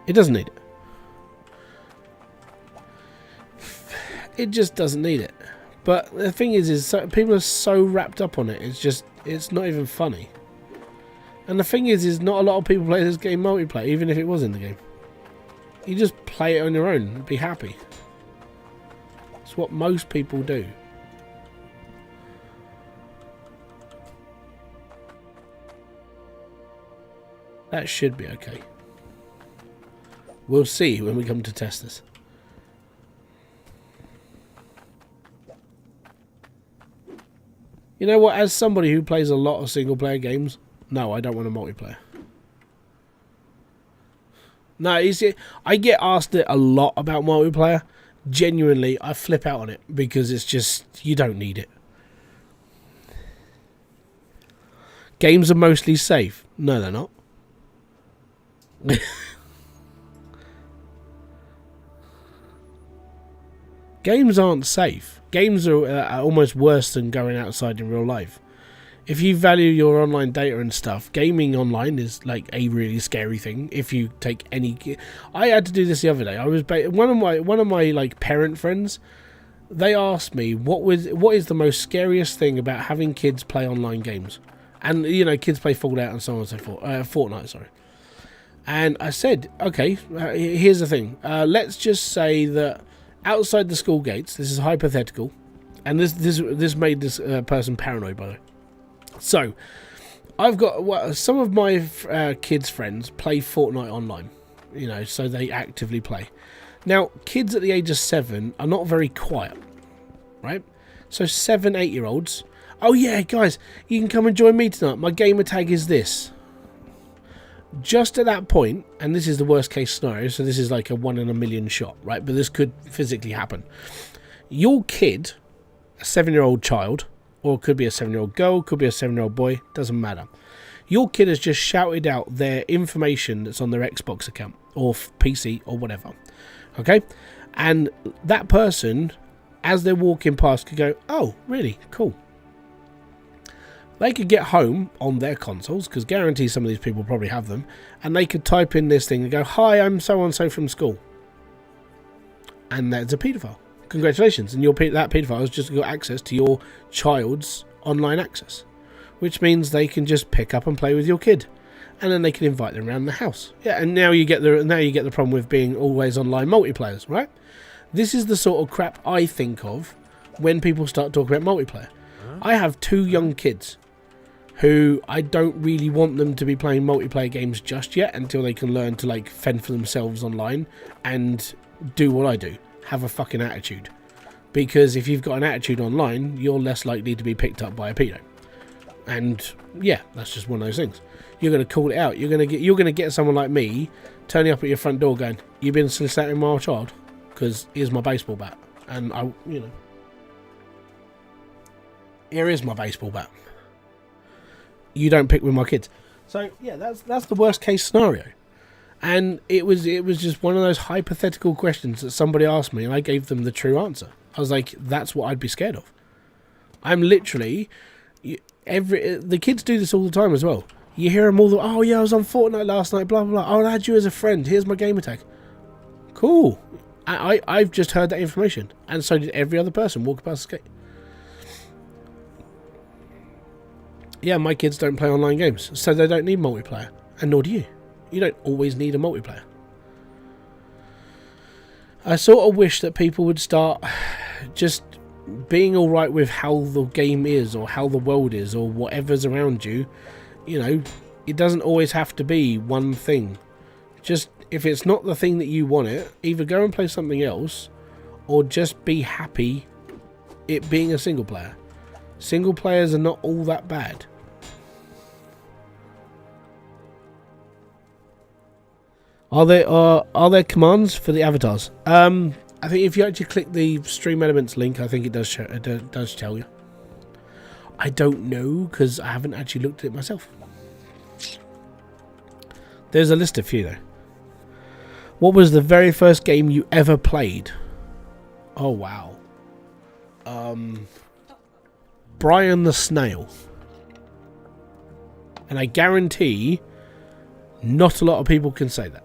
It doesn't need it. It just doesn't need it. But the thing is people are so wrapped up on it. It's not even funny. And the thing is not a lot of people play this game multiplayer, even if it was in the game. You just play it on your own and be happy. It's what most people do. That should be okay. We'll see when we come to test this. You know what, as somebody who plays a lot of single player games, no, I don't want a multiplayer. No, you see, I get asked it a lot about multiplayer. Genuinely, I flip out on it because it's just, you don't need it. Games are mostly safe. No, they're not. Games aren't safe. Games are almost worse than going outside in real life. If you value your online data and stuff, gaming online is like a really scary thing. If you take any, I had to do this the other day. I was one of my like parent friends. They asked me what is the most scariest thing about having kids play online games, and you know, kids play Fallout and so on and so forth. Fortnite, sorry. And I said, okay, here's the thing. Let's just say that outside the school gates, this is hypothetical, and this made this person paranoid, by the way. So, I've got some of my kids' friends play Fortnite online, you know, so they actively play. Now, kids at the age of 7 are not very quiet, right? So 7, 8-year-olds, oh yeah, guys, you can come and join me tonight. My gamer tag is this. Just at that point, and this is the worst case scenario, so this is like a 1 in a million shot, right? But this could physically happen. Your kid, a 7-year-old child, or it could be a 7-year-old girl, could be a 7-year-old boy, doesn't matter. Your kid has just shouted out their information that's on their Xbox account, or PC, or whatever. Okay? And that person, as they're walking past, could go, oh, really? Cool. They could get home on their consoles, because guarantee some of these people probably have them, and they could type in this thing and go, hi, I'm so-and-so from school. And that's a paedophile. Congratulations, and that paedophile has just got access to your child's online access, which means they can just pick up and play with your kid, and then they can invite them around the house. Yeah, and now you get the problem with being always online multiplayers, right? This is the sort of crap I think of when people start talking about multiplayer. I have 2 young kids who I don't really want them to be playing multiplayer games just yet until they can learn to like fend for themselves online and do what I do. Have a fucking attitude, because if you've got an attitude online, you're less likely to be picked up by a pedo. And yeah, that's just one of those things. You're going to call it out. You're going to get someone like me turning up at your front door going, "You've been soliciting my child? Because here's my baseball bat." And here is my baseball bat. You don't pick with my kids. So yeah, that's the worst case scenario. And it was just one of those hypothetical questions that somebody asked me, and I gave them the true answer. I was like, that's what I'd be scared of. I'm literally the kids do this all the time as well. You hear them all oh yeah, I was on Fortnite last night, blah blah blah. I'll add you as a friend. Here's my gamer tag. Cool. I've just heard that information, and so did every other person walking past the gate. Yeah, my kids don't play online games, so they don't need multiplayer, and nor do you. You don't always need a multiplayer. I sort of wish that people would start just being alright with how the game is, or how the world is, or whatever's around you. You know, it doesn't always have to be one thing. Just, if it's not the thing that you want it, either go and play something else, or just be happy it being a single player. Single players are not all that bad. Are there commands for the avatars? I think if you actually click the Stream Elements link, I think it does tell you. I don't know, because I haven't actually looked at it myself. There's a list of few though. What was the very first game you ever played? Oh wow. Brian the Snail. And I guarantee not a lot of people can say that.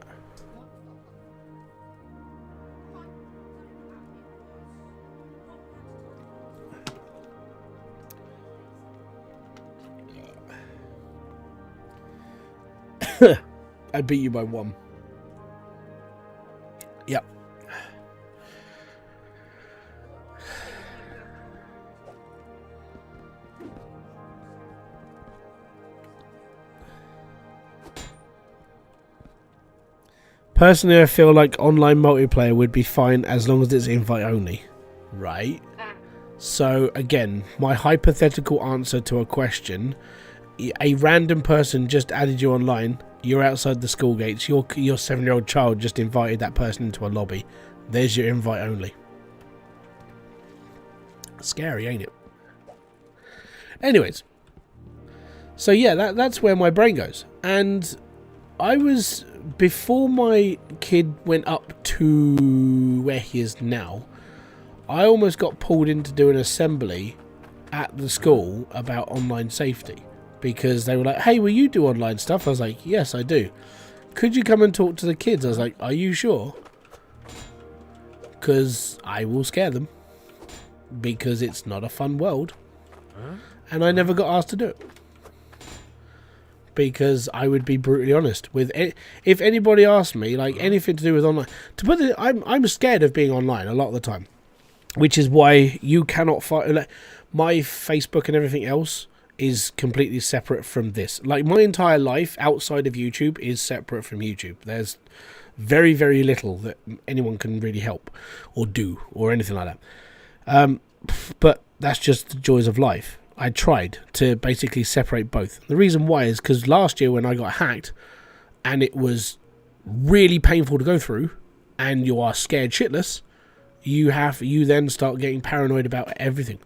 I beat you by 1. Yep. Personally, I feel like online multiplayer would be fine as long as it's invite only. Right? So, again, my hypothetical answer to a question: a random person just added you online. You're outside the school gates. Your 7-year-old child just invited that person into a lobby. There's your invite only. Scary, ain't it? Anyways, so yeah, that's where my brain goes. And I was, before my kid went up to where he is now, I almost got pulled in to do an assembly at the school about online safety. Because they were like, "Hey, will you do online stuff?" I was like, "Yes, I do. Could you come and talk to the kids?" I was like, "Are you sure?" Because I will scare them. Because it's not a fun world. And I never got asked to do it. Because I would be brutally honest. If anybody asked me, like, anything to do with online... To put it, I'm scared of being online a lot of the time. Which is why you cannot find... Like, my Facebook and everything else is completely separate from this. Like, my entire life outside of YouTube is separate from YouTube. There's very, very little that anyone can really help or do or anything like that. But that's just the joys of life. I tried to basically separate both. The reason why is because last year when I got hacked, and it was really painful to go through, and you are scared shitless, you then start getting paranoid about everything.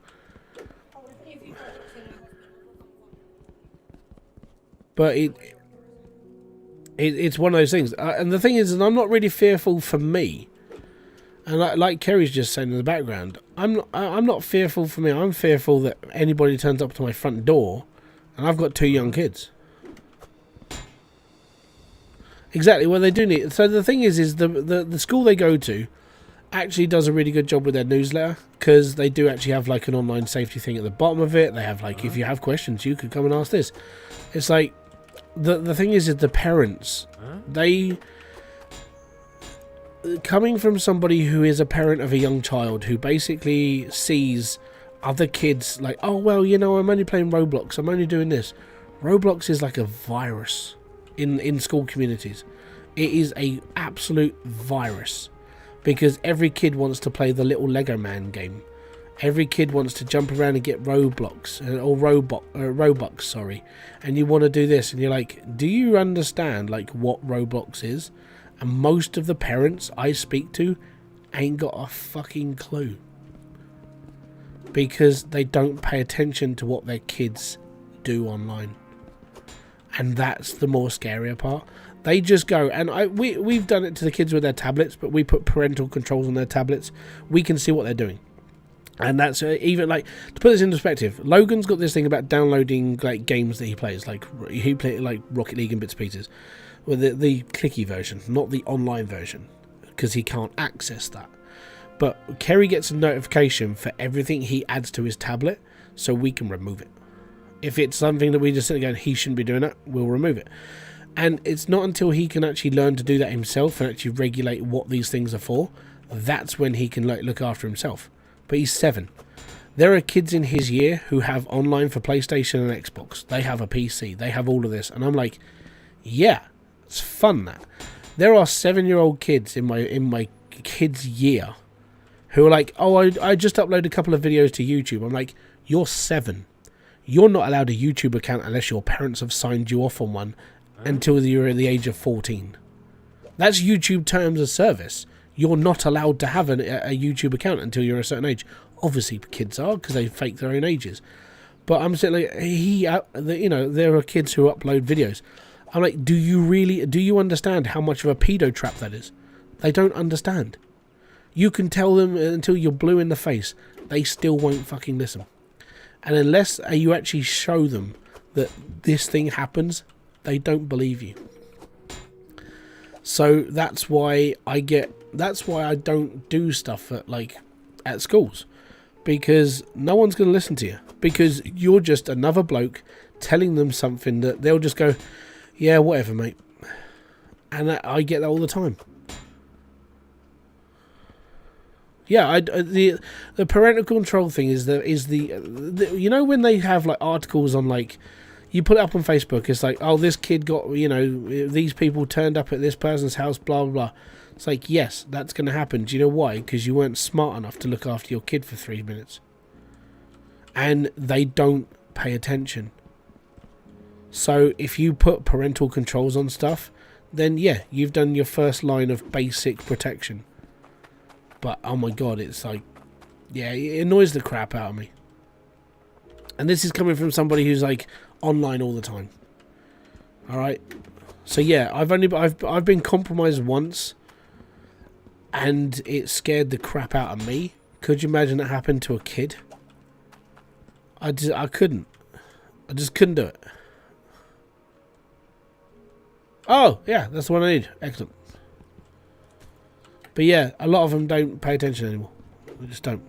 But it's one of those things. And the thing is, I'm not really fearful for me. And like Kerry's just saying in the background, I'm not fearful for me. I'm fearful that anybody turns up to my front door, and I've got 2 young kids. Exactly, well, they do need... So the thing is the school they go to actually does a really good job with their newsletter, because they do actually have like an online safety thing at the bottom of it. They have like, if you have questions, you could come and ask this. It's like... The thing is the parents, they, coming from somebody who is a parent of a young child who basically sees other kids like, "Oh, well, you know, I'm only playing Roblox, I'm only doing this." Roblox is like a virus in school communities. It is a absolute virus, because every kid wants to play the little Lego man game. Every kid wants to jump around and get Roblox or Robux, sorry. And you want to do this, and you're like, do you understand like what Roblox is? And most of the parents I speak to ain't got a fucking clue, because they don't pay attention to what their kids do online. And that's the more scarier part. They just go, and we've done it to the kids with their tablets, but we put parental controls on their tablets. We can see what they're doing. And that's even like, to put this in perspective, Logan's got this thing about downloading like games that he plays, like he plays like Rocket League and bits and pieces, with the clicky version, not the online version, because he can't access that. But Kerry gets a notification for everything he adds to his tablet, so we can remove it. If it's something that we just sit there going, he shouldn't be doing it, we'll remove it. And it's not until he can actually learn to do that himself and actually regulate what these things are for, that's when he can like look after himself. But he's 7. There are kids in his year who have online for PlayStation and Xbox. They have a PC. They have all of this. And I'm like, yeah, it's fun that. There are 7-year-old kids in my kids' year who are like, oh, I just uploaded a couple of videos to YouTube. I'm like, you're 7. You're not allowed a YouTube account unless your parents have signed you off on one until you're at the age of 14. That's YouTube terms of service. You're not allowed to have a YouTube account until you're a certain age. Obviously, kids are, because they fake their own ages. But I'm saying, like, there are kids who upload videos. I'm like, do you understand how much of a pedo trap that is? They don't understand. You can tell them until you're blue in the face. They still won't fucking listen. And unless you actually show them that this thing happens, they don't believe you. So that's why I don't do stuff at schools, because no one's going to listen to you, because you're just another bloke telling them something that they'll just go, yeah, whatever, mate. And I get that all the time. Yeah, the parental control thing is the you know, when they have like articles on, like, you put it up on Facebook, it's like, oh, this kid got, these people turned up at this person's house, blah blah blah. It's like, yes, that's going to happen. Do you know why? Because you weren't smart enough to look after your kid for 3 minutes. And they don't pay attention. So if you put parental controls on stuff, then yeah, you've done your first line of basic protection. But oh my god, it's like, yeah, it annoys the crap out of me. And this is coming from somebody who's like online all the time. All right, so yeah, I've been compromised once, and it scared the crap out of me. Could you imagine that happened to a kid? I couldn't. I just couldn't do it. Oh yeah, that's the one I need. Excellent. But yeah, a lot of them don't pay attention anymore. They just don't.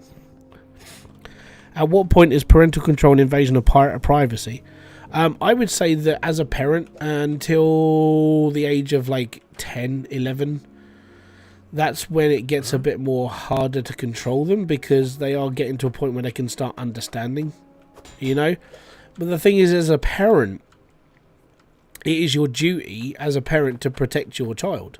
At what point is parental control an invasion of privacy? I would say that as a parent, until the age of like 10, 11, that's when it gets a bit more harder to control them, because they are getting to a point where they can start understanding, But the thing is, as a parent, it is your duty as a parent to protect your child.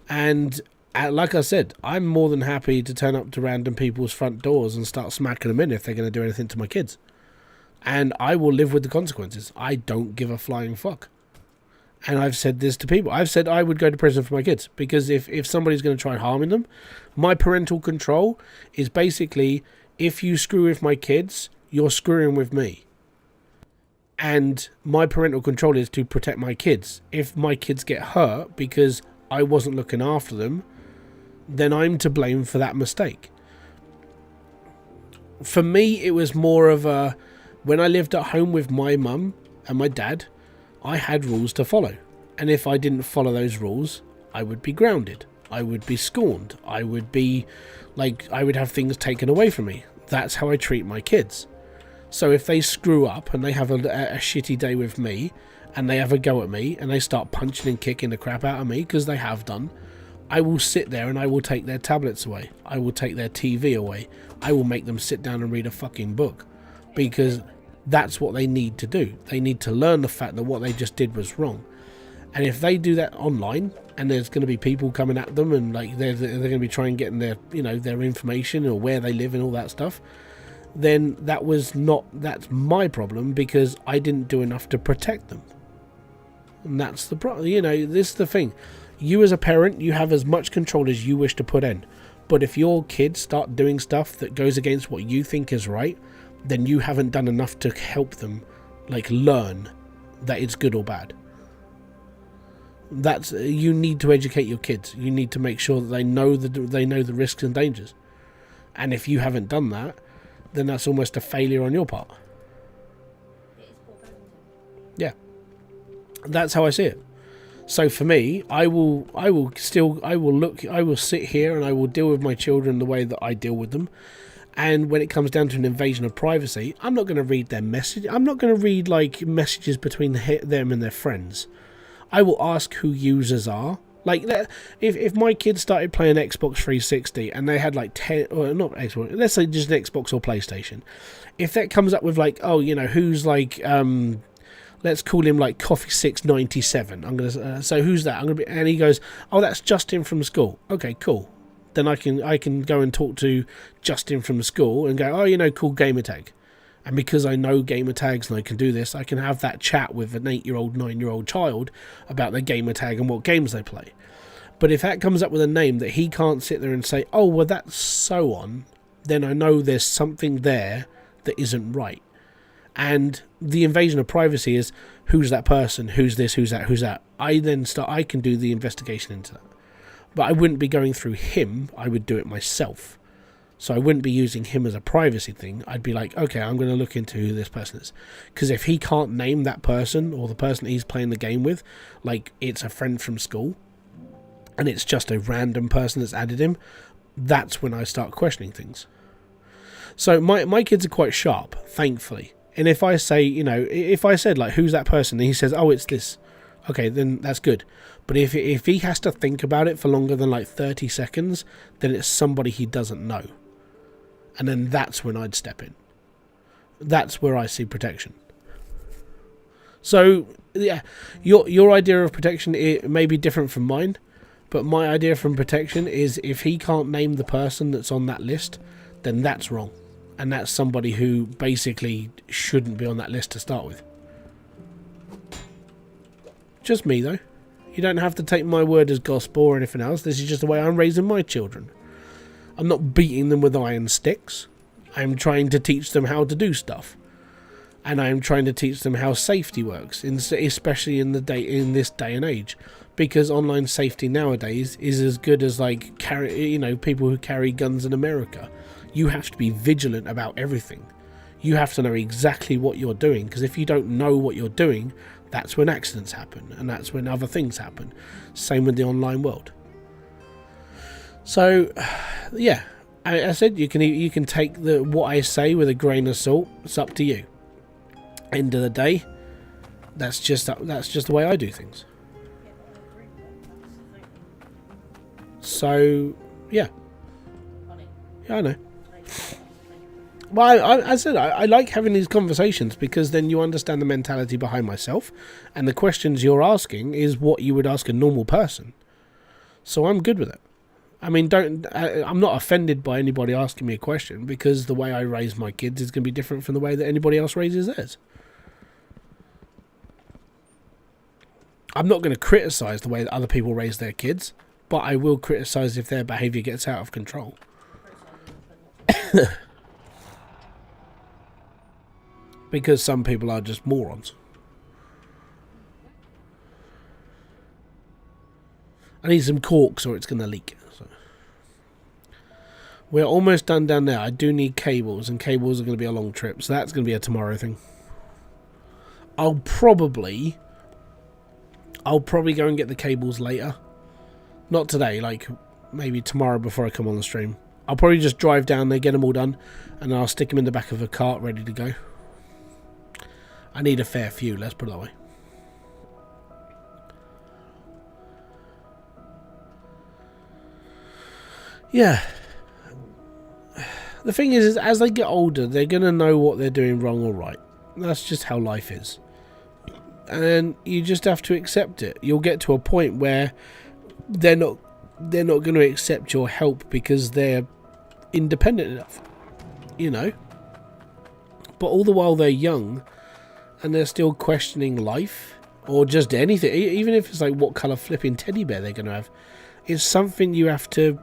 And like I said, I'm more than happy to turn up to random people's front doors and start smacking them in if they're going to do anything to my kids. And I will live with the consequences. I don't give a flying fuck. And I've said this to people. I've said I would go to prison for my kids, because if somebody's going to try harming them, my parental control is basically, if you screw with my kids, you're screwing with me. And my parental control is to protect my kids. If my kids get hurt because I wasn't looking after them, then I'm to blame for that mistake. For me, it was more of a, when I lived at home with my mum and my dad, I had rules to follow. And if I didn't follow those rules, I would be grounded. I would be scorned. I would have things taken away from me. That's how I treat my kids. So if they screw up and they have a shitty day with me, and they have a go at me, and they start punching and kicking the crap out of me, because they have done, I will sit there and I will take their tablets away. I will take their TV away. I will make them sit down and read a fucking book, because that's what they need to do. They need to learn the fact that what they just did was wrong. And if they do that online, and there's going to be people coming at them, and like they're going to be trying getting their their information or where they live and all that stuff, then that's my problem, because I didn't do enough to protect them. And that's the problem. You know, this is the thing. You as a parent, you have as much control as you wish to put in. But if your kids start doing stuff that goes against what you think is right, then you haven't done enough to help them, like, learn that it's good or bad. You need to educate your kids. You need to make sure that they know the risks and dangers. And if you haven't done that, then that's almost a failure on your part. Yeah, that's how I see it. So for me, I will sit here and I will deal with my children the way that I deal with them. And when it comes down to an invasion of privacy, I'm not going to read their message. I'm not going to read like messages between them and their friends. I will ask who users are. Like, if my kids started playing Xbox 360 and they had like 10, or not Xbox, let's say just an Xbox or PlayStation. If that comes up with like, oh, you know, who's like, let's call him like Coffee697. I'm gonna so who's that? And he goes, oh, that's Justin from school. Okay, cool. Then I can go and talk to Justin from school and go, oh, you know, cool gamer tag. And because I know gamer tags and I can do this, I can have that chat with an 8-year-old, 9-year-old child about their gamer tag and what games they play. But if that comes up with a name that he can't sit there and say, oh, well, that's so on, then I know there's something there that isn't right. And the invasion of privacy is, who's that person, who's this, who's that. I can do the investigation into that. But I wouldn't be going through him, I would do it myself. So I wouldn't be using him as a privacy thing. I'd be like, okay, I'm going to look into who this person is. Because if he can't name that person or the person he's playing the game with, like it's a friend from school, and it's just a random person that's added him, that's when I start questioning things. So my kids are quite sharp, thankfully. And if I say, you know, if I said, like, who's that person? And he says, oh, it's this. Okay, then that's good. But if he has to think about it for longer than, like, 30 seconds, then it's somebody he doesn't know. And then that's when I'd step in. That's where I see protection. So, yeah, your idea of protection, it may be different from mine. But my idea from protection is if he can't name the person that's on that list, then that's wrong. And that's somebody who basically shouldn't be on that list to start with. Just me, though. You don't have to take my word as gospel or anything else. This is just the way I'm raising my children. I'm not beating them with iron sticks. I'm trying to teach them how to do stuff. And I'm trying to teach them how safety works, especially in this day and age. Because online safety nowadays is as good as, like, people who carry guns in America. You have to be vigilant about everything. You have to know exactly what you're doing, because if you don't know what you're doing, that's when accidents happen, and that's when other things happen. Same with the online world. So, yeah, I said you can take what I say with a grain of salt. It's up to you. End of the day, that's just the way I do things. So, yeah, I know. Well, I said I like having these conversations, because then you understand the mentality behind myself, and the questions you're asking is what you would ask a normal person. So I'm good with it. I mean, I'm not offended by anybody asking me a question, because the way I raise my kids is going to be different from the way that anybody else raises theirs. I'm not going to criticize the way that other people raise their kids, but I will criticize if their behavior gets out of control. Because some people are just morons. I need some corks or it's going to leak. So. We're almost done down there. I do need cables, and cables are going to be a long trip, so that's going to be a tomorrow thing. I'll probably go and get the cables later. Not today, like maybe tomorrow before I come on the stream. I'll probably just drive down there, get them all done, and then I'll stick them in the back of a cart ready to go. I need a fair few, let's put it that way. Yeah. The thing is as they get older, they're going to know what they're doing wrong or right. That's just how life is. And you just have to accept it. You'll get to a point where they're not going to accept your help because they're independent enough. You know? but all the while they're young and they're still questioning life or just anything, even if it's like what colour flipping teddy bear they're going to have. It's something you have to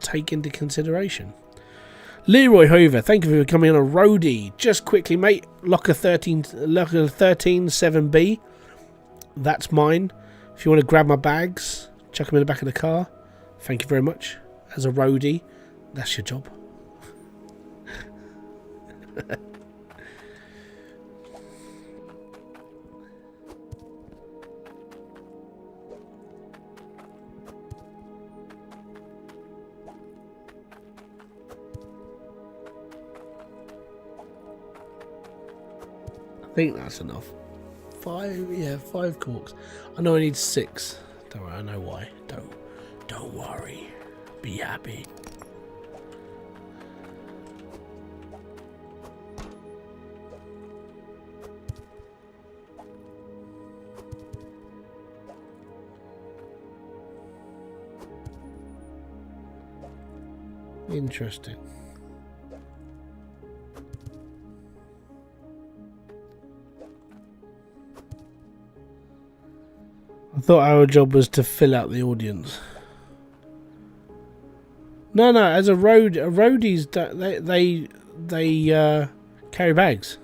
take into consideration. Leroy Hoover, thank you for coming on a roadie. Just quickly, mate, locker 13 7B. That's mine. If you want to grab my bags, chuck them in the back of the car. Thank you very much. As a roadie, that's your job. I think that's enough. 5, yeah, 5 corks. I know I need 6. Don't worry, I know why. Don't worry. Be happy. Interesting. I thought our job was to fill out the audience. No, as a roadies, they carry bags.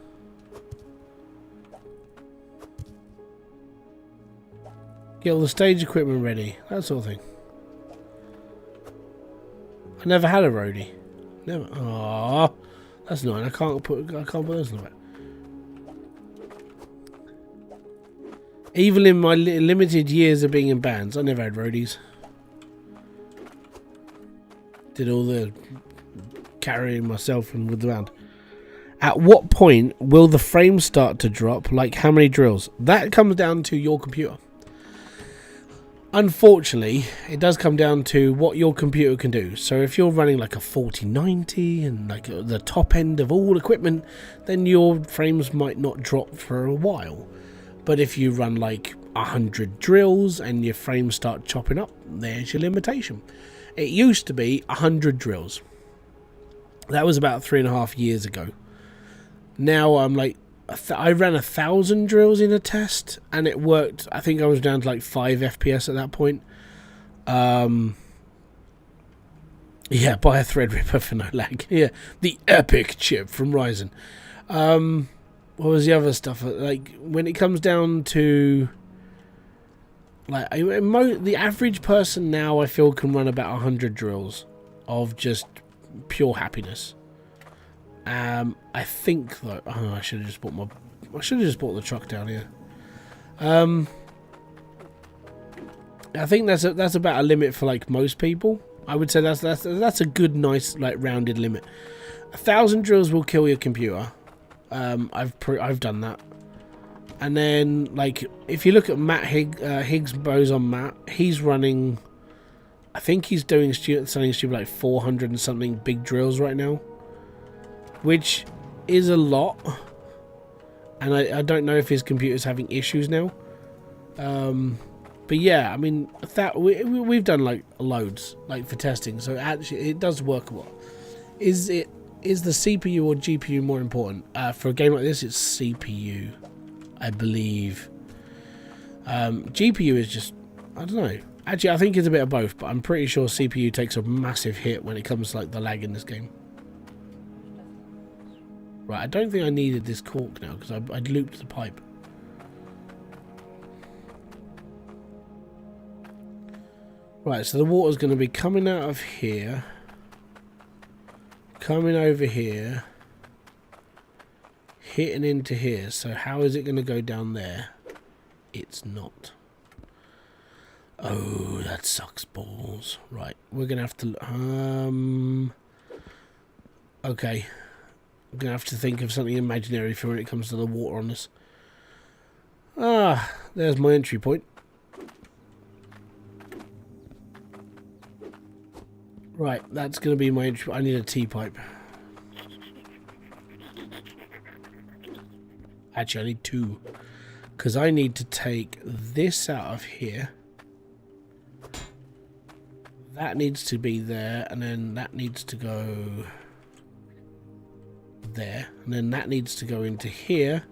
Get all the stage equipment ready, that sort of thing. I never had a roadie. Never. Aww, that's annoying. I can't put those in the back. Even in my limited years of being in bands, I never had roadies. Did all the carrying myself and with the band. At what point will the frame start to drop? Like how many drills? That comes down to your computer. Unfortunately, it does come down to what your computer can do. So if you're running like a 4090 and like the top end of all equipment, then your frames might not drop for a while. But if you run like 100 drills and your frames start chopping up, there's your limitation. It used to be 100 drills. That was about 3.5 years ago. Now I'm like, I ran 1,000 drills in a test and it worked. I think I was down to like 5 FPS at that point. Yeah, buy a Threadripper for no lag. Yeah, the epic chip from Ryzen. What was the other stuff? Like when it comes down to like the average person now, I feel can run about 100 drills of just pure happiness. I think though, I should have just bought the truck down here. I think that's about a limit for like most people. I would say that's a good, nice, like rounded limit. 1,000 drills will kill your computer. I've done that. And then like if you look at Matt Higgs Boson Matt, he's running, I think he's doing something stupid like 400 and something big drills right now, which is a lot. And I don't know if his computer's having issues now. But yeah, I mean that we've done like loads like for testing, so actually it does work a lot. Is the CPU or GPU more important? For a game like this, it's CPU, I believe. GPU is just, I don't know. Actually, I think it's a bit of both, but I'm pretty sure CPU takes a massive hit when it comes to like the lag in this game. Right, I don't think I needed this cork now because I'd looped the pipe. Right, so the water's going to be coming out of here, coming over here, hitting into here. So how is it going to go down there? It's not. Oh, that sucks balls. Right, we're going to have to... okay. I'm going to have to think of something imaginary for when it comes to the water on this. Ah, there's my entry point. Right, that's going to be my entry. I need a T-pipe. Actually, I need 2. Because I need to take this out of here. That needs to be there. And then that needs to go there, and then that needs to go into here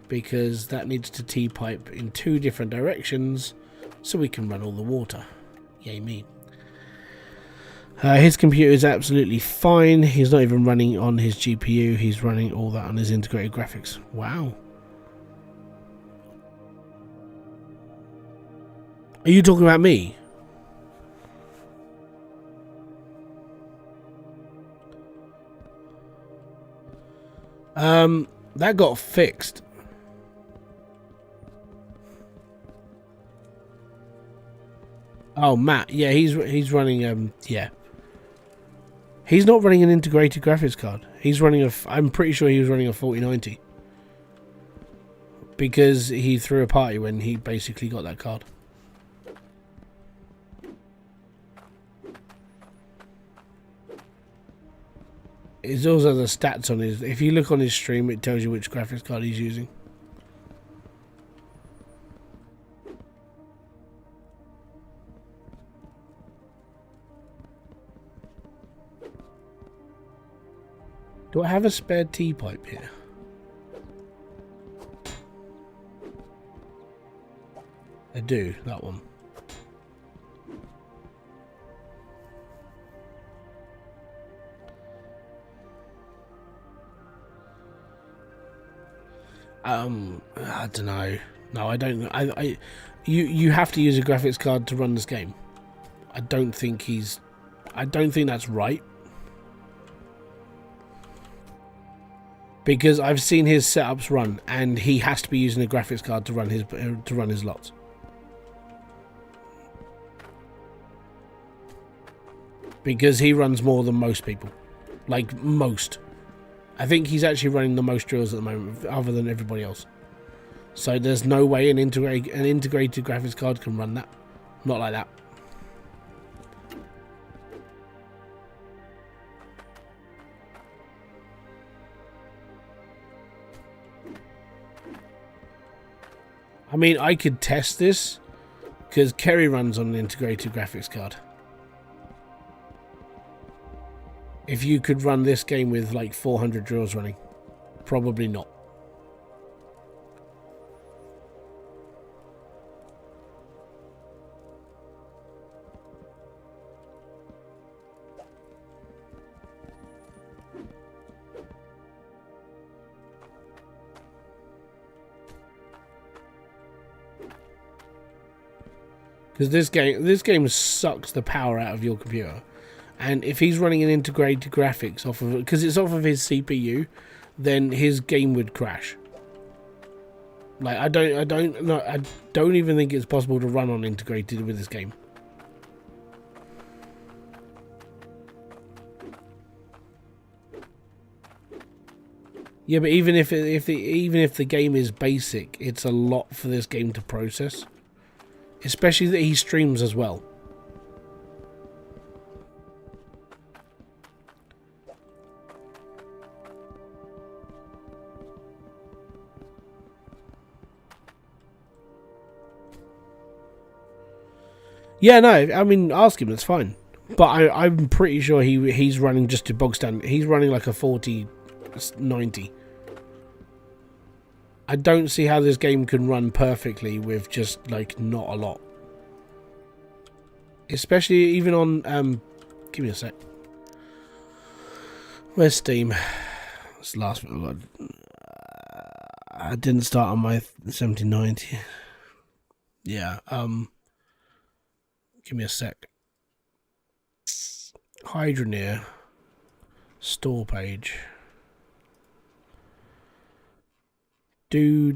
because that needs to T-pipe in 2 different directions so we can run all the water. Yay me. His computer is absolutely fine. He's not even running on his GPU. He's running all that on his integrated graphics. Wow. Are you talking about me? That got fixed. Oh, Matt. Yeah, he's running yeah. He's not running an integrated graphics card. He's running I'm pretty sure he was running a 4090. Because he threw a party when he basically got that card. It's also the stats on his... If you look on his stream, it tells you which graphics card he's using. Do I have a spare T-pipe here? I do, that one. I don't know. No, I don't. You have to use a graphics card to run this game. I don't think that's right. Because I've seen his setups run, and he has to be using a graphics card to run his lots. Because he runs more than most people, like most. I think he's actually running the most drills at the moment, other than everybody else. So there's no way an integrated graphics card can run that. Not like that. I mean, I could test this because Kerry runs on an integrated graphics card. If you could run this game with like 400 drills running, probably not. Because this game sucks the power out of your computer. And if he's running an integrated graphics off of it, because it's off of his CPU, then his game would crash. Like I don't even think it's possible to run on integrated with this game. Yeah, but even if the game is basic, it's a lot for this game to process, especially that he streams as well. Yeah, no, I mean, ask him, that's fine. But I'm pretty sure he's running just to bog standard. He's running like a 4090. I don't see how this game can run perfectly with just, like, not a lot. Especially even on, give me a sec. Where's Steam? It's the last one. I didn't start on my 1790. Yeah, give me a sec. Hydroneer. Store page. Do.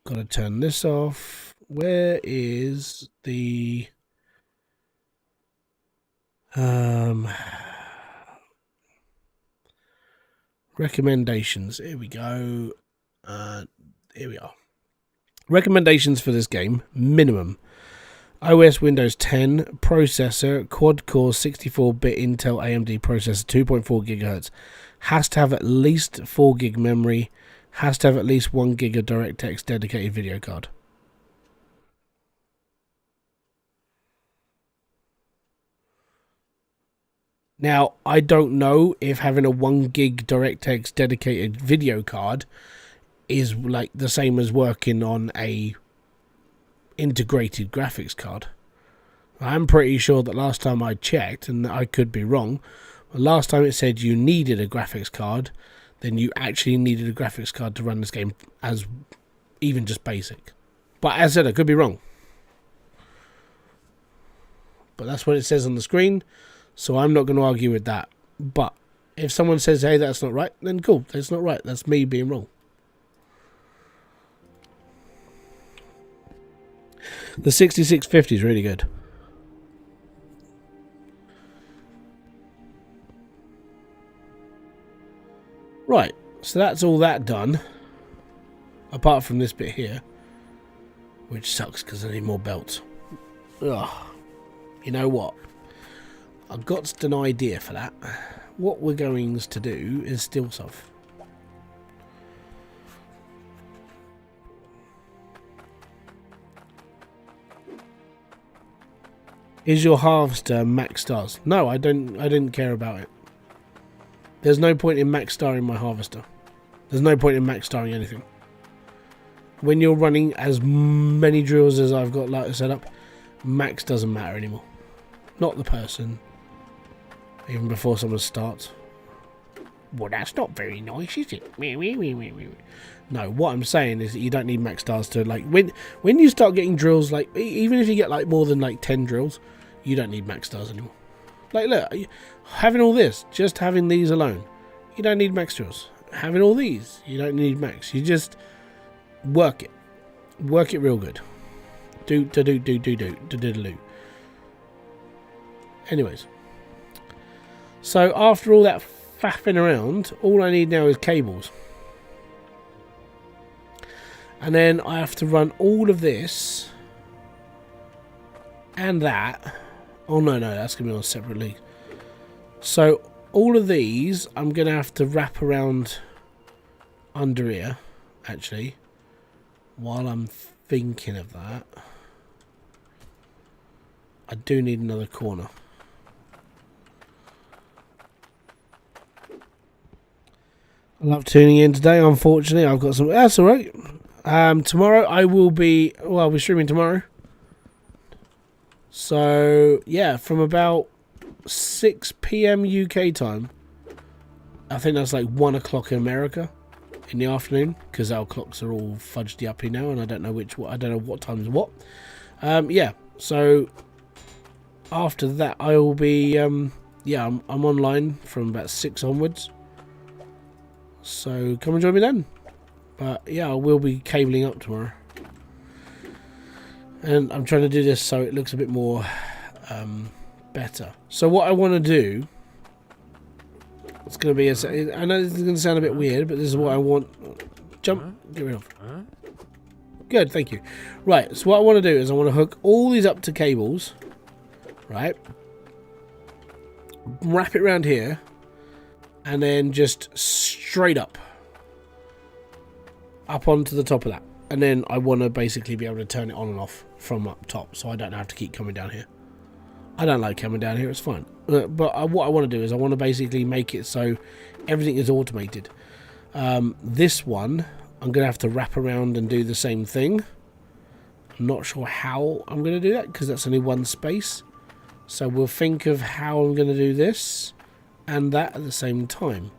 Gotta turn this off. Where is the... recommendations. Here we go. Here we are. Recommendations for this game. Minimum. OS Windows 10 processor, quad-core 64-bit Intel AMD processor, 2.4 GHz. Has to have at least 4 gig memory. Has to have at least 1 gig of DirectX dedicated video card. Now, I don't know if having a 1 gig DirectX dedicated video card is like the same as working on a integrated graphics card. I'm pretty sure that last time I checked, and I could be wrong, but last time it said you needed a graphics card, then you actually needed a graphics card to run this game as even just basic. But as I said, I could be wrong. But that's what it says on the screen, so I'm not going to argue with that. But if someone says, hey, that's not right, then cool, that's not right. That's me being wrong. The 6650 is really good. Right, so that's all that done. Apart from this bit here, which sucks because I need more belts. Ugh. You know what? I've got an idea for that. What we're going to do is steel stuff. Is your harvester max stars? No, I didn't care about it. There's no point in max starring my harvester. There's no point in max starring anything. When you're running as many drills as I've got like set up, max doesn't matter anymore. Not the person. Even before someone starts. Well, that's not very nice, is it? No, what I'm saying is that you don't need max stars to, like, when you start getting drills, like, even if you get like more than like 10 drills, you don't need max stars anymore. Like, look, having all this, just having these alone, you don't need max drills. Having all these, you don't need max. You just work it. Work it real good. Do. Anyways. So, after all that faffing around, all I need now is cables. And then I have to run all of this and that. Oh, no, that's going to be on separately. So, all of these, I'm going to have to wrap around under here, actually, while I'm thinking of that. I do need another corner. I love tuning in today. Unfortunately, I've got some... That's alright. Tomorrow, I will be... Well, I'll be streaming tomorrow. So, yeah, from about 6 p.m. UK time. I think that's like 1 o'clock in America in the afternoon, because our clocks are all fudged uppy now, and I don't know I don't know what time is what. Yeah, so after that, I will be... yeah, I'm online from about 6 onwards. So come and join me then. But yeah, I will be cabling up tomorrow. And I'm trying to do this so it looks a bit more better. So what I want to do, it's going to be, I know this is going to sound a bit weird, but this is what I want. Jump, get rid of. Good, thank you. Right, so what I want to do is I want to hook all these up to cables, right? Wrap it around here, and then just straight up onto the top of that. And then I want to basically be able to turn it on and off from up top, so I don't have to keep coming down here. I don't like coming down here, it's fine. But what I want to do is I want to basically make it so everything is automated. This one, I'm going to have to wrap around and do the same thing. I'm not sure how I'm going to do that, because that's only one space. So we'll think of how I'm going to do this and that at the same time.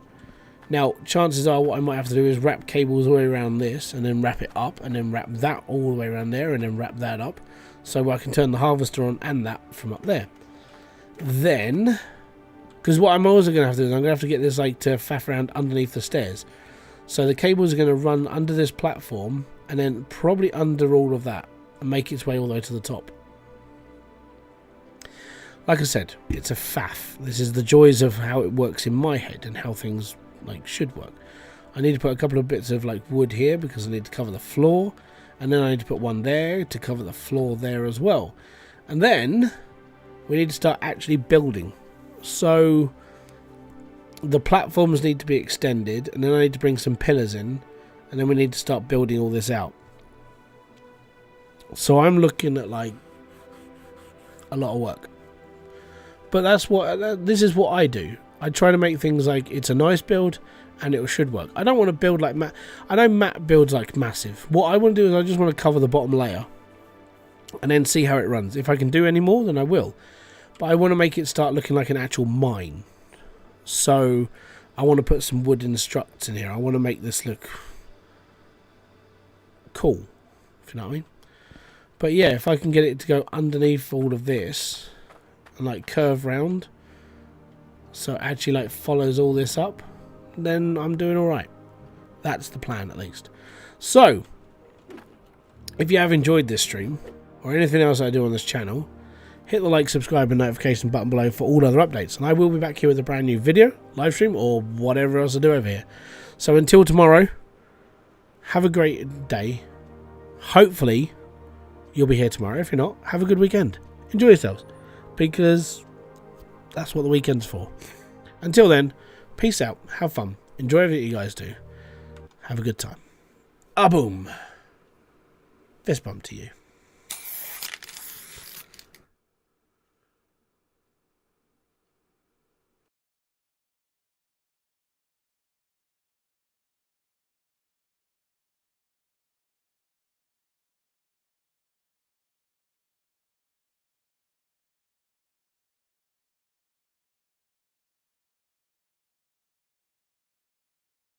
Now, chances are what I might have to do is wrap cables all the way around this, and then wrap it up, and then wrap that all the way around there, and then wrap that up, so I can turn the harvester on and that from up there. Then, because what I'm also going to have to do is I'm going to have to get this like to faff around underneath the stairs. So the cables are going to run under this platform, and then probably under all of that, and make its way all the way to the top. Like I said, it's a faff. This is the joys of how it works in my head and how things like should work. I need to put a couple of bits of like wood here because I need to cover the floor, and then I need to put one there to cover the floor there as well. And then we need to start actually building. So the platforms need to be extended, and then I need to bring some pillars in, and then we need to start building all this out. So I'm looking at like a lot of work. But this is what I do. I try to make things like it's a nice build and it should work. I don't want to build like Matt. I know Matt builds like massive. What I want to do is I just want to cover the bottom layer and then see how it runs. If I can do any more, then I will. But I want to make it start looking like an actual mine. So I want to put some wooden struts in here. I want to make this look cool, if you know what I mean. But yeah, if I can get it to go underneath all of this and like curve round, so it actually like follows all this up, then I'm doing alright. That's the plan, at least. So if you have enjoyed this stream or anything else I do on this channel, hit the like, subscribe and notification button below for all other updates, and I will be back here with a brand new video, live stream, or whatever else I do over here. So until tomorrow, have a great day. Hopefully you'll be here tomorrow. If you're not, have a good weekend. Enjoy yourselves, because that's what the weekend's for. Until then, peace out, have fun, enjoy everything you guys do, have a good time. Boom. Fist bump to you.